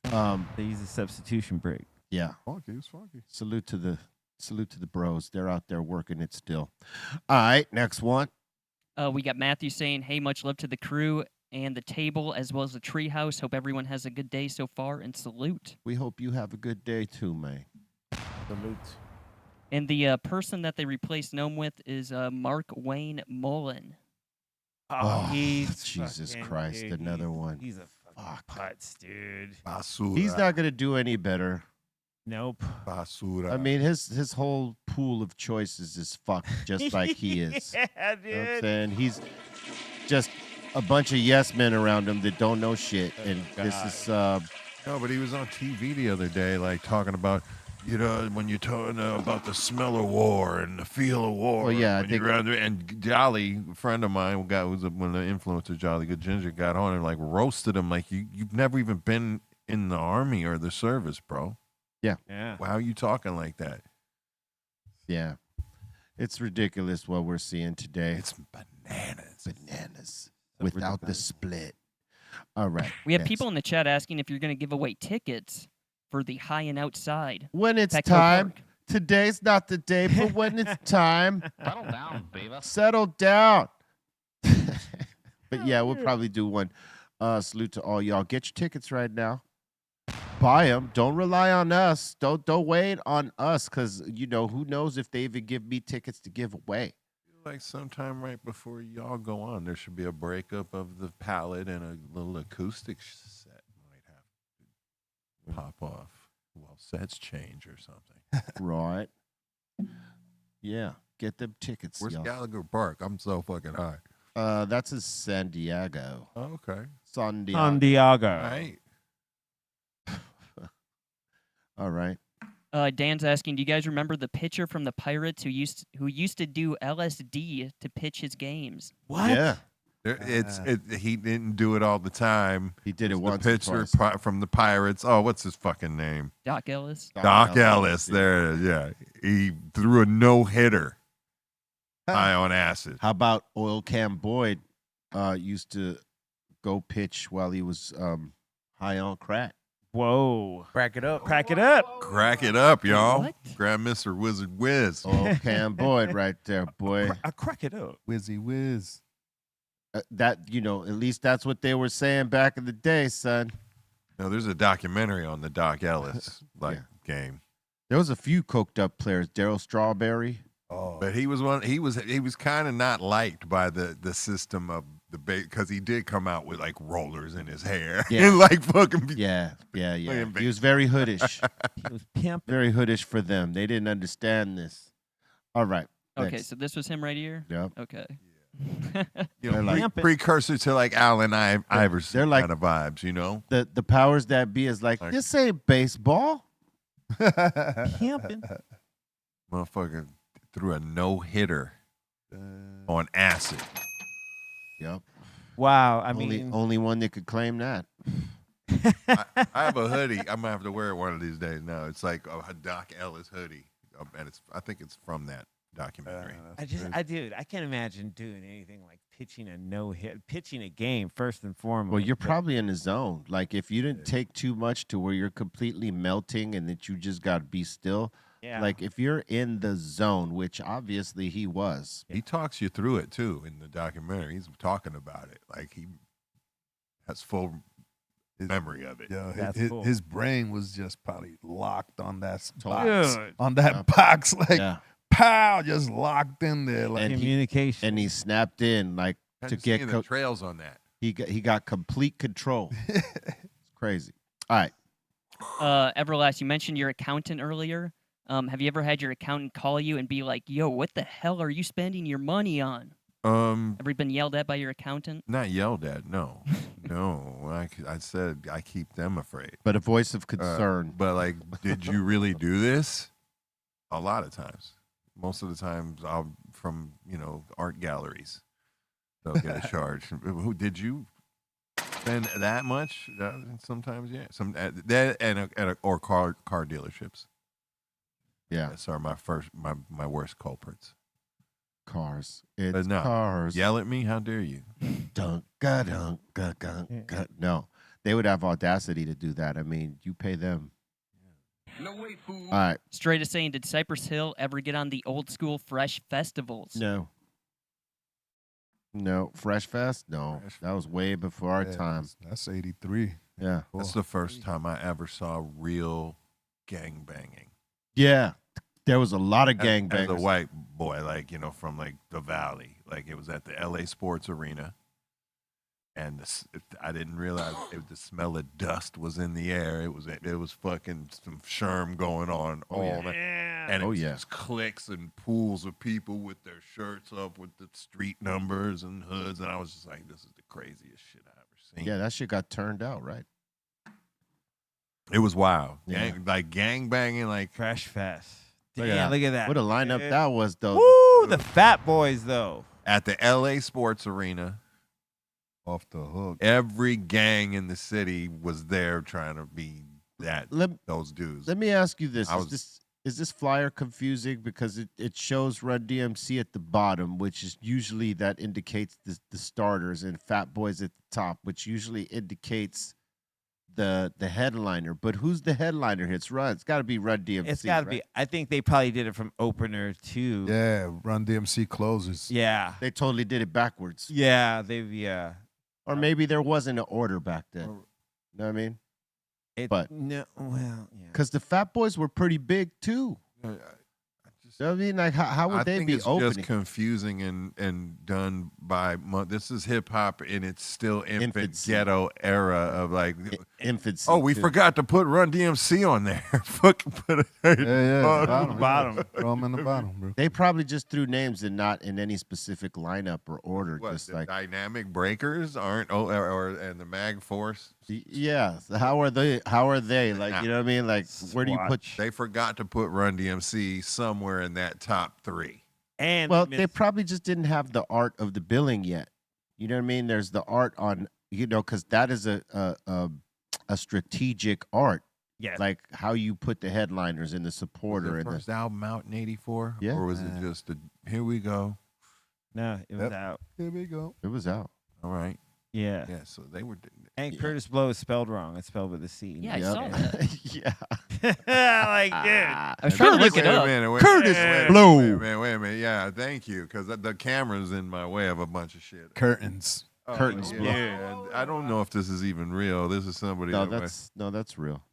Speaker 4: They use a substitution break.
Speaker 3: Yeah.
Speaker 8: Funky. It was funky.
Speaker 3: Salute to the bros. They're out there working it still. All right, next one.
Speaker 6: We got Matthew saying, hey, much love to the crew and the table as well as the treehouse. Hope everyone has a good day so far and salute.
Speaker 3: We hope you have a good day too, man.
Speaker 7: Salute.
Speaker 6: And the person that they replaced Gnome with is Mark Wayne Mullen.
Speaker 3: Oh,
Speaker 4: he's
Speaker 3: Jesus
Speaker 4: fucking-
Speaker 3: Christ,
Speaker 4: dude,
Speaker 3: another one.
Speaker 4: He's a fucking putz, dude.
Speaker 5: Basura.
Speaker 3: He's not going to do any better.
Speaker 4: Nope.
Speaker 5: Basura.
Speaker 3: I mean, his whole pool of choices is fucked, just like he is.
Speaker 4: Yeah,
Speaker 3: You know what I'm
Speaker 4: dude.
Speaker 3: saying? He's just a bunch of yes men around him that don't know shit. And this is,
Speaker 5: No, but he was on TV the other day, like talking about, you know, when you're talking about the smell of war and the feel of war.
Speaker 3: Well, yeah, I
Speaker 5: when
Speaker 3: think-
Speaker 5: you're out there- and Jolly, a friend of mine, who's one of the influencers, Jolly Good Ginger, got on and like roasted him, like you've never even been in the army or the service, bro.
Speaker 4: Yeah.
Speaker 5: Why are you talking like that?
Speaker 3: yeah. It's ridiculous what we're seeing today.
Speaker 5: It's bananas.
Speaker 3: Bananas without the split. All right.
Speaker 6: We have
Speaker 3: next.
Speaker 6: people in the chat asking if you're going to give away tickets for the High and Outside.
Speaker 3: When it's
Speaker 6: Petco
Speaker 3: time.
Speaker 6: Park.
Speaker 3: Today's not the day, but when it's time,
Speaker 9: Settle down, baby.
Speaker 3: settle down. But yeah, we'll probably do one. Salute to all y'all. Get your tickets right now. Buy them. Don't rely on us. Don't wait on us, because you know who knows if they even give me tickets to give away.
Speaker 5: Like sometime right before y'all go on, there should be a breakup of the palette and a little acoustic set might have to pop off while sets change or something.
Speaker 3: Right. Yeah. Get them tickets.
Speaker 5: Where's
Speaker 3: y'all.
Speaker 5: Gallagher Park? I'm so fucking high.
Speaker 3: That's in San Diego.
Speaker 5: Oh, okay.
Speaker 3: San Diego.
Speaker 4: San Diego.
Speaker 5: All right.
Speaker 3: All right.
Speaker 6: Dan's asking, do you guys remember the pitcher from the Pirates who used to do LSD to pitch his games?
Speaker 4: What?
Speaker 3: Yeah.
Speaker 5: He didn't do it all the time.
Speaker 3: He did it
Speaker 5: The
Speaker 3: once. or
Speaker 5: pitcher
Speaker 3: twice.
Speaker 5: from the Pirates. Oh, what's his fucking name?
Speaker 6: Doc Ellis.
Speaker 5: Doc Ellis. There, yeah. He threw a no-hitter high on acid.
Speaker 3: How about Oil Can Boyd used to go pitch while he was high on crack?
Speaker 4: Whoa.
Speaker 7: Crack it up.
Speaker 4: Crack it up.
Speaker 5: Crack it up, y'all.
Speaker 6: What?
Speaker 5: Grab Mr. Wizard Whiz.
Speaker 3: Oil Can Boyd right there, boy.
Speaker 4: I crack it up.
Speaker 8: Whizzy whiz.
Speaker 3: That, you know, at least that's what they were saying back in the day, son.
Speaker 5: No, there's a documentary on the Doc Ellis
Speaker 3: Yeah.
Speaker 5: game.
Speaker 3: There was a few coked up players. Daryl Strawberry.
Speaker 8: Oh,
Speaker 5: But he was one. He was kind of not liked by the system of the because he did come out with like rollers in his hair
Speaker 3: Yeah.
Speaker 5: and like fucking.
Speaker 3: Yeah.
Speaker 5: Playing
Speaker 3: He was very hoodish.
Speaker 4: He was pimping.
Speaker 3: Very hoodish for them. They didn't understand this. All right.
Speaker 6: Okay,
Speaker 3: next.
Speaker 6: so this was him right here?
Speaker 3: Yep.
Speaker 6: Okay.
Speaker 5: You know,
Speaker 3: They're like-
Speaker 5: precursor to like Allen Iverson
Speaker 3: they're like-
Speaker 5: kind of vibes. You know,
Speaker 3: The powers that be is like,
Speaker 5: Like-
Speaker 3: this ain't baseball.
Speaker 4: Pimping.
Speaker 5: motherfucker threw a no hitter on acid.
Speaker 3: Yep.
Speaker 4: Wow. I mean,
Speaker 3: Only one that could claim that.
Speaker 5: I have a hoodie. I'm gonna have to wear it one of these days. Now it's like a Doc Ellis hoodie, and I think it's from that documentary.
Speaker 4: I can't imagine doing anything like pitching a game first and foremost.
Speaker 3: Well, you're
Speaker 4: but-
Speaker 3: probably in the zone. Like if you didn't take too much to where you're completely melting and that you just got to be still.
Speaker 4: yeah.
Speaker 3: Like if you're in the zone, which obviously he was.
Speaker 5: He talks you through it too in the documentary. He's talking about it like he has full memory of it.
Speaker 8: Yo,
Speaker 4: That's
Speaker 8: his,
Speaker 4: cool.
Speaker 8: his brain was just probably locked on that
Speaker 3: Totally.
Speaker 8: box.
Speaker 4: Dude.
Speaker 8: On that
Speaker 3: Yeah.
Speaker 8: box, like
Speaker 3: Yeah.
Speaker 8: pow, just locked in there. Like
Speaker 3: And
Speaker 4: communication.
Speaker 3: And he snapped in like to
Speaker 5: Hadn't
Speaker 3: get
Speaker 5: seen the trails on that.
Speaker 3: he got complete control. It's crazy. All right.
Speaker 6: Everlast, you mentioned your accountant earlier. Have you ever had your accountant call you and be like, yo, what the hell are you spending your money on? Ever been yelled at by your accountant?
Speaker 5: Not yelled at. No, no. I said I keep them afraid.
Speaker 3: But a voice of concern.
Speaker 5: But like, did you really do this? A lot of times. Most of the times, I'll from art galleries. They'll get a charge. Who did you spend that much? Sometimes, yeah. Some that or car dealerships.
Speaker 3: Yeah.
Speaker 5: That's are my worst culprits.
Speaker 3: Cars. It's
Speaker 5: But no.
Speaker 3: cars.
Speaker 5: Yell at me? How dare you?
Speaker 3: Dunk, dunk, dunk. No. They would have audacity to do that. I mean, you pay them.
Speaker 2: No way, fool.
Speaker 3: All right.
Speaker 6: Straight is saying, did Cypress Hill ever get on the old school Fresh festivals?
Speaker 3: No. No. Fresh Fest? No.
Speaker 5: Fresh
Speaker 3: That was way before our
Speaker 8: yeah,
Speaker 3: time.
Speaker 8: That's 83.
Speaker 3: Yeah.
Speaker 5: That's the first time I ever saw real gang banging.
Speaker 3: Yeah. There was a lot of
Speaker 5: as a
Speaker 3: gangbangers.
Speaker 5: white boy, like, you know, from like the Valley. Like it was at the LA Sports Arena. And I didn't realize the smell of dust was in the air. It was fucking some sherm going on all night. And it was just cliques and pools of people with their shirts up with the street numbers and hoods. And I was just like, this is the craziest shit I've ever seen.
Speaker 3: Yeah, that shit got turned out, right?
Speaker 5: It was wild.
Speaker 3: Yeah.
Speaker 5: Gang banging, like
Speaker 4: Fresh Fest.
Speaker 3: Look
Speaker 4: Damn,
Speaker 3: at that.
Speaker 4: look at that.
Speaker 3: What a lineup
Speaker 4: dude.
Speaker 3: that was, though.
Speaker 4: Woo, the Fat Boys though.
Speaker 5: at the LA Sports Arena.
Speaker 8: Off the hook.
Speaker 5: Every gang in the city was there trying to be those dudes.
Speaker 3: Let me ask you this.
Speaker 5: I
Speaker 3: Is this flyer confusing? Because it shows Run DMC at the bottom, which is usually that indicates the starters, and Fat Boys at the top, which usually indicates the headliner. But who's the headliner here? It's got to be Run DMC.
Speaker 4: It's got to
Speaker 3: right?
Speaker 4: be. I think they probably did it from opener too.
Speaker 8: Yeah, Run DMC closes.
Speaker 4: Yeah.
Speaker 3: They totally did it backwards.
Speaker 4: Yeah. Yeah.
Speaker 3: Or maybe there wasn't an order back then. You know what I mean?
Speaker 4: No. Well. Yeah.
Speaker 3: Because the Fat Boys were pretty big too. You know what I mean? Like, how would they be
Speaker 5: it's
Speaker 3: opening?
Speaker 5: just confusing and done by this is hip hop in its still infant
Speaker 3: Infancy.
Speaker 5: ghetto era of like
Speaker 3: Infancy.
Speaker 5: oh, we
Speaker 3: too.
Speaker 5: forgot to put Run DMC on there. Fucking put it
Speaker 8: Yeah,
Speaker 5: on
Speaker 8: bottom. Throw them in the bottom, bro.
Speaker 3: They probably just threw names and not in any specific lineup or order.
Speaker 5: What,
Speaker 3: just
Speaker 5: the
Speaker 3: like,
Speaker 5: Dynamic Breakers aren't and the Mag Force.
Speaker 3: yeah. So how are they? Like, you know what I mean? Like, where do you put?
Speaker 5: They forgot to put Run DMC somewhere in that top 3.
Speaker 4: And
Speaker 3: Well, they probably just didn't have the art of the billing yet. You know what I mean? There's the art on, because that is a strategic art.
Speaker 4: Yeah.
Speaker 3: Like how you put the headliners and the supporter
Speaker 5: Was
Speaker 3: and
Speaker 5: the first album out in '84?
Speaker 3: Yeah.
Speaker 5: Or was it just here we go?
Speaker 4: No, it was out.
Speaker 8: Here we go.
Speaker 3: it was out.
Speaker 5: All right.
Speaker 4: Yeah.
Speaker 5: Yeah, so they were.
Speaker 4: And Curtis Blow is spelled wrong. It's spelled with a C.
Speaker 6: Yeah, I
Speaker 3: Yep.
Speaker 6: saw that.
Speaker 3: Yeah.
Speaker 4: Like, dude.
Speaker 6: I was trying to look it up.
Speaker 3: Curtis Blow.
Speaker 5: Wait a minute. Yeah, thank you, because the camera's in my way of a bunch of shit.
Speaker 8: Curtains.
Speaker 3: Curtains
Speaker 5: yeah.
Speaker 3: blow.
Speaker 5: And I don't know if this is even real. This is somebody.
Speaker 3: No,
Speaker 5: that
Speaker 3: that's real.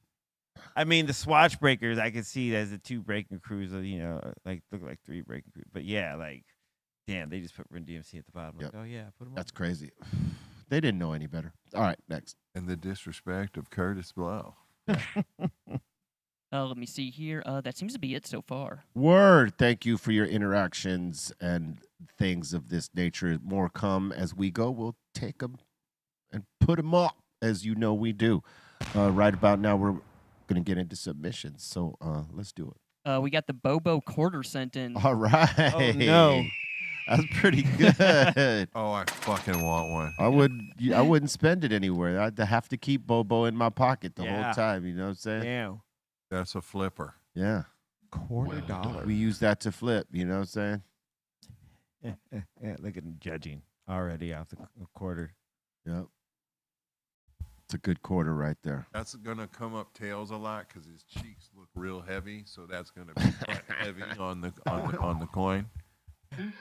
Speaker 4: I mean, the Swatch Breakers, I could see as the 2 breaking crews, like look like 3 breaking crews. But yeah, like, damn, they just put Run DMC at the bottom. Like,
Speaker 3: Yep.
Speaker 4: oh yeah, put them.
Speaker 3: That's crazy. They didn't know any better. All right, next.
Speaker 5: and the disrespect of Curtis Blow.
Speaker 6: Let me see here. That seems to be it so far.
Speaker 3: Word. Thank you for your interactions and things of this nature. More come as we go. We'll take them and put them up, as you know we do. Right about now, we're going to get into submissions. So let's do it.
Speaker 6: We got the Bobo quarter sent in.
Speaker 3: All right.
Speaker 4: Oh, no.
Speaker 3: That's pretty good.
Speaker 5: Oh, I fucking want one.
Speaker 3: I wouldn't spend it anywhere. I'd have to keep Bobo in my pocket the
Speaker 4: Yeah.
Speaker 3: whole time. You know what I'm saying?
Speaker 4: Damn.
Speaker 5: That's a flipper.
Speaker 3: Yeah.
Speaker 4: $quarter.
Speaker 3: We use that to flip. You know what I'm saying?
Speaker 4: Yeah, look at him judging already off the quarter.
Speaker 3: Yep. It's a good quarter right there.
Speaker 5: That's gonna come up tails a lot because his cheeks look real heavy, so that's gonna be quite heavy on the coin.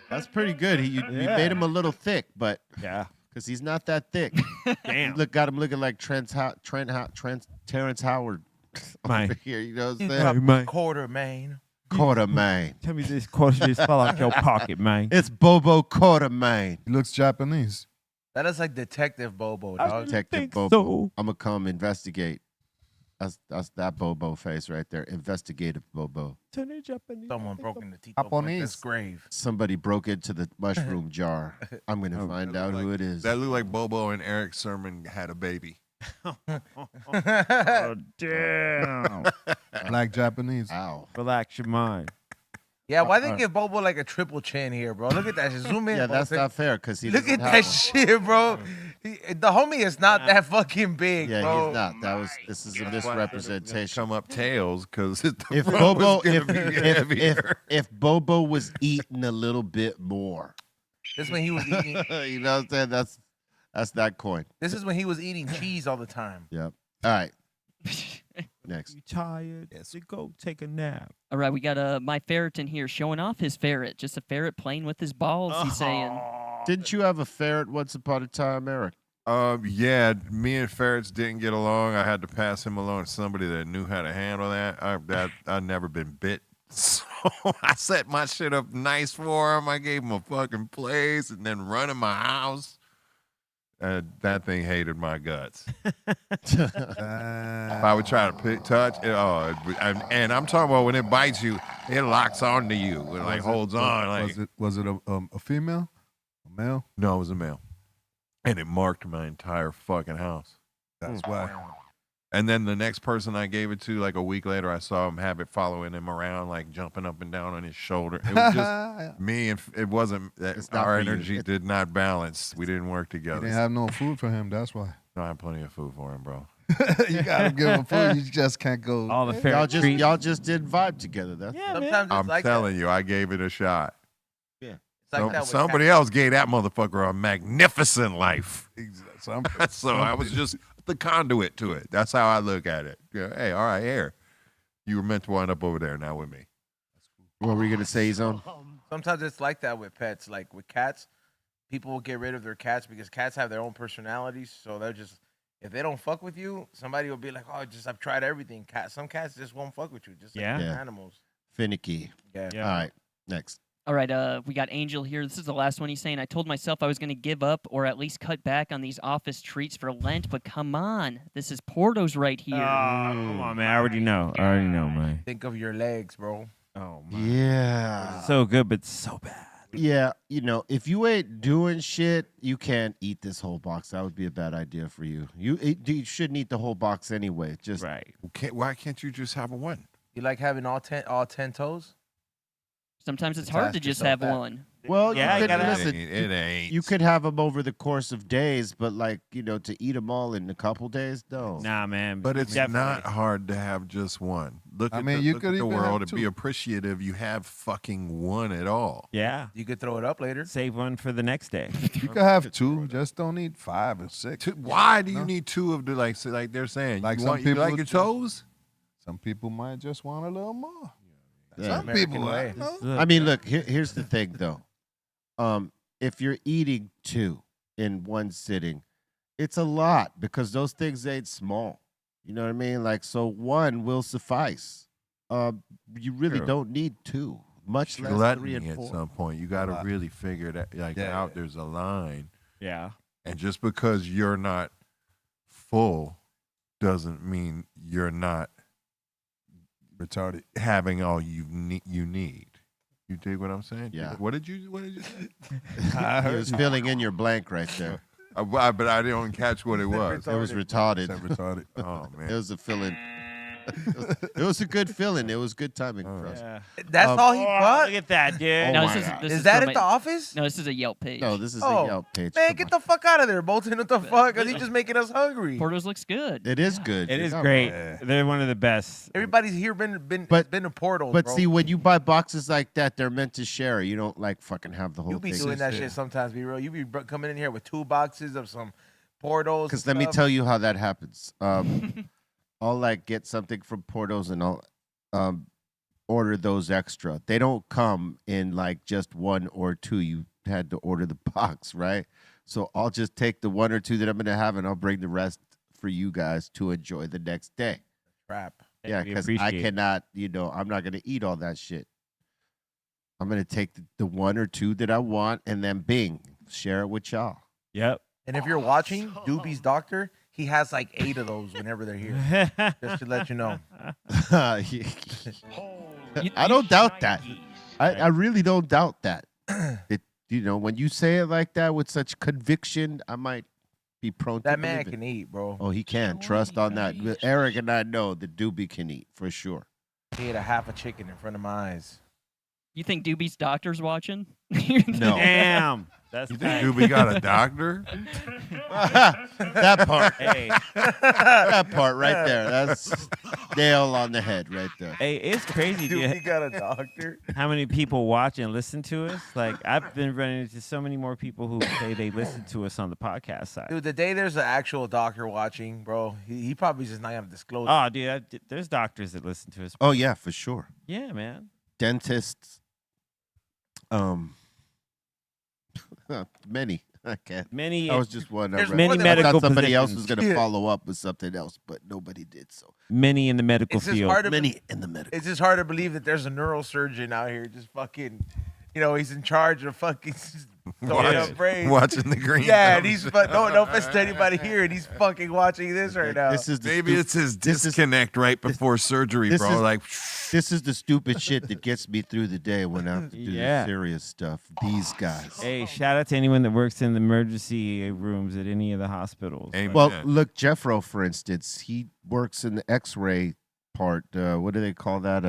Speaker 3: That's pretty good. You made him a little thick, but
Speaker 4: Yeah.
Speaker 3: because he's not that thick.
Speaker 4: Damn.
Speaker 3: Got him looking like Terrence Howard
Speaker 4: Mine.
Speaker 3: over here. You know what I'm
Speaker 4: Hey,
Speaker 3: saying?
Speaker 4: man.
Speaker 7: Quarter, man.
Speaker 3: Quartermain.
Speaker 4: Tell me this quarter just fell out your pocket, man.
Speaker 3: It's Bobo Quartermain.
Speaker 8: He looks Japanese.
Speaker 7: That is like Detective Bobo, dog.
Speaker 3: Detective
Speaker 4: think
Speaker 3: Bobo.
Speaker 4: so.
Speaker 3: I'm gonna come investigate. That's that Bobo face right there. Investigative Bobo.
Speaker 7: Someone broke into Tito
Speaker 8: Japanese.
Speaker 7: Puente's grave.
Speaker 3: Somebody broke into the mushroom jar. I'm gonna find out who it is.
Speaker 5: That looked like Bobo and Eric Sermon had a baby.
Speaker 4: Oh, damn.
Speaker 8: Black Japanese.
Speaker 3: Ow.
Speaker 4: Relax your mind.
Speaker 7: Yeah, why they give Bobo like a triple chin here, bro? Look at that. Just zoom in.
Speaker 3: Yeah,
Speaker 7: bro.
Speaker 3: that's not fair because he.
Speaker 7: Look
Speaker 3: doesn't
Speaker 7: at
Speaker 3: have
Speaker 7: that
Speaker 3: one.
Speaker 7: shit, bro. The homie is not that fucking big,
Speaker 3: Yeah,
Speaker 7: bro.
Speaker 3: he's not. This is a misrepresentation.
Speaker 5: Come up tails because
Speaker 3: If if Bobo was eating a little bit more,
Speaker 7: This when he was eating.
Speaker 3: you know what I'm saying? That's that coin.
Speaker 7: This is when he was eating cheese all the time.
Speaker 3: Yep. All right. Next.
Speaker 4: You tired? Yes. Go take a nap.
Speaker 6: All right, we got my ferret in here showing off his ferret. Just a ferret playing with his balls, he's saying.
Speaker 3: Didn't you have a ferret once upon a time, Eric?
Speaker 5: Yeah, me and ferrets didn't get along. I had to pass him along to somebody that knew how to handle that. I've never been bit So I set my shit up nice for him. I gave him a fucking place and then running my house. That thing hated my guts. If I would try to touch it, and I'm talking about when it bites you, it locks onto you. It like holds on. Like
Speaker 8: Was it a female? A male?
Speaker 5: no, it was a male, and it marked my entire fucking house.
Speaker 8: That's why.
Speaker 5: And then the next person I gave it to, like a week later, I saw him have it following him around, like jumping up and down on his shoulder. It was just me, and it wasn't
Speaker 3: It's not
Speaker 5: our
Speaker 3: for you.
Speaker 5: energy did not balance. We didn't work
Speaker 8: You
Speaker 5: together.
Speaker 8: didn't have no food for him. That's why.
Speaker 5: No, I have plenty of food for him, bro.
Speaker 8: You gotta give him food. You just can't go.
Speaker 4: All the fair treats.
Speaker 3: y'all just didn't vibe together. That's
Speaker 4: Yeah, man.
Speaker 7: Sometimes it's
Speaker 5: I'm
Speaker 7: like
Speaker 5: telling
Speaker 7: that.
Speaker 5: you, I gave it a shot.
Speaker 7: It's like that with
Speaker 5: Somebody
Speaker 7: cats.
Speaker 5: else gave that motherfucker a magnificent life.
Speaker 8: Some,
Speaker 5: So I was just the conduit to it. That's how I look at it. Yeah, hey, all right, here. You were meant to wind up over there, not with me.
Speaker 3: what were you gonna say, Zone?
Speaker 7: Sometimes it's like that with pets. Like with cats, people will get rid of their cats because cats have their own personalities. So they're just, if they don't fuck with you, somebody will be like, "Oh, I've tried everything." Some cats just won't fuck with you, just like
Speaker 4: Yeah.
Speaker 3: Yeah.
Speaker 7: animals.
Speaker 3: Finicky.
Speaker 7: Yeah.
Speaker 4: Yeah.
Speaker 3: All right, next.
Speaker 6: All right, we got Angel here. This is the last one. He's saying, I told myself I was going to give up or at least cut back on these office treats for Lent, but come on. This is Porto's right here.
Speaker 4: Come on, man. I already know. Man.
Speaker 7: Think of your legs, bro.
Speaker 4: Oh, my.
Speaker 3: Yeah.
Speaker 4: So good, but so bad.
Speaker 3: Yeah, if you ain't doing shit, you can't eat this whole box. That would be a bad idea for you. You shouldn't eat the whole box anyway. Just
Speaker 4: Right.
Speaker 5: Why can't you just have one?
Speaker 7: You like having all 10 toes?
Speaker 6: Sometimes it's
Speaker 7: Just
Speaker 6: hard
Speaker 7: ask
Speaker 6: to just
Speaker 7: yourself
Speaker 6: have
Speaker 7: that.
Speaker 6: one.
Speaker 3: Well,
Speaker 4: Yeah,
Speaker 3: you
Speaker 4: you
Speaker 3: could
Speaker 4: gotta-
Speaker 3: listen.
Speaker 5: It ain't.
Speaker 3: You could have them over the course of days, but to eat them all in a couple days, no.
Speaker 4: Nah, man.
Speaker 5: But it's
Speaker 4: definitely.
Speaker 5: not hard to have just one. Look
Speaker 8: I
Speaker 5: at
Speaker 8: mean,
Speaker 5: the,
Speaker 8: you
Speaker 5: look
Speaker 8: could
Speaker 5: at the
Speaker 8: even have
Speaker 5: world and be
Speaker 8: two.
Speaker 5: appreciative you have fucking one at all.
Speaker 4: Yeah.
Speaker 7: You could throw it up later.
Speaker 4: Save one for the next day.
Speaker 8: You could have two. Just don't eat 5 or 6.
Speaker 5: Why do you
Speaker 8: No.
Speaker 5: need two of the like they're saying?
Speaker 8: Like
Speaker 5: you
Speaker 8: some
Speaker 5: want, you like
Speaker 8: people
Speaker 5: your
Speaker 8: do.
Speaker 5: toes?
Speaker 8: Some people might just want a little more.
Speaker 3: Yeah.
Speaker 8: Some
Speaker 7: American
Speaker 8: people,
Speaker 7: way.
Speaker 8: I know.
Speaker 4: Look,
Speaker 3: I mean, look, here's the thing, though. If you're eating 2 in one sitting, it's a lot because those things ain't small. You know what I mean? So 1 will suffice. You really
Speaker 4: True.
Speaker 3: don't need 2, much less 3
Speaker 5: Gluttony
Speaker 3: and
Speaker 5: at
Speaker 3: 4.
Speaker 5: some point. You got to
Speaker 8: lot.
Speaker 5: really figure that
Speaker 8: Yeah,
Speaker 5: out.
Speaker 8: yeah.
Speaker 5: There's a line,
Speaker 4: yeah.
Speaker 5: and just because you're not full doesn't mean you're not
Speaker 8: Retarded.
Speaker 5: having all you need. You dig what I'm saying?
Speaker 3: Yeah.
Speaker 5: What did you say?
Speaker 3: He was filling in your blank right there.
Speaker 5: But I didn't catch what it was.
Speaker 3: It was retarded.
Speaker 8: Said retarded.
Speaker 5: Oh
Speaker 3: It
Speaker 5: man.
Speaker 3: was a fill-in. It was a good fill-in. It was good timing for us.
Speaker 4: Yeah.
Speaker 7: That's all he
Speaker 4: Oh,
Speaker 7: brought?
Speaker 4: look at that, dude.
Speaker 3: Oh
Speaker 6: no,
Speaker 3: my
Speaker 6: this is,
Speaker 3: God.
Speaker 6: this
Speaker 7: Is
Speaker 6: is
Speaker 7: that
Speaker 6: from
Speaker 7: at the office?
Speaker 6: No, this is a Yelp page.
Speaker 3: No, this is
Speaker 7: Oh,
Speaker 3: the Yelp page.
Speaker 7: Man,
Speaker 3: Come
Speaker 7: get
Speaker 3: on.
Speaker 7: the fuck out of there, Bolton. What the fuck? Are they just making us hungry?
Speaker 6: Porto's looks good.
Speaker 3: It is good.
Speaker 4: It
Speaker 3: You're
Speaker 4: is
Speaker 3: not
Speaker 4: great.
Speaker 3: wrong.
Speaker 4: They're one of the best.
Speaker 7: Everybody's here been
Speaker 3: But-
Speaker 7: to Portals,
Speaker 3: But
Speaker 7: bro.
Speaker 3: see, when you buy boxes like that, they're meant to share. You don't fucking have the whole
Speaker 7: You be
Speaker 3: thing.
Speaker 7: doing that shit sometimes, be real. You be coming in here with 2 boxes of some Portals.
Speaker 3: Because let me tell you how that happens. I'll get something from Portos and I'll order those extra. They don't come in just 1 or 2. You had to order the box, right? So I'll just take the 1 or 2 that I'm gonna have and I'll bring the rest for you guys to enjoy the next day.
Speaker 7: Crap.
Speaker 3: Yeah,
Speaker 4: we
Speaker 3: because I
Speaker 4: appreciate it.
Speaker 3: cannot, I'm not gonna eat all that shit. I'm gonna take the 1 or 2 that I want and then bing, share it with y'all.
Speaker 4: Yep.
Speaker 7: And if you're watching Doobie's Doctor, he has 8 of those whenever they're here. Just to let you know.
Speaker 3: I don't doubt that. I really don't doubt that. When you say it like that with such conviction, I might be prone
Speaker 7: That
Speaker 3: to
Speaker 7: man
Speaker 3: believe it.
Speaker 7: can eat, bro.
Speaker 3: Oh, he can. Trust on that. But Eric and I know that Doobie can eat for sure.
Speaker 7: He ate a half a chicken in front of my eyes.
Speaker 6: You think Doobie's doctor's watching?
Speaker 3: No.
Speaker 4: Damn. That's
Speaker 5: You think Doobie got a doctor?
Speaker 3: That part.
Speaker 4: Hey,
Speaker 3: That part right there. That's nail on the head right there.
Speaker 4: hey, it's crazy, dude.
Speaker 7: Doobie got a doctor.
Speaker 4: How many people watch and listen to us? I've been running into so many more people who say they listen to us on the podcast side.
Speaker 7: Dude, the day there's an actual doctor watching, bro, he probably just not gonna disclose.
Speaker 4: Oh, dude, there's doctors that listen to us.
Speaker 3: Oh yeah, for sure.
Speaker 4: Yeah, man.
Speaker 3: Dentists. Many. I can't.
Speaker 4: Many,
Speaker 3: I was just one.
Speaker 7: There's
Speaker 4: many
Speaker 7: more than-
Speaker 3: I
Speaker 4: medical
Speaker 3: thought somebody else was
Speaker 4: positions.
Speaker 3: going to follow up with something else, but nobody did. So
Speaker 4: many in the medical
Speaker 7: It's just
Speaker 4: field.
Speaker 7: hard to
Speaker 3: many in the medical.
Speaker 7: It's just hard to believe that there's a neurosurgeon out here just fucking, he's in charge of fucking throwing up brains.
Speaker 5: Watching the green.
Speaker 7: Yeah, and he's no offense to anybody here, and he's fucking watching this right now.
Speaker 3: This is the
Speaker 5: Maybe it's his
Speaker 3: this is-
Speaker 5: disconnect right before surgery,
Speaker 3: this
Speaker 5: bro.
Speaker 3: is-
Speaker 5: Like,
Speaker 3: This is the stupid shit that gets me through the day when I have to do
Speaker 4: Yeah.
Speaker 3: the serious stuff. These guys.
Speaker 4: Hey, shout out to anyone that works in the emergency rooms at any of the hospitals.
Speaker 5: Amen.
Speaker 3: Well, look, Jeffro, for instance, he works in the X-ray part. What do they call that?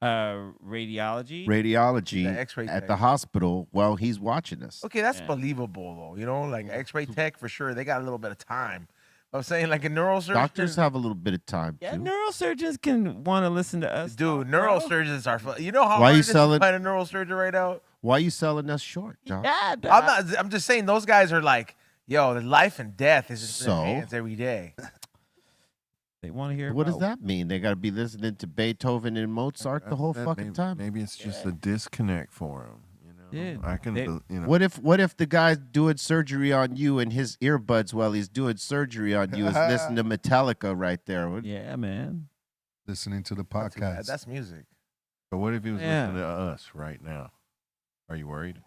Speaker 4: Radiology.
Speaker 3: Radiology
Speaker 7: The X-ray
Speaker 3: at
Speaker 7: tech.
Speaker 3: the hospital. Well, he's watching us.
Speaker 7: Okay, that's
Speaker 4: Yeah.
Speaker 7: believable though. Like X-ray tech for sure. They got a little bit of time. I'm saying like a neurosurgeon.
Speaker 3: Doctors have a little bit of time
Speaker 4: Yeah,
Speaker 3: too.
Speaker 4: neurosurgeons can want to listen to us.
Speaker 7: Dude,
Speaker 4: talk, bro.
Speaker 7: neurosurgeons are fun. You know how
Speaker 3: Why
Speaker 7: hard
Speaker 3: you
Speaker 7: it is to
Speaker 3: selling-
Speaker 7: find a neurosurgeon right now?
Speaker 3: Why are you selling us short, Doc?
Speaker 4: Yeah,
Speaker 7: I'm just saying those guys are like, yo, the life and death is in
Speaker 3: So?
Speaker 7: their hands every day.
Speaker 4: they want to hear.
Speaker 3: What does
Speaker 4: about-
Speaker 3: that mean? They got to be listening to Beethoven and Mozart the whole fucking
Speaker 5: maybe,
Speaker 3: time.
Speaker 5: Maybe it's just a disconnect for him.
Speaker 4: Dude,
Speaker 5: I can,
Speaker 4: they-
Speaker 3: What if the guy's doing surgery on you and his earbuds while he's doing surgery on you is listening to Metallica right there?
Speaker 4: Yeah, man.
Speaker 8: Listening to the
Speaker 7: Not too bad.
Speaker 8: podcast.
Speaker 7: That's music.
Speaker 5: But what if he was
Speaker 4: Yeah.
Speaker 5: listening to us right now? Are you worried?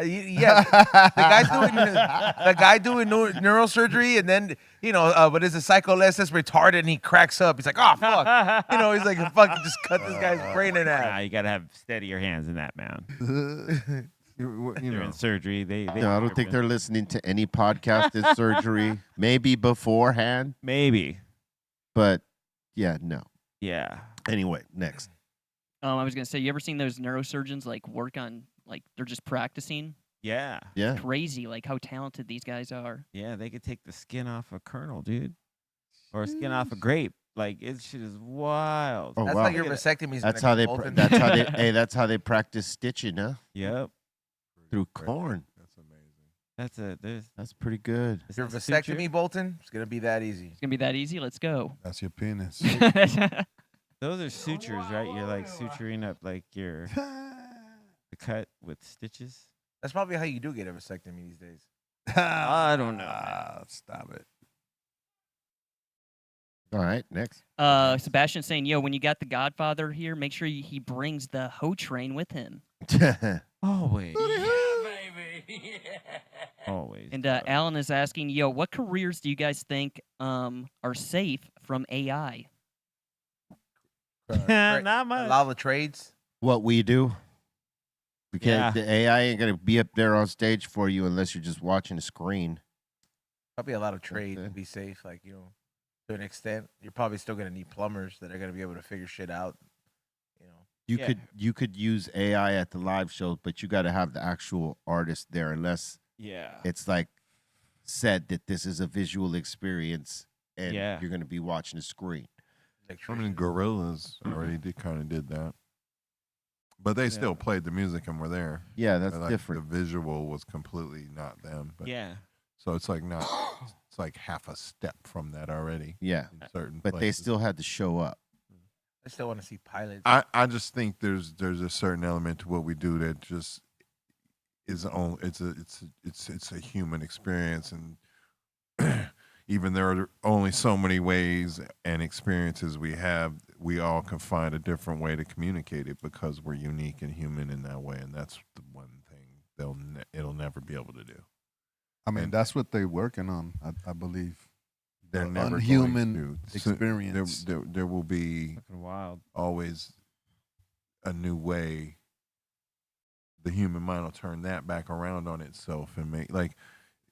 Speaker 7: Yeah, the guy doing neurosurgery, and then but is a psycholysis retarded, and he cracks up. He's like, oh fuck, he's like, fucking just cut this guy's brain in
Speaker 4: Nah,
Speaker 7: half.
Speaker 4: you gotta have steadier hands in that, man.
Speaker 5: You
Speaker 4: They're
Speaker 5: know,
Speaker 4: in surgery. They
Speaker 3: No, I don't think they're listening to any podcast in surgery. Maybe beforehand,
Speaker 4: maybe.
Speaker 3: but yeah, no.
Speaker 4: Yeah.
Speaker 3: Anyway, next.
Speaker 6: I was gonna say, you ever seen those neurosurgeons like work on like they're just practicing?
Speaker 4: Yeah.
Speaker 3: Yeah.
Speaker 6: Crazy, like how talented these guys are.
Speaker 4: Yeah. They could take the skin off a kernel, dude, or skin off a grape. Like it shit is wild.
Speaker 3: Oh
Speaker 7: That's
Speaker 3: wow.
Speaker 7: how your vasectomy.
Speaker 3: That's how they. That's how they. Hey, that's how they practice stitching, huh?
Speaker 4: Yep.
Speaker 3: Through corn.
Speaker 5: That's amazing.
Speaker 4: That's a there's
Speaker 3: That's pretty good.
Speaker 4: is
Speaker 7: Your
Speaker 4: that suture?
Speaker 7: vasectomy, Bolton. It's gonna be that easy.
Speaker 6: It's gonna be that easy. Let's go.
Speaker 8: That's your penis.
Speaker 4: Those are sutures, right? You're like suturing up like your the cut with stitches.
Speaker 7: That's probably how you do get a vasectomy these days.
Speaker 4: I don't know.
Speaker 8: Stop it.
Speaker 3: All right, next.
Speaker 6: Sebastian's saying, yo, when you got the Godfather here, make sure he brings the hoe train with him.
Speaker 4: Always. Always.
Speaker 6: And Alan is asking, yo, what careers do you guys think are safe from AI?
Speaker 4: Not
Speaker 7: A
Speaker 4: much.
Speaker 7: lot of the trades.
Speaker 3: What we do. We can't.
Speaker 4: Yeah.
Speaker 3: The AI ain't gonna be up there on stage for you unless you're just watching a screen.
Speaker 7: Probably a lot of trade
Speaker 3: Okay.
Speaker 7: to be safe. Like to an extent, you're probably still gonna need plumbers that are gonna be able to figure shit out.
Speaker 4: Yeah.
Speaker 3: You could use AI at the live shows, but you got to have the actual artist there, unless
Speaker 4: Yeah.
Speaker 3: it's like said that this is a visual experience and
Speaker 4: Yeah.
Speaker 3: you're gonna be watching a screen.
Speaker 5: I mean, Gorillas already did that, but they still played the music and were there.
Speaker 3: Yeah, that's
Speaker 5: Like,
Speaker 3: different.
Speaker 5: The visual was completely not them. But,
Speaker 4: Yeah.
Speaker 5: So it's like not. It's like half a step from that already.
Speaker 3: Yeah,
Speaker 5: In certain
Speaker 3: but they
Speaker 5: places.
Speaker 3: still had to show up.
Speaker 7: I still want to see pilots.
Speaker 5: I just think there's a certain element to what we do that just is on. It's a human experience, and even there are only so many ways and experiences we have. We all can find a different way to communicate it because we're unique and human in that way, and that's the one thing it'll never be able to do.
Speaker 8: I mean, that's what they're working on, I believe.
Speaker 5: They're
Speaker 8: The
Speaker 5: never
Speaker 8: unhuman
Speaker 5: going to.
Speaker 8: experience.
Speaker 5: There will be
Speaker 4: Fucking wild.
Speaker 5: always a new way. The human mind will turn that back around on itself and make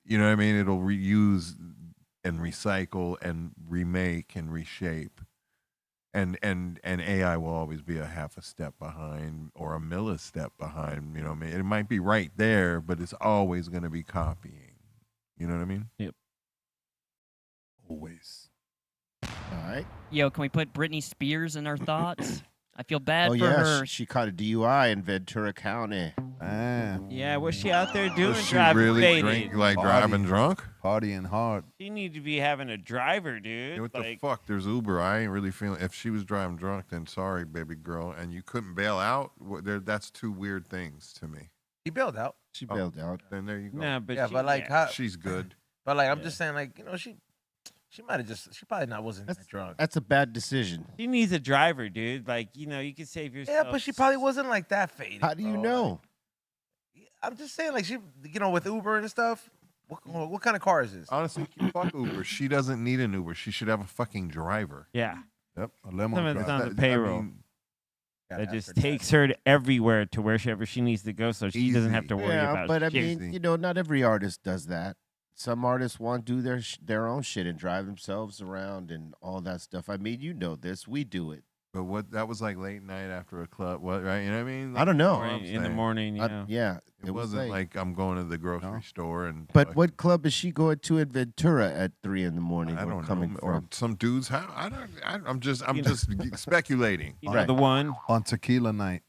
Speaker 5: you know what I mean? It'll reuse and recycle and remake and reshape. And AI will always be a half a step behind or a millistep behind, you know what I mean? It might be right there, but it's always going to be copying. You know what I mean?
Speaker 8: Always.
Speaker 3: All right.
Speaker 6: Yo, can we put Britney Spears in our thoughts? I feel bad
Speaker 3: Oh
Speaker 6: for
Speaker 3: yeah,
Speaker 6: her.
Speaker 3: she caught a DUI in Ventura County.
Speaker 8: Damn.
Speaker 4: Yeah, what's she out there doing?
Speaker 5: Does she
Speaker 4: Driving
Speaker 5: really
Speaker 4: faded?
Speaker 5: drink like
Speaker 8: Party.
Speaker 5: driving drunk?
Speaker 8: Partying hard.
Speaker 4: She need to be having a driver, dude.
Speaker 5: Yeah, what
Speaker 4: like,
Speaker 5: the fuck? There's Uber. I ain't really feeling. If she was driving drunk, then sorry, baby girl. And you couldn't bail out. That's two weird things to me.
Speaker 7: He bailed out.
Speaker 3: She bailed out.
Speaker 5: Then there you go.
Speaker 4: Nah, but
Speaker 7: Yeah,
Speaker 4: she,
Speaker 7: but like,
Speaker 4: yeah.
Speaker 7: how,
Speaker 5: She's good.
Speaker 7: but like, I'm
Speaker 4: Yeah.
Speaker 7: just saying, like, you know, she might have just, she probably not wasn't that drunk.
Speaker 3: That's a bad decision.
Speaker 4: She needs a driver, dude. Like, you know, you could save yourself.
Speaker 7: Yeah, but she probably wasn't like that faded.
Speaker 3: How do you
Speaker 7: bro.
Speaker 3: know?
Speaker 7: Like, I'm just saying, like, she, you know, with Uber and stuff. What kind of car is this?
Speaker 5: Honestly, fuck Uber. She doesn't need an Uber. She should have a fucking driver.
Speaker 4: Yeah.
Speaker 8: Yep, a limo
Speaker 4: Some of it's
Speaker 8: driver.
Speaker 4: on the payroll.
Speaker 7: Yeah,
Speaker 4: That
Speaker 7: that's
Speaker 4: just
Speaker 7: her
Speaker 4: takes
Speaker 7: dad.
Speaker 4: her to everywhere to wherever she needs to go, so she doesn't have to worry
Speaker 3: Yeah,
Speaker 4: about
Speaker 3: but I
Speaker 4: shit.
Speaker 3: mean, you know, not every artist does that. Some artists want to do their own shit and drive themselves around and all that stuff. I mean, you know this. We do it.
Speaker 5: But what that was like late night after a club, what, right? You know what I mean?
Speaker 3: I don't know.
Speaker 5: That's what I'm
Speaker 4: in the
Speaker 5: saying.
Speaker 4: morning, yeah.
Speaker 3: Yeah,
Speaker 5: It wasn't
Speaker 3: late.
Speaker 5: like I'm going to the grocery
Speaker 8: No.
Speaker 5: store and.
Speaker 3: But what club is she going to in Ventura at 3 in the morning?
Speaker 5: I
Speaker 3: or
Speaker 5: don't
Speaker 3: coming
Speaker 5: know. Or
Speaker 3: from?
Speaker 5: some dudes. How? I don't. I'm just
Speaker 4: You know.
Speaker 5: speculating.
Speaker 4: You know,
Speaker 3: Right.
Speaker 4: the one.
Speaker 8: On tequila night.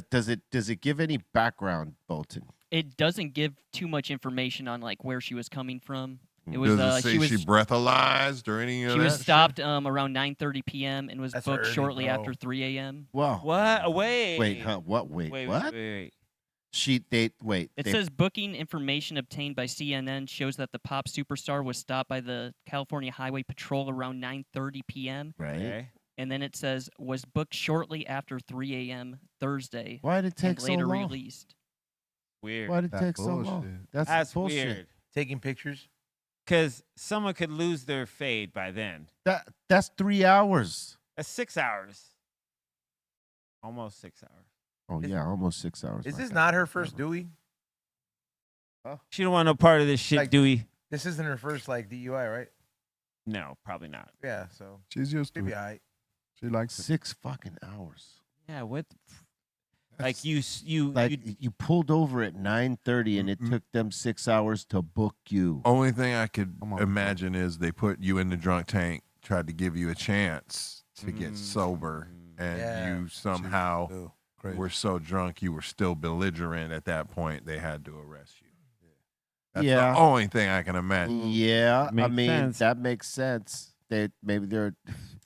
Speaker 3: Does it give any background, Bolton?
Speaker 6: It doesn't give too much information on like where she was coming from. It was
Speaker 5: Does it say
Speaker 6: she was
Speaker 5: breathalyzed or any of
Speaker 6: she
Speaker 5: that?
Speaker 6: was
Speaker 5: shit?
Speaker 6: stopped around 9:30 p.m. and was
Speaker 7: That's
Speaker 6: booked
Speaker 7: early,
Speaker 6: shortly
Speaker 7: bro.
Speaker 6: after 3 a.m.
Speaker 3: Wow.
Speaker 4: What? Wait.
Speaker 3: Wait, huh? What? Wait, what?
Speaker 4: Wait.
Speaker 3: Wait.
Speaker 6: It
Speaker 3: they-
Speaker 6: says booking information obtained by CNN shows that the pop superstar was stopped by the California Highway Patrol around 9:30 p.m.
Speaker 3: right.
Speaker 4: Okay.
Speaker 6: and then it says was booked shortly after 3 a.m. Thursday
Speaker 3: Why did it take
Speaker 6: and
Speaker 3: so
Speaker 6: later
Speaker 3: long?
Speaker 6: released.
Speaker 4: Weird.
Speaker 3: Why did it
Speaker 8: That
Speaker 3: take so long?
Speaker 8: bullshit.
Speaker 4: That's
Speaker 3: bullshit.
Speaker 4: weird.
Speaker 7: Taking pictures.
Speaker 4: Because someone could lose their fade by then.
Speaker 3: That's 3 hours.
Speaker 4: That's 6 hours. Almost 6 hours.
Speaker 3: Oh
Speaker 7: Is-
Speaker 3: yeah, almost 6 hours.
Speaker 7: Is
Speaker 3: my
Speaker 7: this
Speaker 3: God.
Speaker 7: not her first Dewey?
Speaker 4: She don't want no part of this shit,
Speaker 7: Like-
Speaker 4: Dewey.
Speaker 7: This isn't her first like DUI, right?
Speaker 4: No, probably not.
Speaker 7: Yeah, so
Speaker 8: She's used to
Speaker 7: maybe
Speaker 8: it.
Speaker 7: I.
Speaker 8: She likes it.
Speaker 3: 6 fucking hours.
Speaker 4: Yeah, what? Like you
Speaker 3: Like you pulled over at 9:30 and it
Speaker 5: Mm-mm.
Speaker 3: took them 6 hours to book you.
Speaker 5: Only thing I could
Speaker 8: Come on,
Speaker 5: imagine is they put you in the drunk tank, tried to give you a chance to get
Speaker 4: Mm.
Speaker 5: sober, and
Speaker 7: Yeah.
Speaker 5: you somehow
Speaker 8: Ew, crazy.
Speaker 5: were so drunk you were still belligerent at that point. They had to arrest you. That's
Speaker 3: Yeah.
Speaker 5: the only thing I can imagine.
Speaker 3: Yeah, I
Speaker 4: Makes
Speaker 3: mean
Speaker 4: sense.
Speaker 3: that makes sense. Maybe they're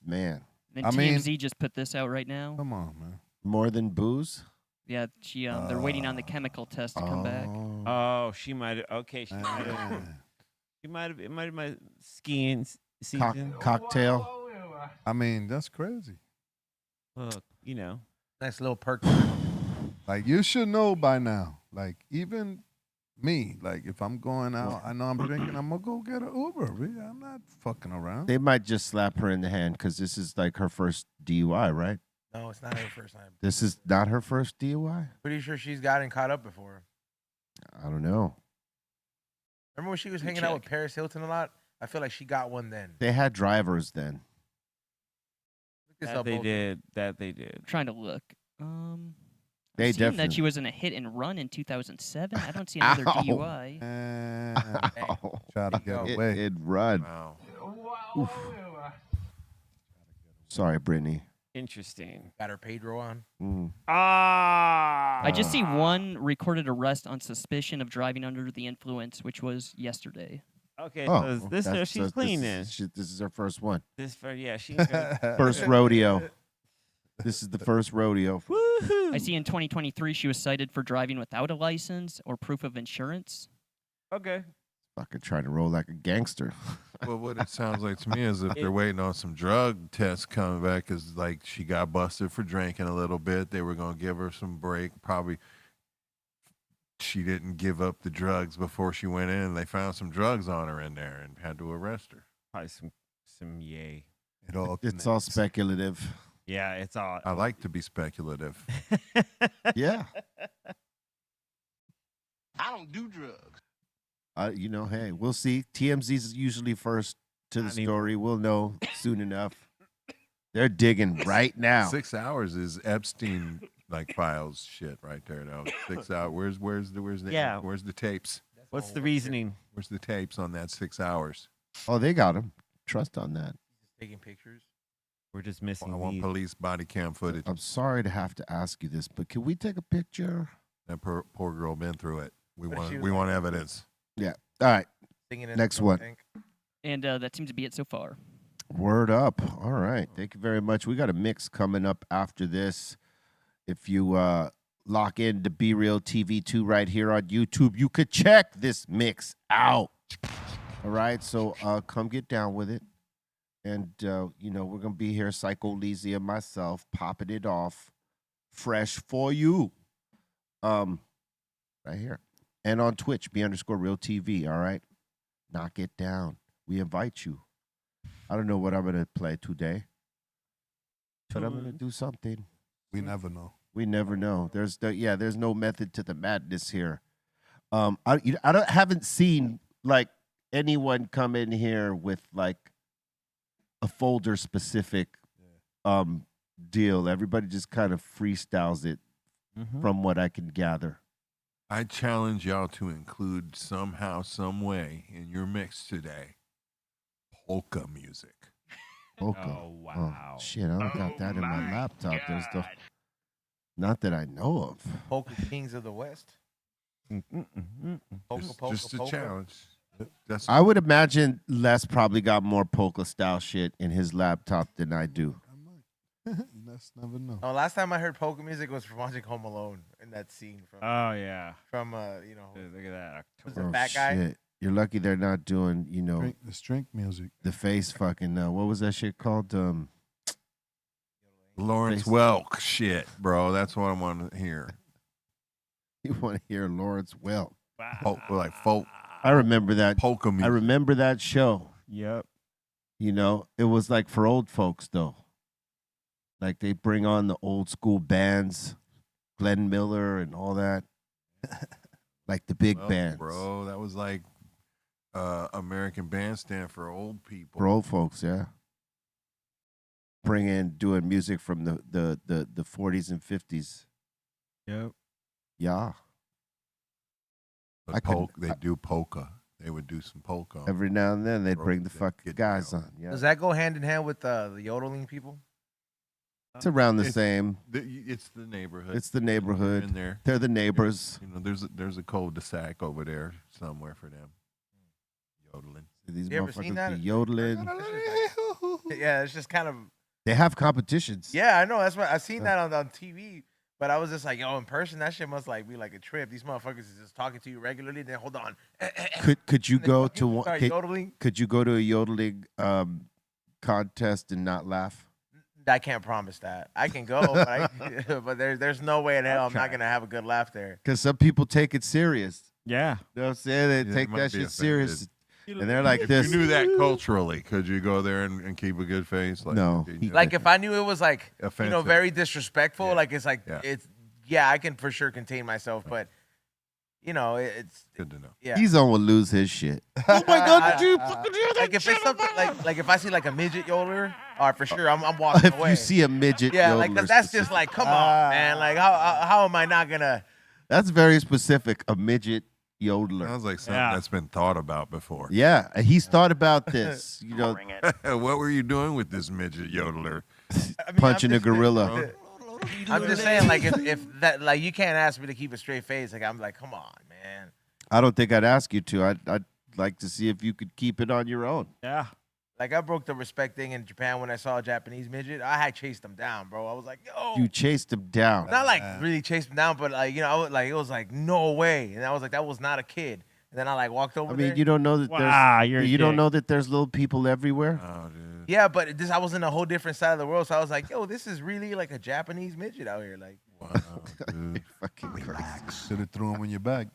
Speaker 3: man
Speaker 6: And
Speaker 8: I mean-
Speaker 6: TMZ just put this out right now.
Speaker 8: Come on, man.
Speaker 3: more than booze.
Speaker 6: Yeah, she they're waiting on the chemical test to come back.
Speaker 3: Oh.
Speaker 4: Oh, she might have. Okay, she might have.
Speaker 8: Eh.
Speaker 4: She might have. It might have my skiing
Speaker 3: Cock-
Speaker 4: season.
Speaker 3: cocktail.
Speaker 8: I mean, that's crazy.
Speaker 4: Look, you know.
Speaker 7: Nice little perk.
Speaker 8: Like, you should know by now. Like, even me, like, if I'm going out, I know I'm drinking, I'm going to go get an Uber. Man. I'm not fucking around.
Speaker 3: They might just slap her in the hand because this is like her first DUI, right?
Speaker 7: No, it's not her first time.
Speaker 3: This is not her first DUI.
Speaker 7: Pretty sure she's gotten caught up before.
Speaker 3: I don't know.
Speaker 7: Remember when she was
Speaker 6: You
Speaker 7: hanging out with
Speaker 6: check.
Speaker 7: Paris Hilton a lot? I feel like she got one then.
Speaker 3: They had drivers then.
Speaker 7: Look this
Speaker 4: That
Speaker 7: up,
Speaker 4: they
Speaker 7: Bolton.
Speaker 4: did. That they did.
Speaker 6: I'm trying to look.
Speaker 3: They
Speaker 6: I've seen that
Speaker 3: definitely.
Speaker 6: she was in a hit and run in 2007. I don't see another
Speaker 3: Ow.
Speaker 6: DUI.
Speaker 8: Eh,
Speaker 3: Ow.
Speaker 8: try to get
Speaker 3: It,
Speaker 8: away.
Speaker 3: it run.
Speaker 5: Wow.
Speaker 3: Sorry, Brittany.
Speaker 4: Interesting.
Speaker 7: Got her Pedro on.
Speaker 3: Mm.
Speaker 4: Ah.
Speaker 6: I just see one recorded arrest on suspicion of driving under the influence, which was yesterday.
Speaker 4: Okay,
Speaker 3: Oh,
Speaker 4: so this
Speaker 3: that's-
Speaker 4: she's
Speaker 3: so
Speaker 4: clean
Speaker 3: this
Speaker 4: then.
Speaker 3: is- This is her first one.
Speaker 4: This for yeah, she's good.
Speaker 3: First rodeo. This is the first rodeo.
Speaker 4: Woohoo!
Speaker 6: I see in 2023 she was cited for driving without a license or proof of insurance.
Speaker 4: Okay.
Speaker 3: Fucking trying to roll like a gangster.
Speaker 5: Well, what it sounds like to me is if they're waiting on some drug tests coming back, is like she got busted for drinking a little bit. They were gonna give her some break. Probably she didn't give up the drugs before she went in. They found some drugs on her in there and had to arrest her.
Speaker 4: Probably some yay.
Speaker 8: It all
Speaker 3: It's all
Speaker 8: connects.
Speaker 3: speculative.
Speaker 4: Yeah, it's all.
Speaker 5: I like to be speculative.
Speaker 3: Yeah.
Speaker 2: I don't do drugs.
Speaker 3: You know, hey, we'll see. TMZ's usually first to the
Speaker 4: Not even-
Speaker 3: story. We'll know soon enough. They're digging right now.
Speaker 5: 6 hours is Epstein like files shit right there. Though 6 hours. Where's the
Speaker 4: Yeah.
Speaker 5: Where's the tapes?
Speaker 4: What's the reasoning?
Speaker 5: Where's the tapes on that 6 hours?
Speaker 3: Oh, they got him. Trust on that.
Speaker 7: Taking pictures.
Speaker 4: We're just missing
Speaker 5: I want
Speaker 4: these.
Speaker 5: police body cam footage.
Speaker 3: I'm sorry to have to ask you this, but can we take a picture?
Speaker 5: That poor girl been through it. We
Speaker 7: What if she
Speaker 5: want
Speaker 7: was like-
Speaker 5: evidence.
Speaker 3: All right.
Speaker 7: Singing in
Speaker 3: Next
Speaker 7: the
Speaker 3: one.
Speaker 7: tank.
Speaker 6: And that seems to be it so far.
Speaker 3: Word up. All right. Thank you very much. We got a mix coming up after this. If you lock in to Be Real TV 2 right here on YouTube. You could check this mix out. All right, so come get down with it. And, we're going to be here, Psycho Leezy and myself, popping it off fresh for you. Right here. And on Twitch, B_Real TV, all right? Knock it down. We invite you. I don't know what I'm going to play today, but I'm going to do something.
Speaker 8: We never know.
Speaker 3: We never know. There's no method to the madness here. Haven't seen like anyone come in here with like a folder specific deal. Everybody just kind of freestyles it from what I can gather.
Speaker 5: I challenge y'all to include somehow, some way in your mix today, polka music.
Speaker 3: Polka.
Speaker 4: Oh, wow.
Speaker 3: Shit, I don't got that in my laptop. There's the not that I know of.
Speaker 7: Polka Kings of the West. Polka,
Speaker 5: Just a
Speaker 7: polka.
Speaker 5: challenge. That's
Speaker 3: I would imagine Les probably got more polka style shit in his laptop than I do.
Speaker 8: I might. Let's never know.
Speaker 7: Oh, last time I heard polka music was from watching Home Alone in that scene from
Speaker 4: Oh, yeah.
Speaker 7: Dude,
Speaker 4: Look at that.
Speaker 7: who's the fat guy?
Speaker 3: Shit. You're lucky they're not doing,
Speaker 8: The strength music.
Speaker 3: the face fucking what was that shit called?
Speaker 5: Lawrence Welk shit, bro. That's what I want to hear.
Speaker 3: You want to hear Lawrence Welk.
Speaker 5: Like folk
Speaker 3: I remember that.
Speaker 5: polka music.
Speaker 3: I remember that show.
Speaker 4: Yep.
Speaker 3: It was like for old folks though. Like they bring on the old school bands, Glenn Miller and all that. Like the big
Speaker 5: Well,
Speaker 3: bands.
Speaker 5: bro. That was like American Bandstand for old people.
Speaker 3: For old folks, yeah. Doing music from the 40s and 50s.
Speaker 4: Yep.
Speaker 3: Yeah.
Speaker 5: But they do polka. They would do some polka.
Speaker 3: Every now and then they'd
Speaker 5: Bro,
Speaker 3: bring the
Speaker 5: they
Speaker 3: fucking
Speaker 5: get
Speaker 3: guys
Speaker 5: down.
Speaker 3: on. Yeah.
Speaker 7: Does that go hand in hand with the yodeling people?
Speaker 3: It's around the
Speaker 5: It's-
Speaker 3: same.
Speaker 5: It's the neighborhood.
Speaker 3: It's the
Speaker 5: They're
Speaker 3: neighborhood.
Speaker 5: in there.
Speaker 3: They're the neighbors.
Speaker 5: There's a cul-de-sac over there somewhere for them. Yodeling.
Speaker 3: These
Speaker 7: You ever seen
Speaker 3: motherfuckers
Speaker 7: that?
Speaker 3: be yodeling.
Speaker 7: Yeah, it's just kind of.
Speaker 3: They have competitions.
Speaker 7: Yeah, I know. That's what I've seen that on TV. But I was just like, yo, in person, that shit must be like a trip. These motherfuckers is just talking to you regularly. Then hold on.
Speaker 3: Could you go to one?
Speaker 7: Start yodeling?
Speaker 3: Could you go to a yodeling contest and not laugh?
Speaker 7: I can't promise that. I can go, but there's no way in hell I'm not gonna have a good laugh there.
Speaker 3: Because some people take it serious.
Speaker 4: Yeah.
Speaker 3: You know what I'm saying? They
Speaker 5: Yeah,
Speaker 3: take
Speaker 5: might
Speaker 3: that
Speaker 5: be
Speaker 3: shit
Speaker 5: offended.
Speaker 3: serious. And they're like
Speaker 5: If
Speaker 3: this.
Speaker 5: you knew that culturally, could you go there and keep a good face? Like,
Speaker 3: No.
Speaker 5: you know,
Speaker 7: Like if I knew it was like
Speaker 5: offensive.
Speaker 7: very disrespectful,
Speaker 5: Yeah.
Speaker 7: like it's like
Speaker 5: Yeah.
Speaker 7: I can for sure contain myself, but it's
Speaker 5: Good to know.
Speaker 7: yeah.
Speaker 3: He's-on would lose his shit.
Speaker 7: Oh my god, did you fucking hear that? Like if it's something like if I see like a midget yodeler, for sure I'm walking
Speaker 3: If
Speaker 7: away.
Speaker 3: you see a midget,
Speaker 7: yeah, like
Speaker 3: yodeler
Speaker 7: that's just like come on, man. Like how am I not gonna?
Speaker 3: that's very specific. A midget yodeler.
Speaker 5: Sounds like something
Speaker 4: Yeah.
Speaker 5: that's been thought about before.
Speaker 3: Yeah, he's thought about this.
Speaker 5: What were you doing with this midget yodeler?
Speaker 7: I mean,
Speaker 3: Punching a gorilla.
Speaker 7: I'm just saying, like if that like you can't ask me to keep a straight face. Like I'm like, come on, man.
Speaker 3: I don't think I'd ask you to. I'd like to see if you could keep it on your own.
Speaker 4: Yeah.
Speaker 7: Like I broke the respect thing in Japan when I saw a Japanese midget. I had chased him down, bro. I was like, yo.
Speaker 3: You chased him down.
Speaker 7: Not like really chased him down, but like I was like it was like no way, and I was like that was not a kid. And then I like walked over
Speaker 3: I mean,
Speaker 7: there.
Speaker 3: you don't know that
Speaker 4: Wow, you're a
Speaker 3: you don't
Speaker 4: dick.
Speaker 3: know that there's little people everywhere.
Speaker 5: Oh, dude.
Speaker 7: Yeah, but I was in a whole different side of the world, so I was like, yo, this is really like a Japanese midget out here. Like,
Speaker 5: Wow, dude.
Speaker 3: Fucking Christ.
Speaker 8: Should have threw him in your bag.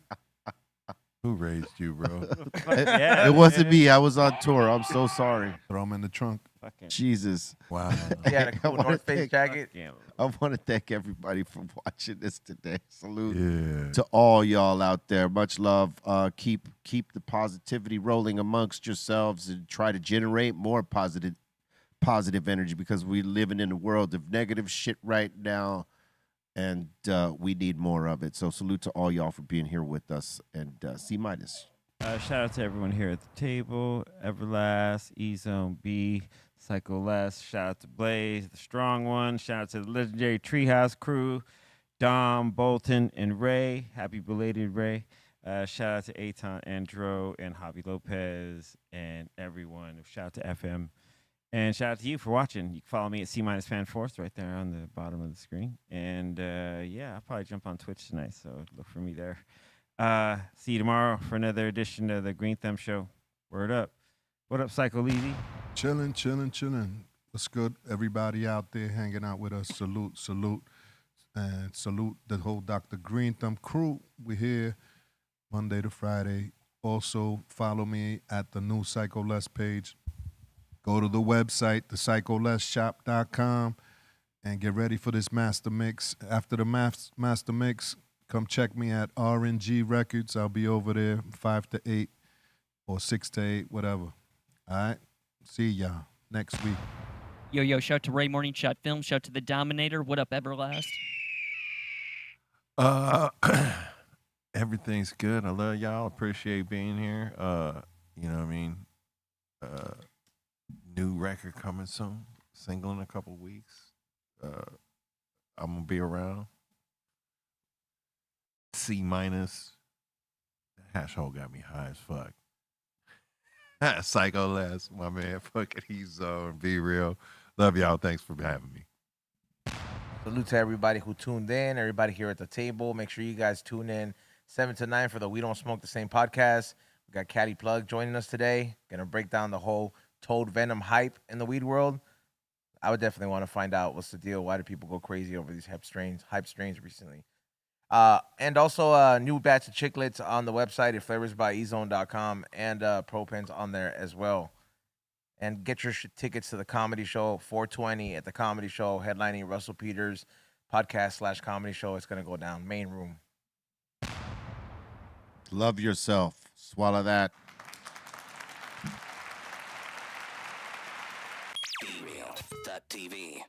Speaker 5: Who raised you, bro?
Speaker 4: Yeah,
Speaker 3: It wasn't
Speaker 4: man.
Speaker 3: me. I was on tour. I'm so sorry.
Speaker 8: Throw him in the trunk.
Speaker 4: Fucking
Speaker 3: Jesus.
Speaker 5: Wow.
Speaker 7: he had a
Speaker 3: I
Speaker 7: cool
Speaker 3: wanna
Speaker 7: North Face
Speaker 3: thank-
Speaker 7: jacket.
Speaker 4: fucking-
Speaker 3: I want to thank everybody for watching this today. Salute
Speaker 5: Yeah.
Speaker 3: to all y'all out there. Much love. Keep the positivity rolling amongst yourselves and try to generate more positive energy because we're living in a world of negative shit right now, and we need more of it. So salute to all y'all for being here with us, and C-.
Speaker 4: Shout out to everyone here at the table. Everlast, E-Zone B, Psycho Les. Shout out to Blaze, the strong one. Shout out to the legendary Treehouse crew, Dom, Bolton, and Ray. Happy belated Ray. Shout out to Aton, Andro, and Javi Lopez, and everyone. Shout out to FM And shout out to you for watching. You can follow me at C-Fan4th right there on the bottom of the screen. And yeah, I'll probably jump on Twitch tonight, so look for me there. See you tomorrow for another edition of the Greenthumb Show. Word up. What up, Psycho Levy?
Speaker 8: Chilling, chilling, chilling. What's good? Everybody out there hanging out with us. Salute, salute. And salute the whole Dr. Greenthumb crew. We're here Monday to Friday. Also, follow me at the new Psycho Les page. Go to the website, thepsycholesshop.com, and get ready for this master mix. After the master mix, come check me at RNG Records. I'll be over there 5 to 8 or 6 to 8, whatever. All right? See y'all next week.
Speaker 6: Yo, shout out to Ray Morning Shot Film. Shout out to the Dominator. What up, Everlast?
Speaker 5: Everything's good. I love y'all. Appreciate being here. You know what I mean? New record coming soon. Single in a couple weeks. I'm gonna be around. C-. The hash hole got me high as fuck. Psycho Les, my man. Fuck it, he's be real. Love y'all. Thanks for having me.
Speaker 7: Salute to everybody who tuned in, everybody here at the table. Make sure you guys tune in 7 to 9 for the We Don't Smoke the Same podcast. We got Caddy Plug joining us today. Gonna break down the whole Toad Venom hype in the weed world. I would definitely want to find out what's the deal. Why do people go crazy over these hype strains recently? And also a new batch of chiclets on the website at flavorsbyezone.com and ProPens on there as well. And get your tickets to the comedy show 420 at the comedy show, headlining Russell Peters podcast/comedy show. It's going to go down. Main room.
Speaker 3: Love yourself. Swallow that.
Speaker 9: BREALTV.